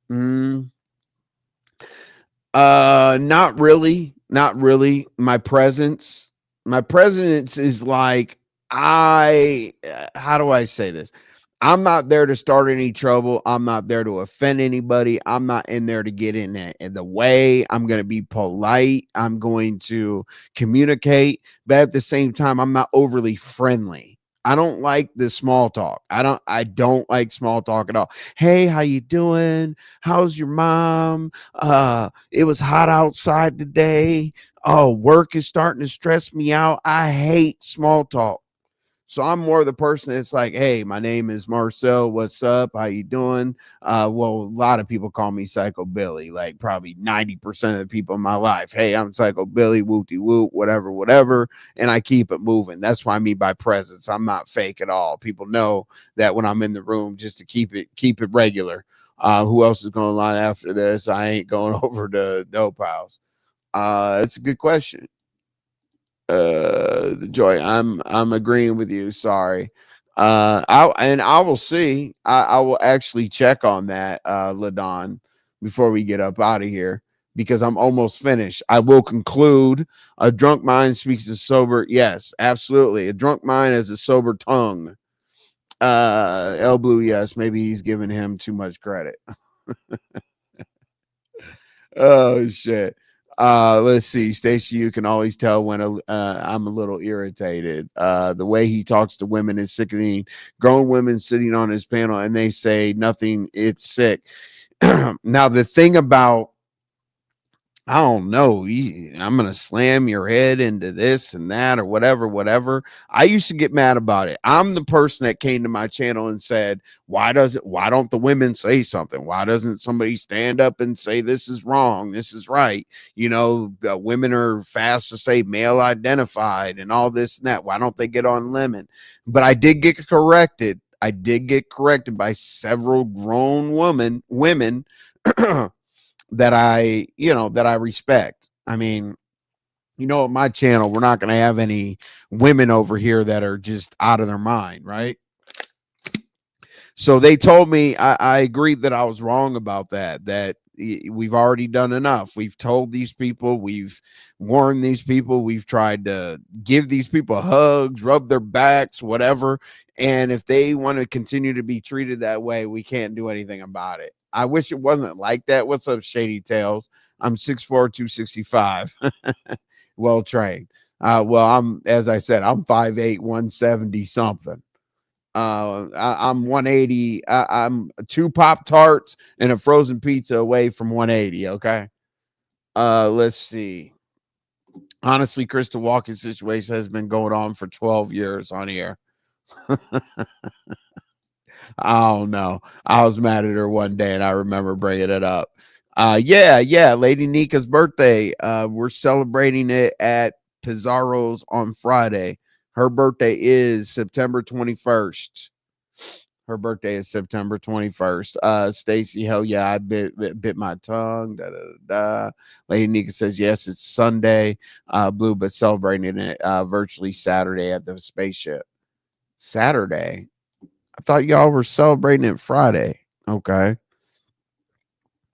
Not really. My presence is like, how do I say this? I'm not there to start any trouble. I'm not there to offend anybody. I'm not in there to get in the way. I'm going to be polite. I'm going to communicate, but at the same time, I'm not overly friendly. I don't like the small talk. I don't like small talk at all. Hey, how you doing? How's your mom? It was hot outside today. Oh, work is starting to stress me out. I hate small talk. So I'm more the person that's like, hey, my name is Marcel. What's up? How you doing? Well, a lot of people call me Psycho Billy, like probably 90% of the people in my life. Hey, I'm Psycho Billy, whoopty whoop, whatever, whatever. And I keep it moving. That's what I mean by presence. I'm not fake at all. People know that when I'm in the room, just to keep it regular. Who else is going on after this? I ain't going over to Dope House. It's a good question. The Joy, I'm agreeing with you. Sorry. I will see. I will actually check on that, Ladon, before we get up out of here, because I'm almost finished. I will conclude. A drunk mind speaks to sober. Yes, absolutely. A drunk mind has a sober tongue. El Blue, yes, maybe he's giving him too much credit. Oh shit. Let's see, Stacey, you can always tell when I'm a little irritated. The way he talks to women is sickening. Grown women sitting on his panel and they say nothing, it's sick. Now the thing about, I don't know, I'm going to slam your head into this and that or whatever. I used to get mad about it. I'm the person that came to my channel and said, why don't the women say something? Why doesn't somebody stand up and say this is wrong? This is right. Women are fast to say male identified and all this and that. Why don't they get on Lemon? But I did get corrected. By several grown women that I respect. I mean, at my channel, we're not going to have any women over here that are just out of their mind, right? So they told me, I agreed that I was wrong about that we've already done enough. We've told these people, we've warned these people, we've tried to give these people hugs, rub their backs, whatever. And if they want to continue to be treated that way, we can't do anything about it. I wish it wasn't like that. What's up, Shady Tails? I'm 6'4", 265. Well trained. As I said, I'm 5'8", 170 something. I'm 180. I'm 2 Pop-Tarts and a frozen pizza away from 180. Okay. Let's see. Honestly, Krista Walken's situation has been going on for 12 years on here. I don't know. I was mad at her one day and I remember bringing it up. Yeah. Lady Nika's birthday. We're celebrating it at Pizarro's on Friday. Her birthday is September 21st. Her birthday is September 21st. Stacy, hell yeah, I bit my tongue. Lady Nika says, yes, it's Sunday. Blue, but celebrating it virtually Saturday at the spaceship. Saturday? I thought y'all were celebrating it Friday. Okay.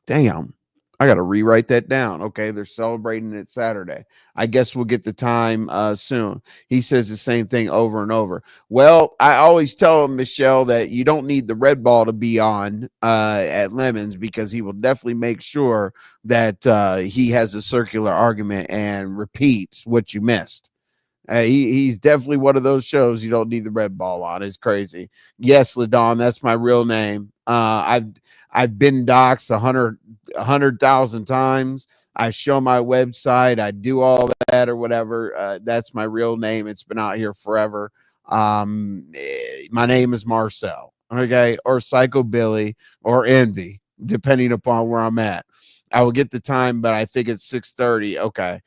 Damn. I got to rewrite that down. Okay. They're celebrating it Saturday. I guess we'll get the time soon. He says the same thing over and over. Well, I always tell him, Michelle, that you don't need the red ball to be on at Lemons, because he will definitely make sure that he has a circular argument and repeats what you missed. He's definitely one of those shows you don't need the red ball on. It's crazy. Yes, Ladon, that's my real name. I've been doxxed 100,000 times. I show my website. I do all that or whatever. That's my real name. It's been out here forever. My name is Marcel. Okay, or Psycho Billy or Envy, depending upon where I'm at. I will get the time, but I think it's 6:30. Okay.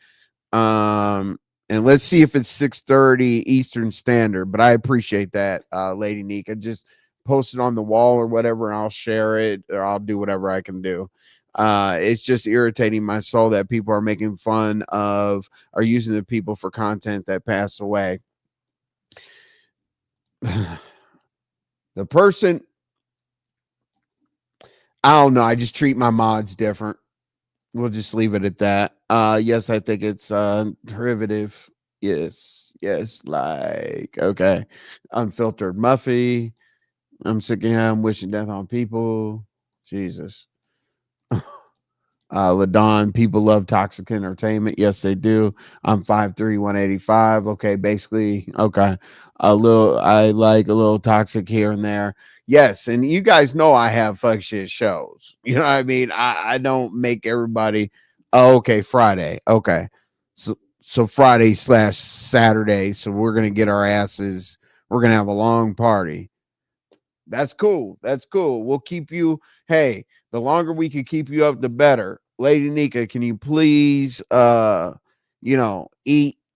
And let's see if it's 6:30 Eastern Standard. But I appreciate that, Lady Nika. Just post it on the wall or whatever, and I'll share it, or I'll do whatever I can do. It's just irritating my soul that people are making fun of or using the people for content that passed away. The person, I don't know. I just treat my mods different. We'll just leave it at that. Yes, I think it's derivative. Yes, like, okay. Unfiltered Muffy. I'm sick of him wishing death on people. Jesus. Ladon, people love toxic entertainment. Yes, they do. I'm 5'3", 185. Okay, basically, okay. I like a little toxic here and there. Yes, and you guys know I have fuck shit shows. You know what I mean? I don't make everybody. Oh, okay, Friday. Okay. So Friday/Saturday. So we're gonna get our asses We're going to have a long party. That's cool. That's cool. We'll keep you. Hey, the longer we can keep you up, the better. Lady Nika, can you please, eat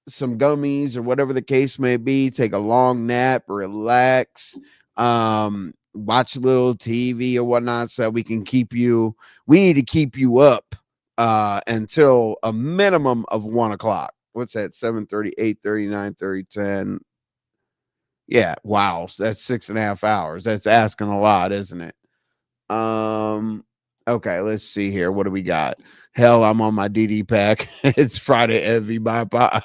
some gummies or whatever the case may be, take a long nap, relax, watch a little TV or whatnot so that we can keep you. We need to keep you up until a minimum of 1 o'clock. What's that? 7:30, 8:30, 9:30, 10. Yeah, wow. So that's 6.5 hours. That's asking a lot, isn't it? Okay, let's see here. What do we got? Hell, I'm on my DD pack. It's Friday, Envy my pop.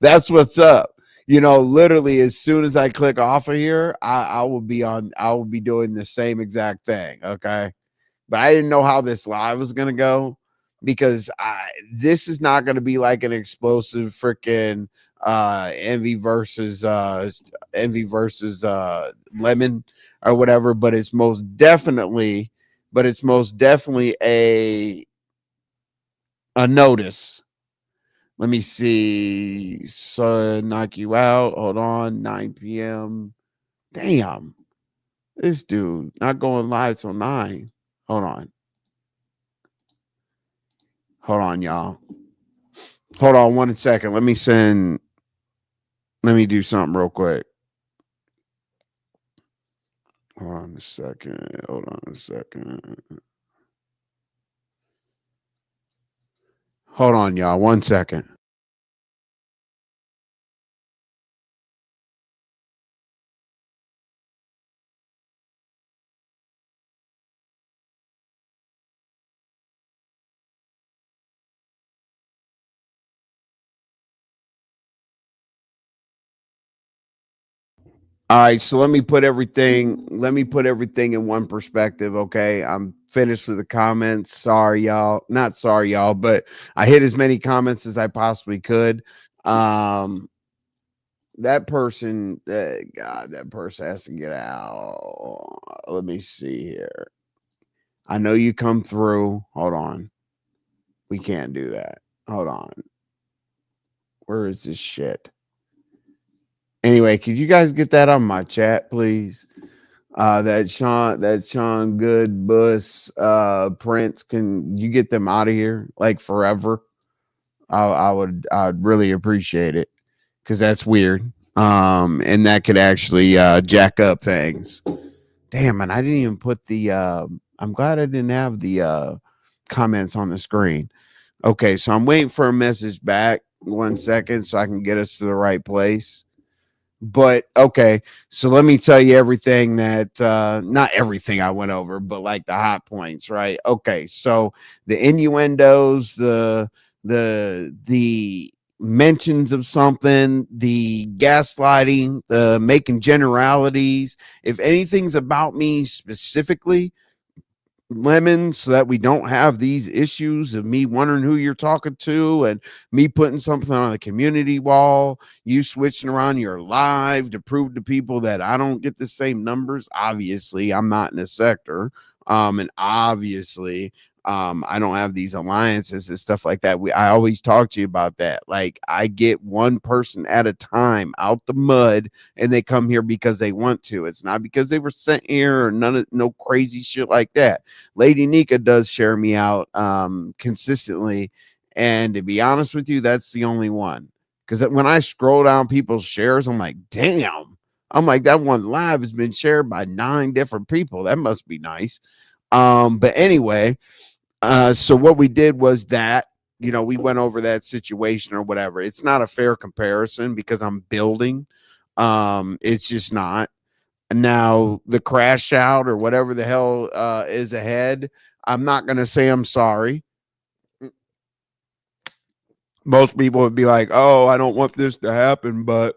That's what's up. Literally as soon as I click off of here, I will be doing the same exact thing. Okay. But I didn't know how this live was gonna go because this is not gonna be like an explosive freaking envy versus lemon or whatever, but it's most definitely a notice. Let me see. So knock you out. Hold on. 9 p.m. Damn. This dude not going live till 9. Hold on, y'all. Hold on 1 second. Let me do something real quick. Hold on a second. Hold on, y'all. 1 second. All right, so let me put everything in one perspective, okay? I'm finished with the comments. Sorry, y'all. Not sorry, y'all, but I hit as many comments as I possibly could. That person has to get out. Let me see here. I know you come through. Hold on. We can't do that. Hold on. Where is this shit? Anyway, could you guys get that on my chat, please? That Sean Good Bus Prince, can you get them out of here like forever? I'd really appreciate it because that's weird. And that could actually jack up things. Damn, and I didn't even put the I'm glad I didn't have the comments on the screen. Okay, so I'm waiting for a message back. 1 second so I can get us to the right place. But okay, so let me tell you everything that not everything I went over, but like the hot points, right? Okay, so the innuendos, the mentions of something, the gaslighting, the making generalities. If anything's about me specifically, Lemon, so that we don't have these issues of me wondering who you're talking to and me putting something on the community wall, you switching around your live to prove to people that I don't get the same numbers. Obviously, I'm not in a sector. And obviously, I don't have these alliances and stuff like that. I always talk to you about that. Like, I get one person at a time out the mud, and they come here because they want to. It's not because they were sent here or no crazy shit like that. Lady Nika does share me out consistently, and to be honest with you, that's the only one. Because when I scroll down people's shares, I'm like, damn. I'm like, that one live has been shared by 9 different people. That must be nice. But anyway, so what we did was that, we went over that situation or whatever. It's not a fair comparison because I'm building. It's just not. Now, the crash out or whatever the hell is ahead, I'm not going to say I'm sorry. Most people would be like, oh, I don't want this to happen, but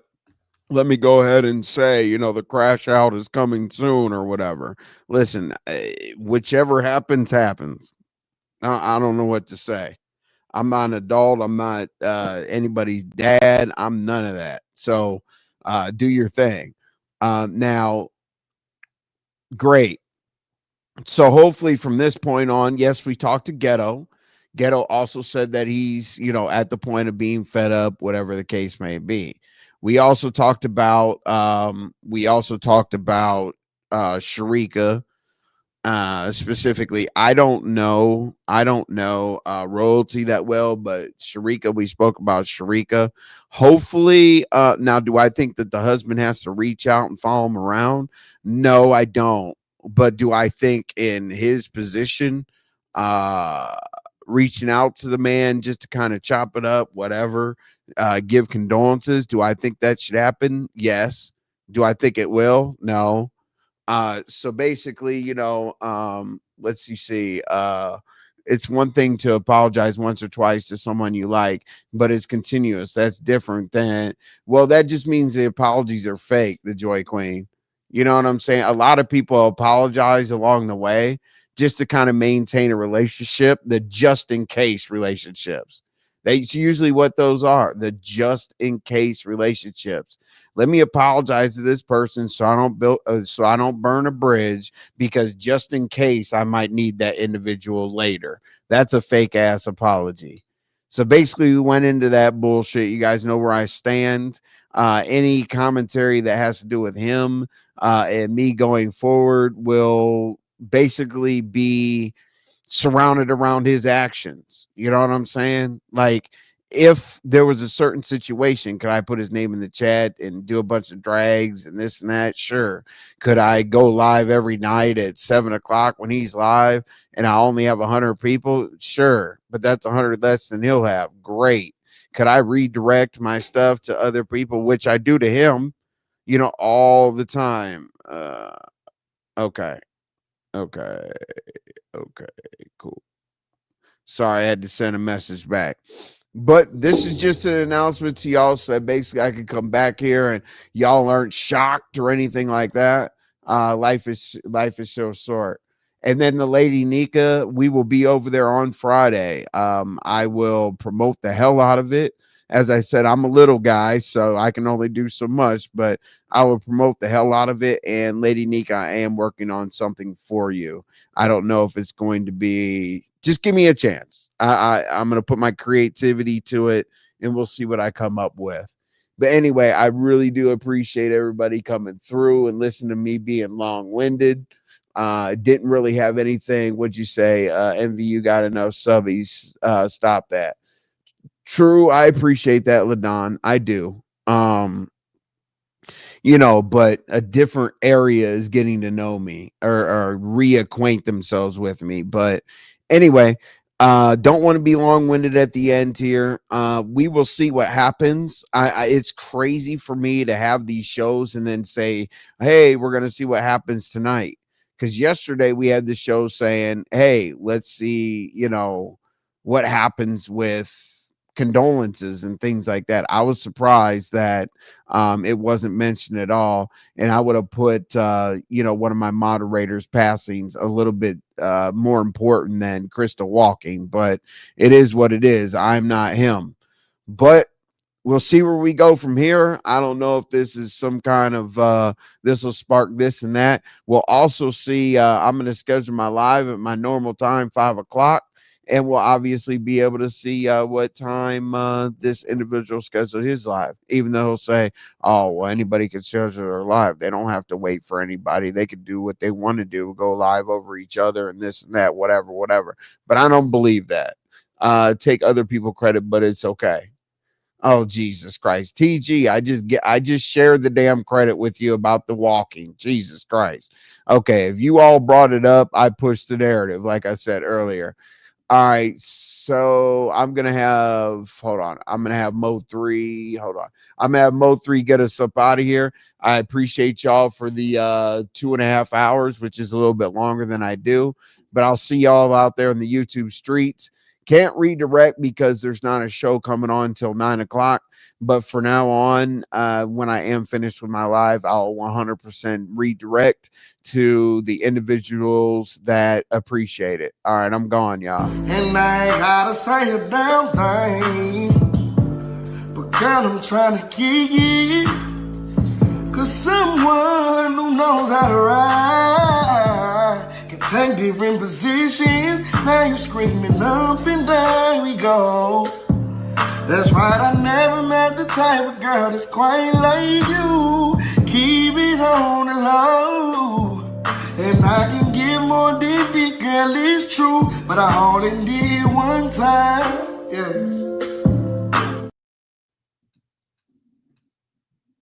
let me go ahead and say, the crash out is coming soon or whatever. Listen, whichever happens. I don't know what to say. I'm not an adult. I'm not anybody's dad. I'm none of that. So do your thing. Now, great. So hopefully from this point on, yes, we talked to Ghetto. Ghetto also said that he's, at the point of being fed up, whatever the case may be. We also talked about Sharika. Specifically, I don't know royalty that well, but Sharika, we spoke about Sharika. Hopefully, now, do I think that the husband has to reach out and follow him around? No, I don't. But do I think in his position, reaching out to the man just to kind of chop it up, whatever, give condolences, do I think that should happen? Yes. Do I think it will? No. So basically, let's see. It's one thing to apologize once or twice to someone you like, but it's continuous. That's different than, well, that just means the apologies are fake, the Joy Queen. You know what I'm saying? A lot of people apologize along the way just to kind of maintain a relationship, the just in case relationships. That's usually what those are, the just in case relationships. Let me apologize to this person so I don't burn a bridge, because just in case I might need that individual later. That's a fake ass apology. So basically, we went into that bullshit. You guys know where I stand. Any commentary that has to do with him and me going forward will basically be surrounded around his actions. You know what I'm saying? Like, if there was a certain situation, could I put his name in the chat and do a bunch of drags and this and that? Sure. Could I go live every night at 7:00 when he's live and I only have 100 people? Sure. But that's 100 less than he'll have. Great. Could I redirect my stuff to other people, which I do to him, all the time? Okay. Okay, cool. Sorry, I had to send a message back. But this is just an announcement to y'all, so that basically I could come back here and y'all aren't shocked or anything like that. Life is so short. And then the lady Nika, we will be over there on Friday. I will promote the hell out of it. As I said, I'm a little guy, so I can only do so much, but I will promote the hell out of it. And Lady Nika, I am working on something for you. I don't know if it's going to be, just give me a chance. I'm going to put my creativity to it and we'll see what I come up with. But anyway, I really do appreciate everybody coming through and listening to me being long-winded. Didn't really have anything. What'd you say? Envy, you got enough subbies. Stop that. True, I appreciate that, LaDon. I do. But a different area is getting to know me or reacquaint themselves with me. But anyway, don't want to be long-winded at the end here. We will see what happens. It's crazy for me to have these shows and then say, hey, we're going to see what happens tonight. Because yesterday we had the show saying, hey, let's see, what happens with condolences and things like that. I was surprised that it wasn't mentioned at all, and I would have put one of my moderators passings a little bit more important than Crystal walking, but it is what it is. I'm not him, but we'll see where we go from here. I don't know if this is some kind of this will spark this and that. We'll also see. I'm going to schedule my live at my normal time, 5:00. And we'll obviously be able to see what time this individual scheduled his live, even though he'll say, oh, well, anybody can schedule their live. They don't have to wait for anybody. They could do what they want to do, go live over each other and this and that, whatever. But I don't believe that. Take other people credit, but it's okay. Oh, Jesus Christ. TG, I just shared the damn credit with you about the walking. Jesus Christ. Okay, if you all brought it up, I pushed the narrative, like I said earlier. All right, so I'm going to have Mo 3. Hold on. I'm going to have Mo 3 get us up out of here. I appreciate y'all for the 2.5 hours, which is a little bit longer than I do. But I'll see y'all out there in the YouTube streets. Can't redirect because there's not a show coming on until 9:00. But for now on, when I am finished with my live, I'll 100% redirect to the individuals that appreciate it. All right, I'm gone, y'all. And I ain't gotta say a damn thing, but girl, I'm trying to get you, 'cause someone who knows how to ride can take different positions. Now you screaming up and down we go. That's right, I never met the type of girl that's quite like you. Keep it on the low. And I can give more than the girl, it's true. But I only did one time.